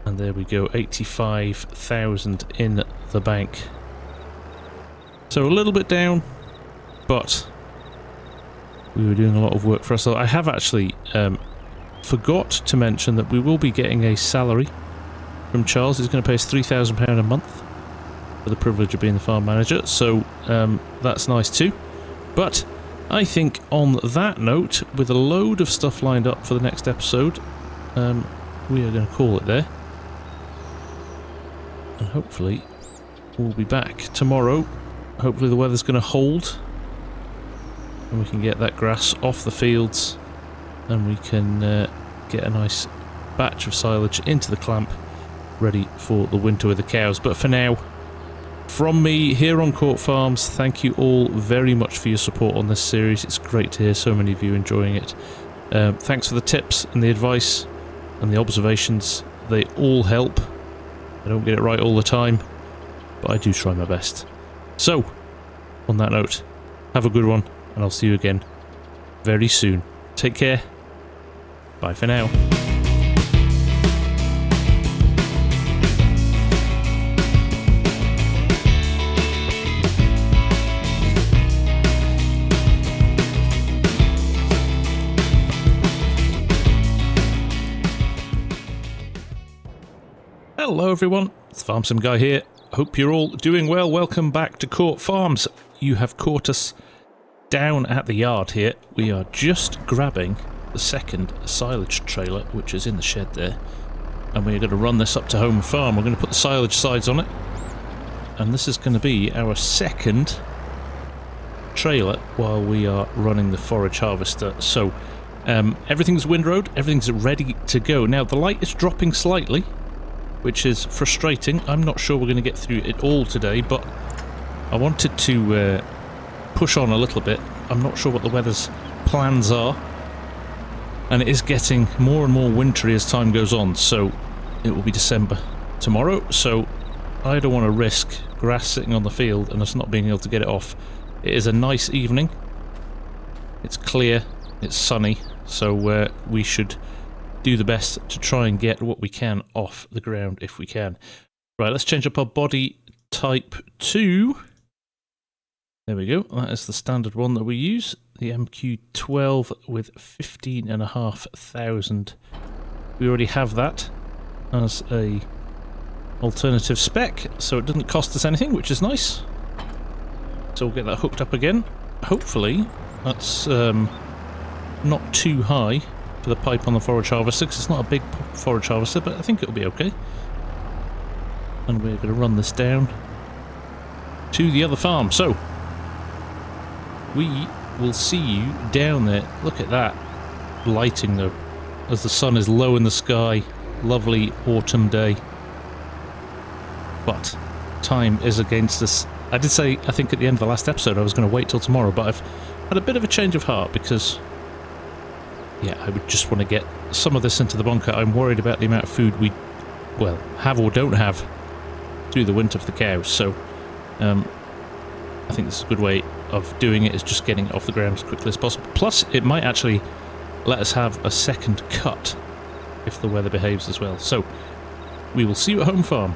And there we go, 85,000 in the bank. So a little bit down, but we were doing a lot of work for ourselves. I have actually forgot to mention that we will be getting a salary from Charles. He's going to pay us £3,000 a month for the privilege of being the farm manager, so that's nice too. But I think on that note, with a load of stuff lined up for the next episode, we are going to call it there. And hopefully we'll be back tomorrow. Hopefully the weather's going to hold and we can get that grass off the fields and we can get a nice batch of silage into the clamp ready for the winter with the cows. But for now, from me here on Court Farms, thank you all very much for your support on this series. It's great to hear so many of you enjoying it. Thanks for the tips and the advice and the observations. They all help. I don't get it right all the time, but I do try my best. So, on that note, have a good one, and I'll see you again very soon. Take care. Bye for now. Hello everyone, it's TheFarmSimGuy here. Hope you're all doing well. Welcome back to Court Farms. You have caught us down at the yard here. We are just grabbing the second silage trailer, which is in the shed there. And we're going to run this up to home farm. We're going to put the silage sides on it. And this is going to be our second trailer while we are running the forage harvester. So everything's windrowed, everything's ready to go. Now the light is dropping slightly, which is frustrating. I'm not sure we're going to get through it all today, but I wanted to push on a little bit. I'm not sure what the weather's plans are, and it is getting more and more wintry as time goes on, so it will be December tomorrow, so I don't want to risk grass sitting on the field and us not being able to get it off. It is a nice evening, it's clear, it's sunny, so we should do the best to try and get what we can off the ground if we can. Right, let's change up our body type to... There we go, that is the standard one that we use. The MQ-12 with 15,500. We already have that as a alternative spec, so it doesn't cost us anything, which is nice. So we'll get that hooked up again. Hopefully that's not too high for the pipe on the forage harvester, because it's not a big forage harvester, but I think it'll be okay. And we're going to run this down to the other farm. So we will see you down there. Look at that lighting though, as the sun is low in the sky. Lovely autumn day. But time is against us. I did say, I think at the end of the last episode, I was going to wait till tomorrow, but I've had a bit of a change of heart because, yeah, I would just want to get some of this into the bunker. I'm worried about the amount of food we, well, have or don't have through the winter for the cows, so I think this is a good way of doing it, is just getting it off the ground as quickly as possible. Plus, it might actually let us have a second cut if the weather behaves as well. So, we will see you at home farm.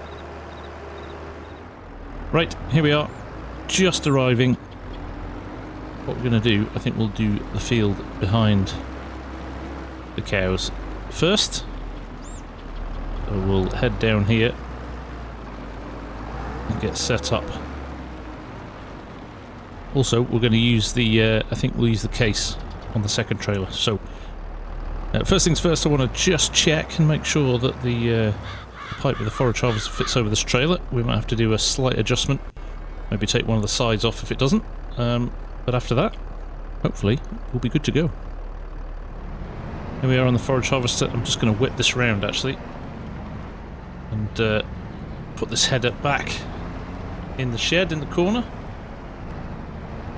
Right, here we are, just arriving. What we're going to do, I think we'll do the field behind the cows first. So we'll head down here and get set up. Also, we're going to use the, I think we'll use the case on the second trailer. So, first things first, I want to just check and make sure that the pipe with the forage harvester fits over this trailer. We might have to do a slight adjustment, maybe take one of the sides off if it doesn't, but after that, hopefully, we'll be good to go. Here we are on the forage harvester. I'm just going to whip this round actually, and put this header back in the shed in the corner,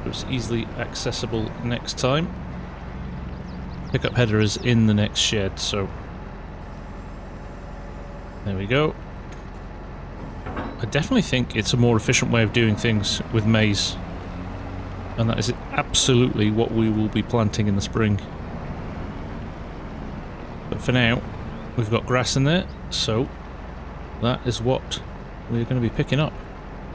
so it's easily accessible next time. Pickup header is in the next shed, so there we go. I definitely think it's a more efficient way of doing things with maize, and that is absolutely what we will be planting in the spring. But for now, we've got grass in there, so that is what we're going to be picking up.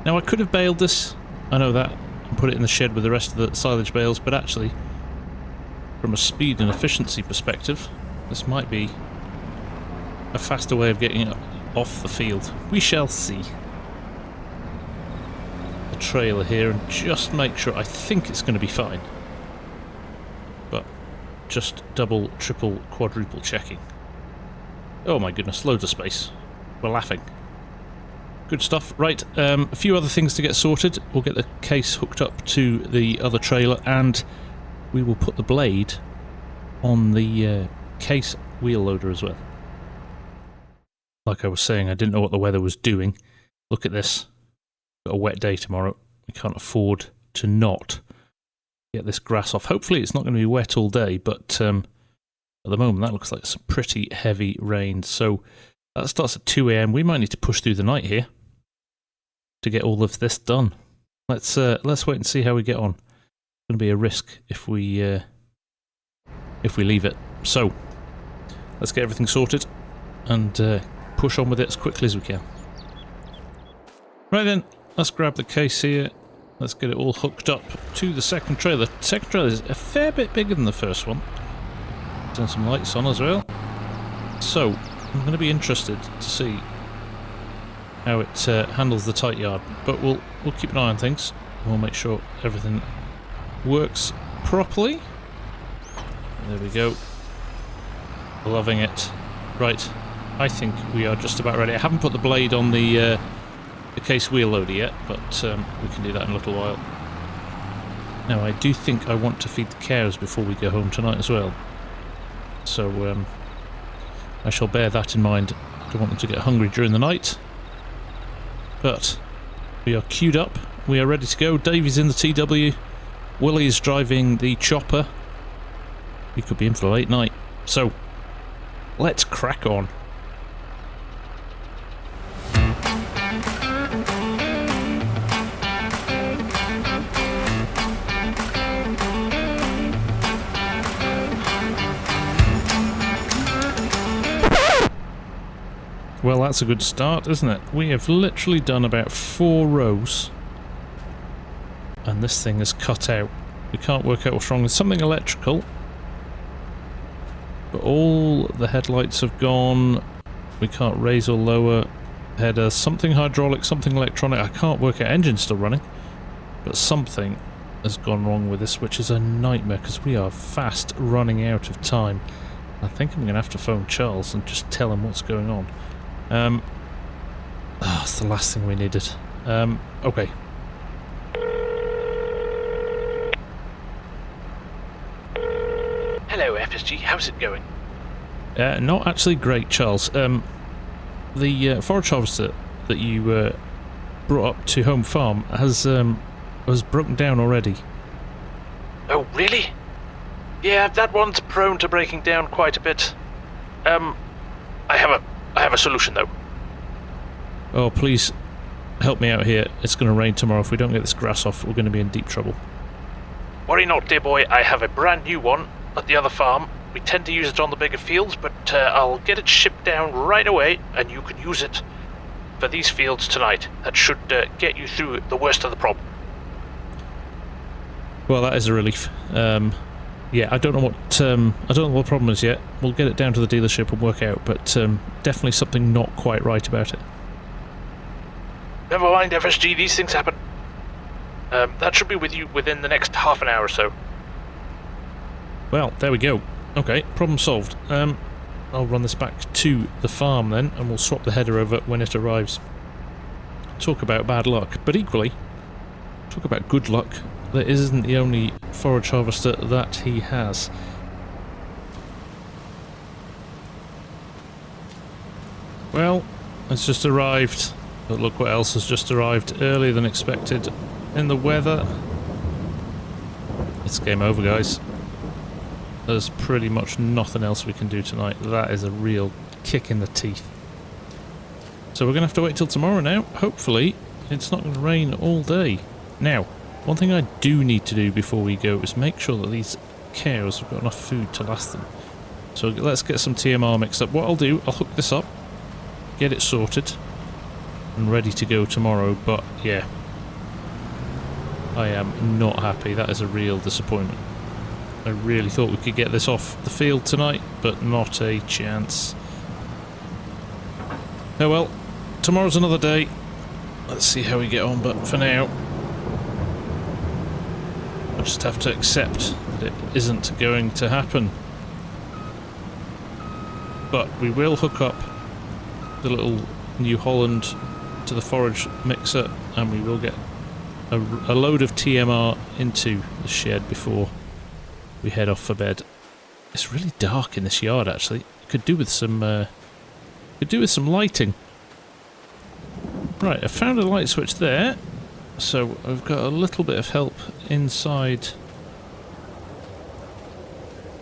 Now I could have baled this, I know that, and put it in the shed with the rest of the silage bales, but actually, from a speed and efficiency perspective, this might be a faster way of getting it off the field. We shall see. The trailer here, and just make sure, I think it's going to be fine. But just double, triple, quadruple checking. Oh my goodness, loads of space. We're laughing. Good stuff. Right, a few other things to get sorted. We'll get the case hooked up to the other trailer, and we will put the blade on the case wheel loader as well. Like I was saying, I didn't know what the weather was doing. Look at this. Got a wet day tomorrow. We can't afford to not get this grass off. Hopefully it's not going to be wet all day, but at the moment that looks like some pretty heavy rain. So that starts at 2 AM. We might need to push through the night here to get all of this done. Let's wait and see how we get on. It's going to be a risk if we leave it. So let's get everything sorted and push on with it as quickly as we can. Right then, let's grab the case here. Let's get it all hooked up to the second trailer. The second trailer is a fair bit bigger than the first one. Turn some lights on as well. So, I'm going to be interested to see how it handles the tight yard. But we'll keep an eye on things. We'll make sure everything works properly. There we go. Loving it. Right, I think we are just about ready. I haven't put the blade on the case wheel loader yet, but we can do that in a little while. Now, I do think I want to feed the cows before we go home tonight as well. So, I shall bear that in mind. I don't want them to get hungry during the night. But we are queued up. We are ready to go. Davey's in the TW. Willie is driving the chopper. We could be in for a late night. So, let's crack on. Well, that's a good start, isn't it? We have literally done about 4 rows. And this thing is cut out. We can't work out what's wrong. There's something electrical. But all the headlights have gone. We can't raise or lower header. Something hydraulic, something electronic. I can't work out. Engine's still running. But something has gone wrong with this, which is a nightmare because we are fast running out of time. I think I'm going to have to phone Charles and just tell him what's going on. It's the last thing we needed. Okay. Hello, FSG. How's it going? Not actually great, Charles. The forage harvester that you brought up to home farm has broken down already. Oh, really? Yeah, that one's prone to breaking down quite a bit. I have a solution though. Oh, please help me out here. It's going to rain tomorrow. If we don't get this grass off, we're going to be in deep trouble. Worry not, dear boy. I have a brand new one at the other farm. We tend to use it on the bigger fields, but I'll get it shipped down right away, and you can use it for these fields tonight. That should get you through the worst of the problem. Well, that is a relief. Yeah, I don't know what the problem is yet. We'll get it down to the dealership and work out, but definitely something not quite right about it. Never mind, FSG. These things happen. That should be with you within the next half an hour or so. Well, there we go. Okay, problem solved. I'll run this back to the farm then, and we'll swap the header over when it arrives. Talk about bad luck, but equally, talk about good luck. That isn't the only forage harvester that he has. Well, it's just arrived, but look what else has just arrived earlier than expected in the weather. It's game over, guys. There's pretty much nothing else we can do tonight. That is a real kick in the teeth. So we're going to have to wait till tomorrow now. Hopefully, it's not going to rain all day. Now, one thing I do need to do before we go is make sure that these cows have got enough food to last them. So let's get some TMR mixed up. What I'll do, I'll hook this up, get it sorted, and ready to go tomorrow. But yeah, I am not happy. That is a real disappointment. I really thought we could get this off the field tonight, but not a chance. Oh well, tomorrow's another day. Let's see how we get on, but for now, I just have to accept that it isn't going to happen. But we will hook up the little New Holland to the forage mixer, and we will get a load of TMR into the shed before we head off for bed. It's really dark in this yard, actually. Could do with some lighting. Right, I found a light switch there, so I've got a little bit of help inside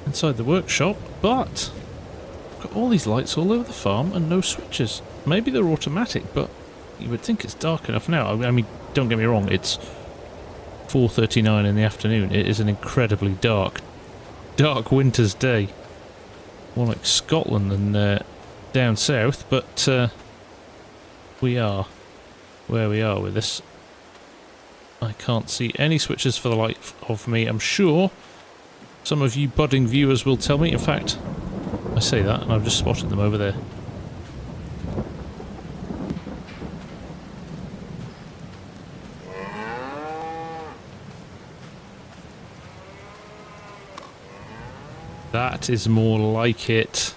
the workshop, but I've got all these lights all over the farm and no switches. Maybe they're automatic, but you would think it's dark enough now. I mean, don't get me wrong, it's 4:39 in the afternoon. It is an incredibly dark winter's day. More like Scotland than down south, but we are where we are with this. I can't see any switches for the life of me. I'm sure some of you budding viewers will tell me. In fact, I say that and I've just spotted them over there. That is more like it.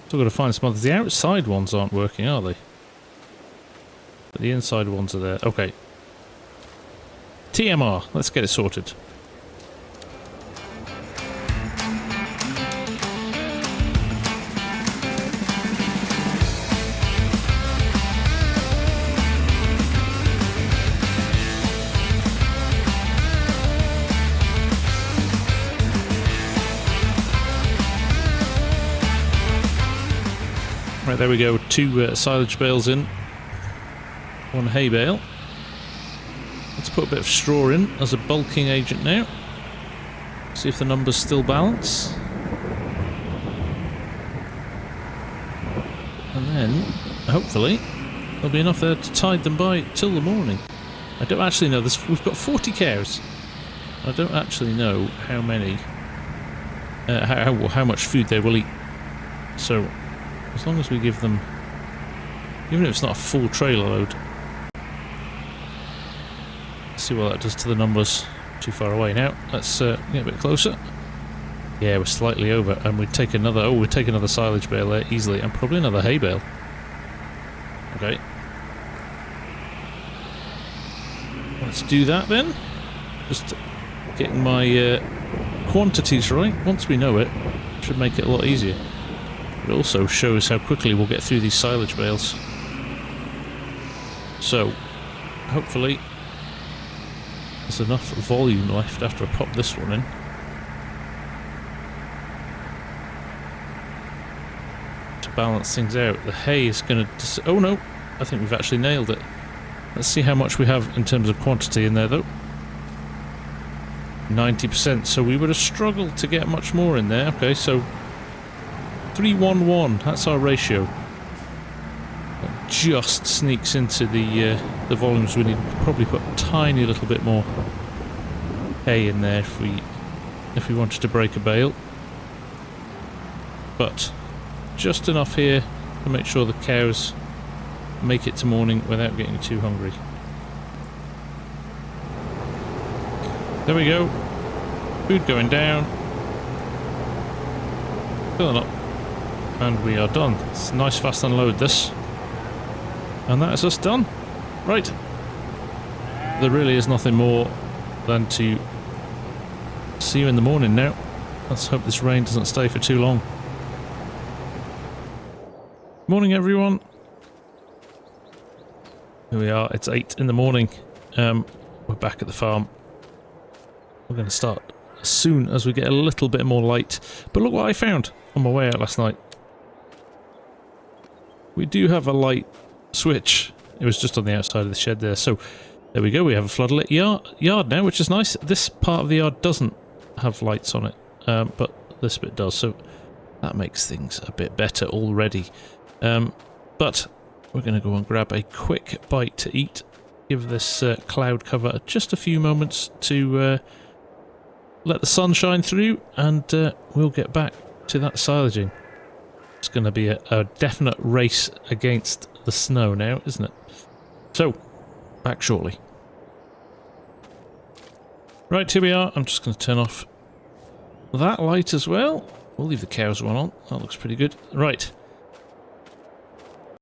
Still got to find some others. The outside ones aren't working, are they? But the inside ones are there. Okay. TMR. Let's get it sorted. Right, there we go. 2 silage bales in. 1 hay bale. Let's put a bit of straw in as a bulking agent now. See if the numbers still balance. And then, hopefully, there'll be enough there to tide them by till the morning. I don't actually know. We've got 40 cows. I don't actually know how many, how much food they will eat. So, as long as we give them, even if it's not a full trailer load. Let's see what that does to the numbers. Too far away now. Let's get a bit closer. Yeah, we're slightly over, and we'd take another. Oh, we'd take another silage bale there easily, and probably another hay bale. Okay. Let's do that then. Just getting my quantities right. Once we know it, should make it a lot easier. It also shows how quickly we'll get through these silage bales. So, hopefully, there's enough volume left after I pop this one in. To balance things out. The hay is going to... Oh no! I think we've actually nailed it. Let's see how much we have in terms of quantity in there though. 90%, so we would have struggled to get much more in there. Okay, so 3-1-1, that's our ratio. That just sneaks into the volumes we need. Probably put a tiny little bit more hay in there if we wanted to break a bale. But just enough here to make sure the cows make it to morning without getting too hungry. There we go. Food going down. Filling up. And we are done. It's a nice fast unload this. And that is us done. Right. There really is nothing more than to see you in the morning now. Let's hope this rain doesn't stay for too long. Morning everyone. Here we are, it's 8 in the morning. We're back at the farm. We're going to start as soon as we get a little bit more light. But look what I found on my way out last night. We do have a light switch. It was just on the outside of the shed there. So there we go, we have a floodlit yard now, which is nice. This part of the yard doesn't have lights on it, but this bit does. So that makes things a bit better already. But we're going to go and grab a quick bite to eat. Give this cloud cover just a few moments to let the sun shine through, and we'll get back to that silaging. It's going to be a definite race against the snow now, isn't it? So, back shortly. Right, here we are. I'm just going to turn off that light as well. We'll leave the cows one on. That looks pretty good. Right.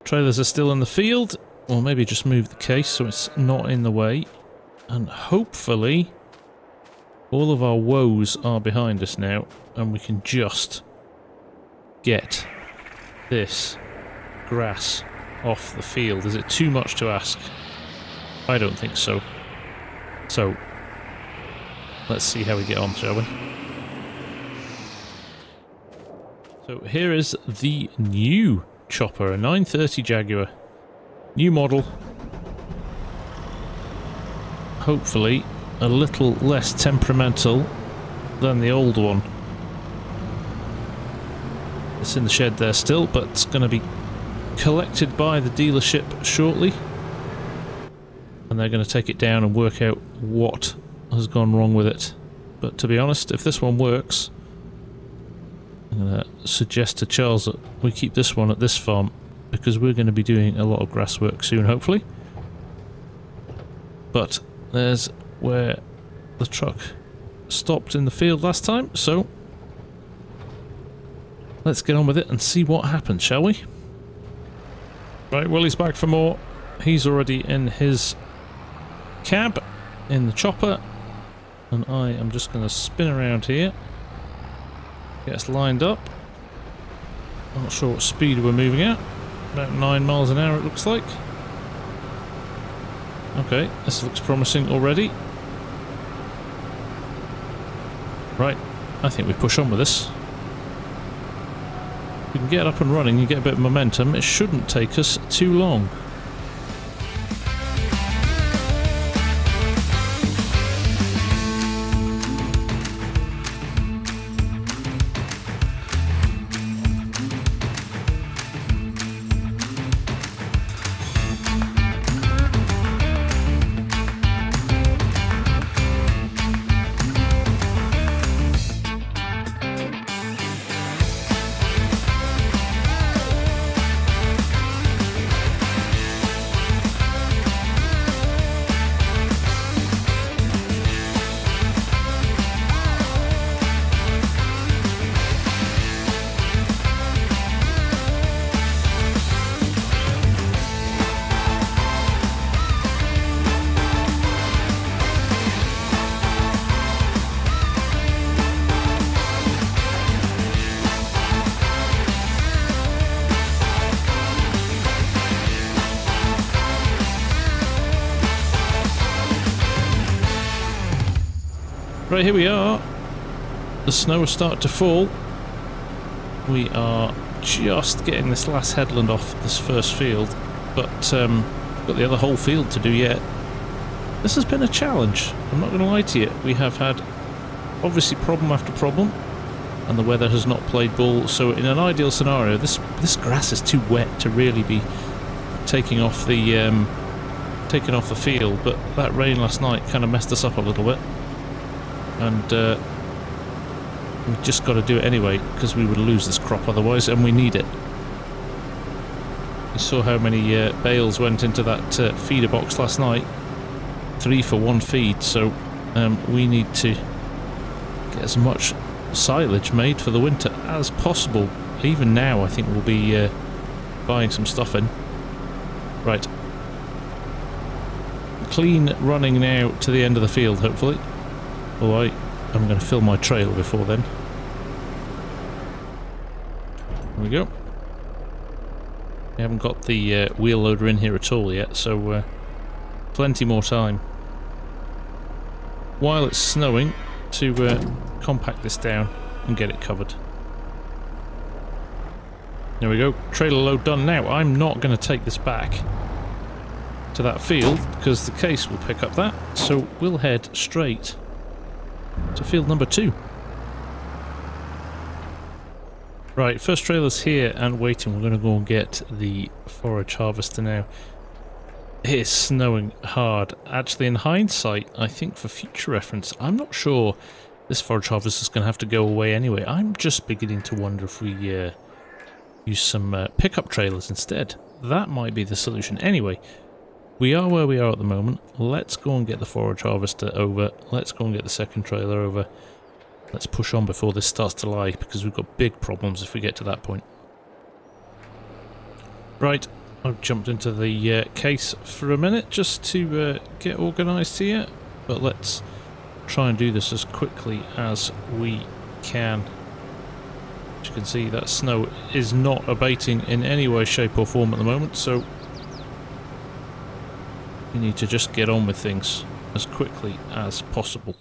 Trailers are still in the field. Or maybe just move the case so it's not in the way. And hopefully all of our woes are behind us now, and we can just get this grass off the field. Is it too much to ask? I don't think so. So let's see how we get on, shall we? So here is the new chopper, a 930 Jaguar. New model. Hopefully a little less temperamental than the old one. It's in the shed there still, but it's going to be collected by the dealership shortly. And they're going to take it down and work out what has gone wrong with it. But to be honest, if this one works, I'm going to suggest to Charles that we keep this one at this farm, because we're going to be doing a lot of grass work soon, hopefully. But there's where the truck stopped in the field last time, so let's get on with it and see what happens, shall we? Right, Willie's back for more. He's already in his cab, in the chopper, and I am just going to spin around here, get us lined up. I'm not sure what speed we're moving at, about 9 miles an hour it looks like. Okay, this looks promising already. Right, I think we push on with this. If we can get up and running and get a bit of momentum, it shouldn't take us too long. Right, here we are. The snow has started to fall. We are just getting this last headland off this first field, but got the other whole field to do yet. This has been a challenge, I'm not going to lie to you. We have had, obviously, problem after problem, and the weather has not played ball, so in an ideal scenario, this grass is too wet to really be taking off the field, but that rain last night kind of messed us up a little bit. And we've just got to do it anyway, because we would lose this crop otherwise, and we need it. You saw how many bales went into that feeder box last night. 3 for 1 feed, so we need to get as much silage made for the winter as possible. Even now, I think we'll be buying some stuff in. Right. Clean running now to the end of the field, hopefully. Alright, I'm going to fill my trail before then. There we go. We haven't got the wheel loader in here at all yet, so plenty more time. While it's snowing, to compact this down and get it covered. There we go, trailer load done. Now, I'm not going to take this back to that field, because the case will pick up that, so we'll head straight to field number 2. Right, first trailer's here and waiting. We're going to go and get the forage harvester now. It is snowing hard. Actually, in hindsight, I think for future reference, I'm not sure this forage harvester is going to have to go away anyway. I'm just beginning to wonder if we use some pickup trailers instead. That might be the solution. Anyway, we are where we are at the moment. Let's go and get the forage harvester over. Let's go and get the second trailer over. Let's push on before this starts to lie, because we've got big problems if we get to that point. Right, I've jumped into the case for a minute just to get organised here. But let's try and do this as quickly as we can. As you can see, that snow is not abating in any way, shape or form at the moment, so we need to just get on with things as quickly as possible.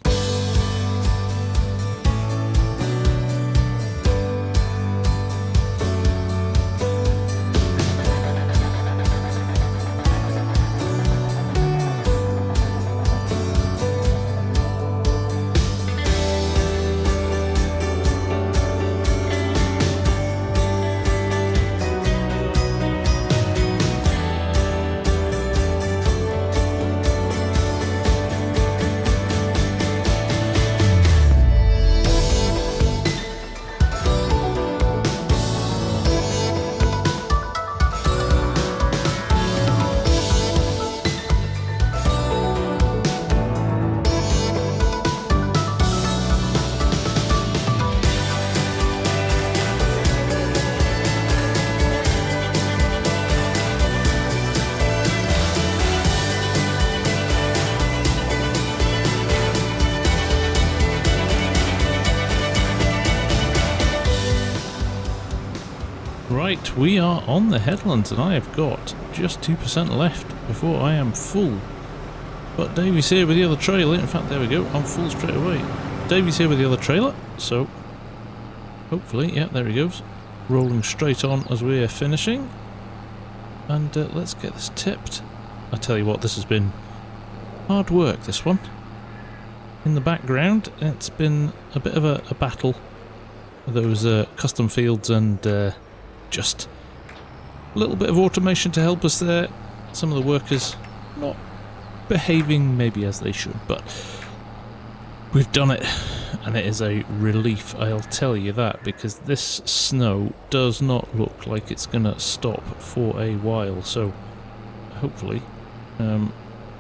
Right, we are on the headlands and I have got just 2% left before I am full. But Davey's here with the other trailer. In fact, there we go, I'm full straight away. Davey's here with the other trailer, so hopefully, yeah, there he goes. Rolling straight on as we are finishing. And let's get this tipped. I tell you what, this has been hard work, this one. In the background, it's been a bit of a battle. Those custom fields and just a little bit of automation to help us there. Some of the workers not behaving maybe as they should, but we've done it, and it is a relief, I'll tell you that, because this snow does not look like it's gonna stop for a while, so hopefully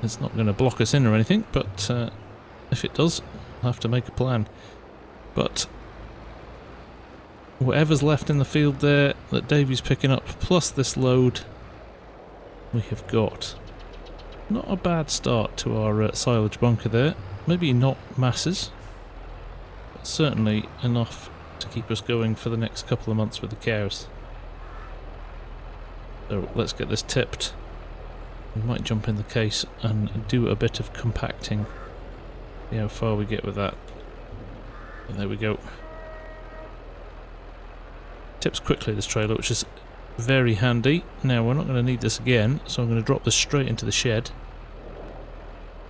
it's not gonna block us in or anything, but if it does, I'll have to make a plan. But whatever's left in the field there that Davey's picking up, plus this load, we have got not a bad start to our silage bunker there. Maybe not masses, but certainly enough to keep us going for the next couple of months with the cows. So let's get this tipped. We might jump in the case and do a bit of compacting. See how far we get with that. And there we go. Tips quickly, this trailer, which is very handy. Now we're not going to need this again, so I'm going to drop this straight into the shed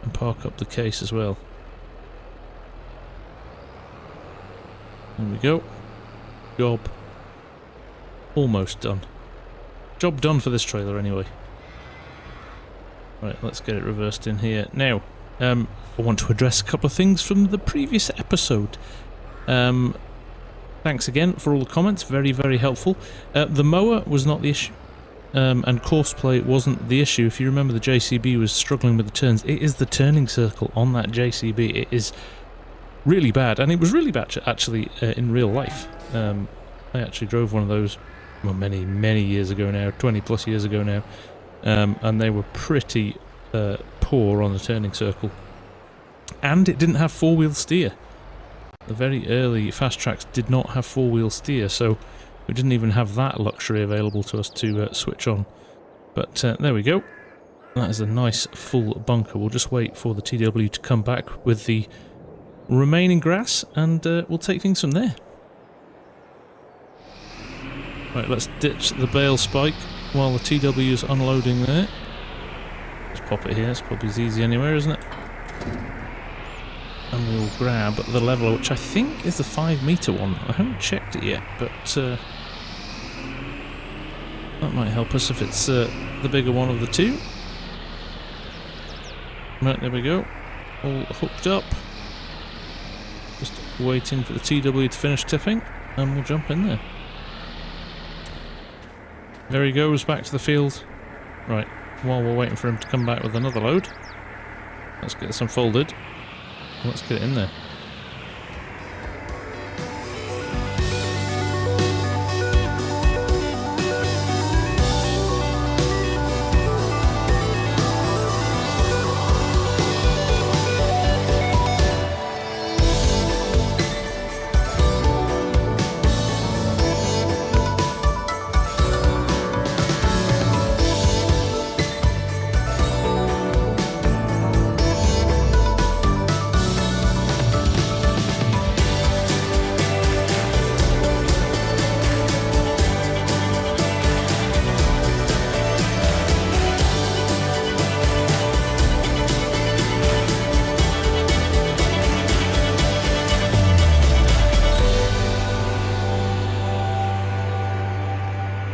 and park up the case as well. There we go. Job almost done. Job done for this trailer anyway. Right, let's get it reversed in here. Now, I want to address a couple of things from the previous episode. Thanks again for all the comments, very, very helpful. The mower was not the issue, and courseplay wasn't the issue. If you remember, the JCB was struggling with the turns. It is the turning circle on that JCB. It is really bad, and it was really bad actually in real life. I actually drove one of those, well, many, many years ago now, 20 plus years ago now, and they were pretty poor on the turning circle. And it didn't have four-wheel steer. The very early fast tracks did not have four-wheel steer, so we didn't even have that luxury available to us to switch on. But there we go. That is a nice full bunker. We'll just wait for the TW to come back with the remaining grass, and we'll take things from there. Right, let's ditch the bale spike while the TW is unloading there. Just pop it here, it's probably as easy anywhere, isn't it? And we'll grab the leveler, which I think is the 5 metre one. I haven't checked it yet, but that might help us if it's the bigger one of the two. Right, there we go. All hooked up. Just waiting for the TW to finish tipping, and we'll jump in there. There he goes, back to the field. Right, while we're waiting for him to come back with another load, let's get this unfolded. Let's get it in there.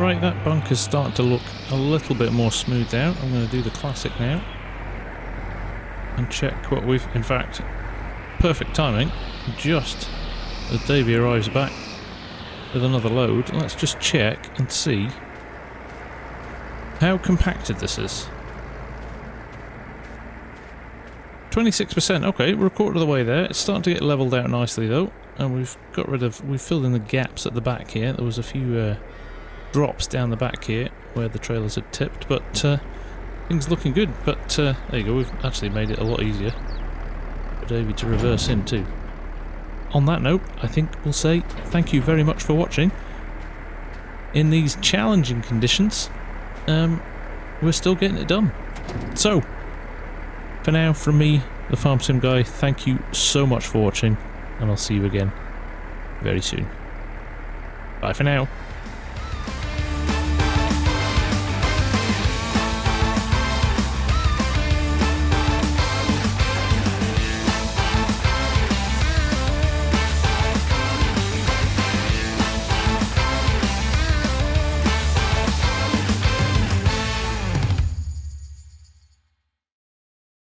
Right, that bunker's starting to look a little bit more smoothed out. I'm going to do the classic now and check what we've... In fact, perfect timing. Just as Davey arrives back with another load, let's just check and see how compacted this is. 26%, okay, we're a quarter of the way there. It's starting to get levelled out nicely though, and we've filled in the gaps at the back here. There was a few drops down the back here where the trailers had tipped, but things looking good. But there you go, we've actually made it a lot easier for Davey to reverse in too. On that note, I think we'll say thank you very much for watching. in these challenging conditions, we're still getting it done. So, for now, from me, the Farm Sim Guy, thank you so much for watching, and I'll see you again very soon. Bye for now.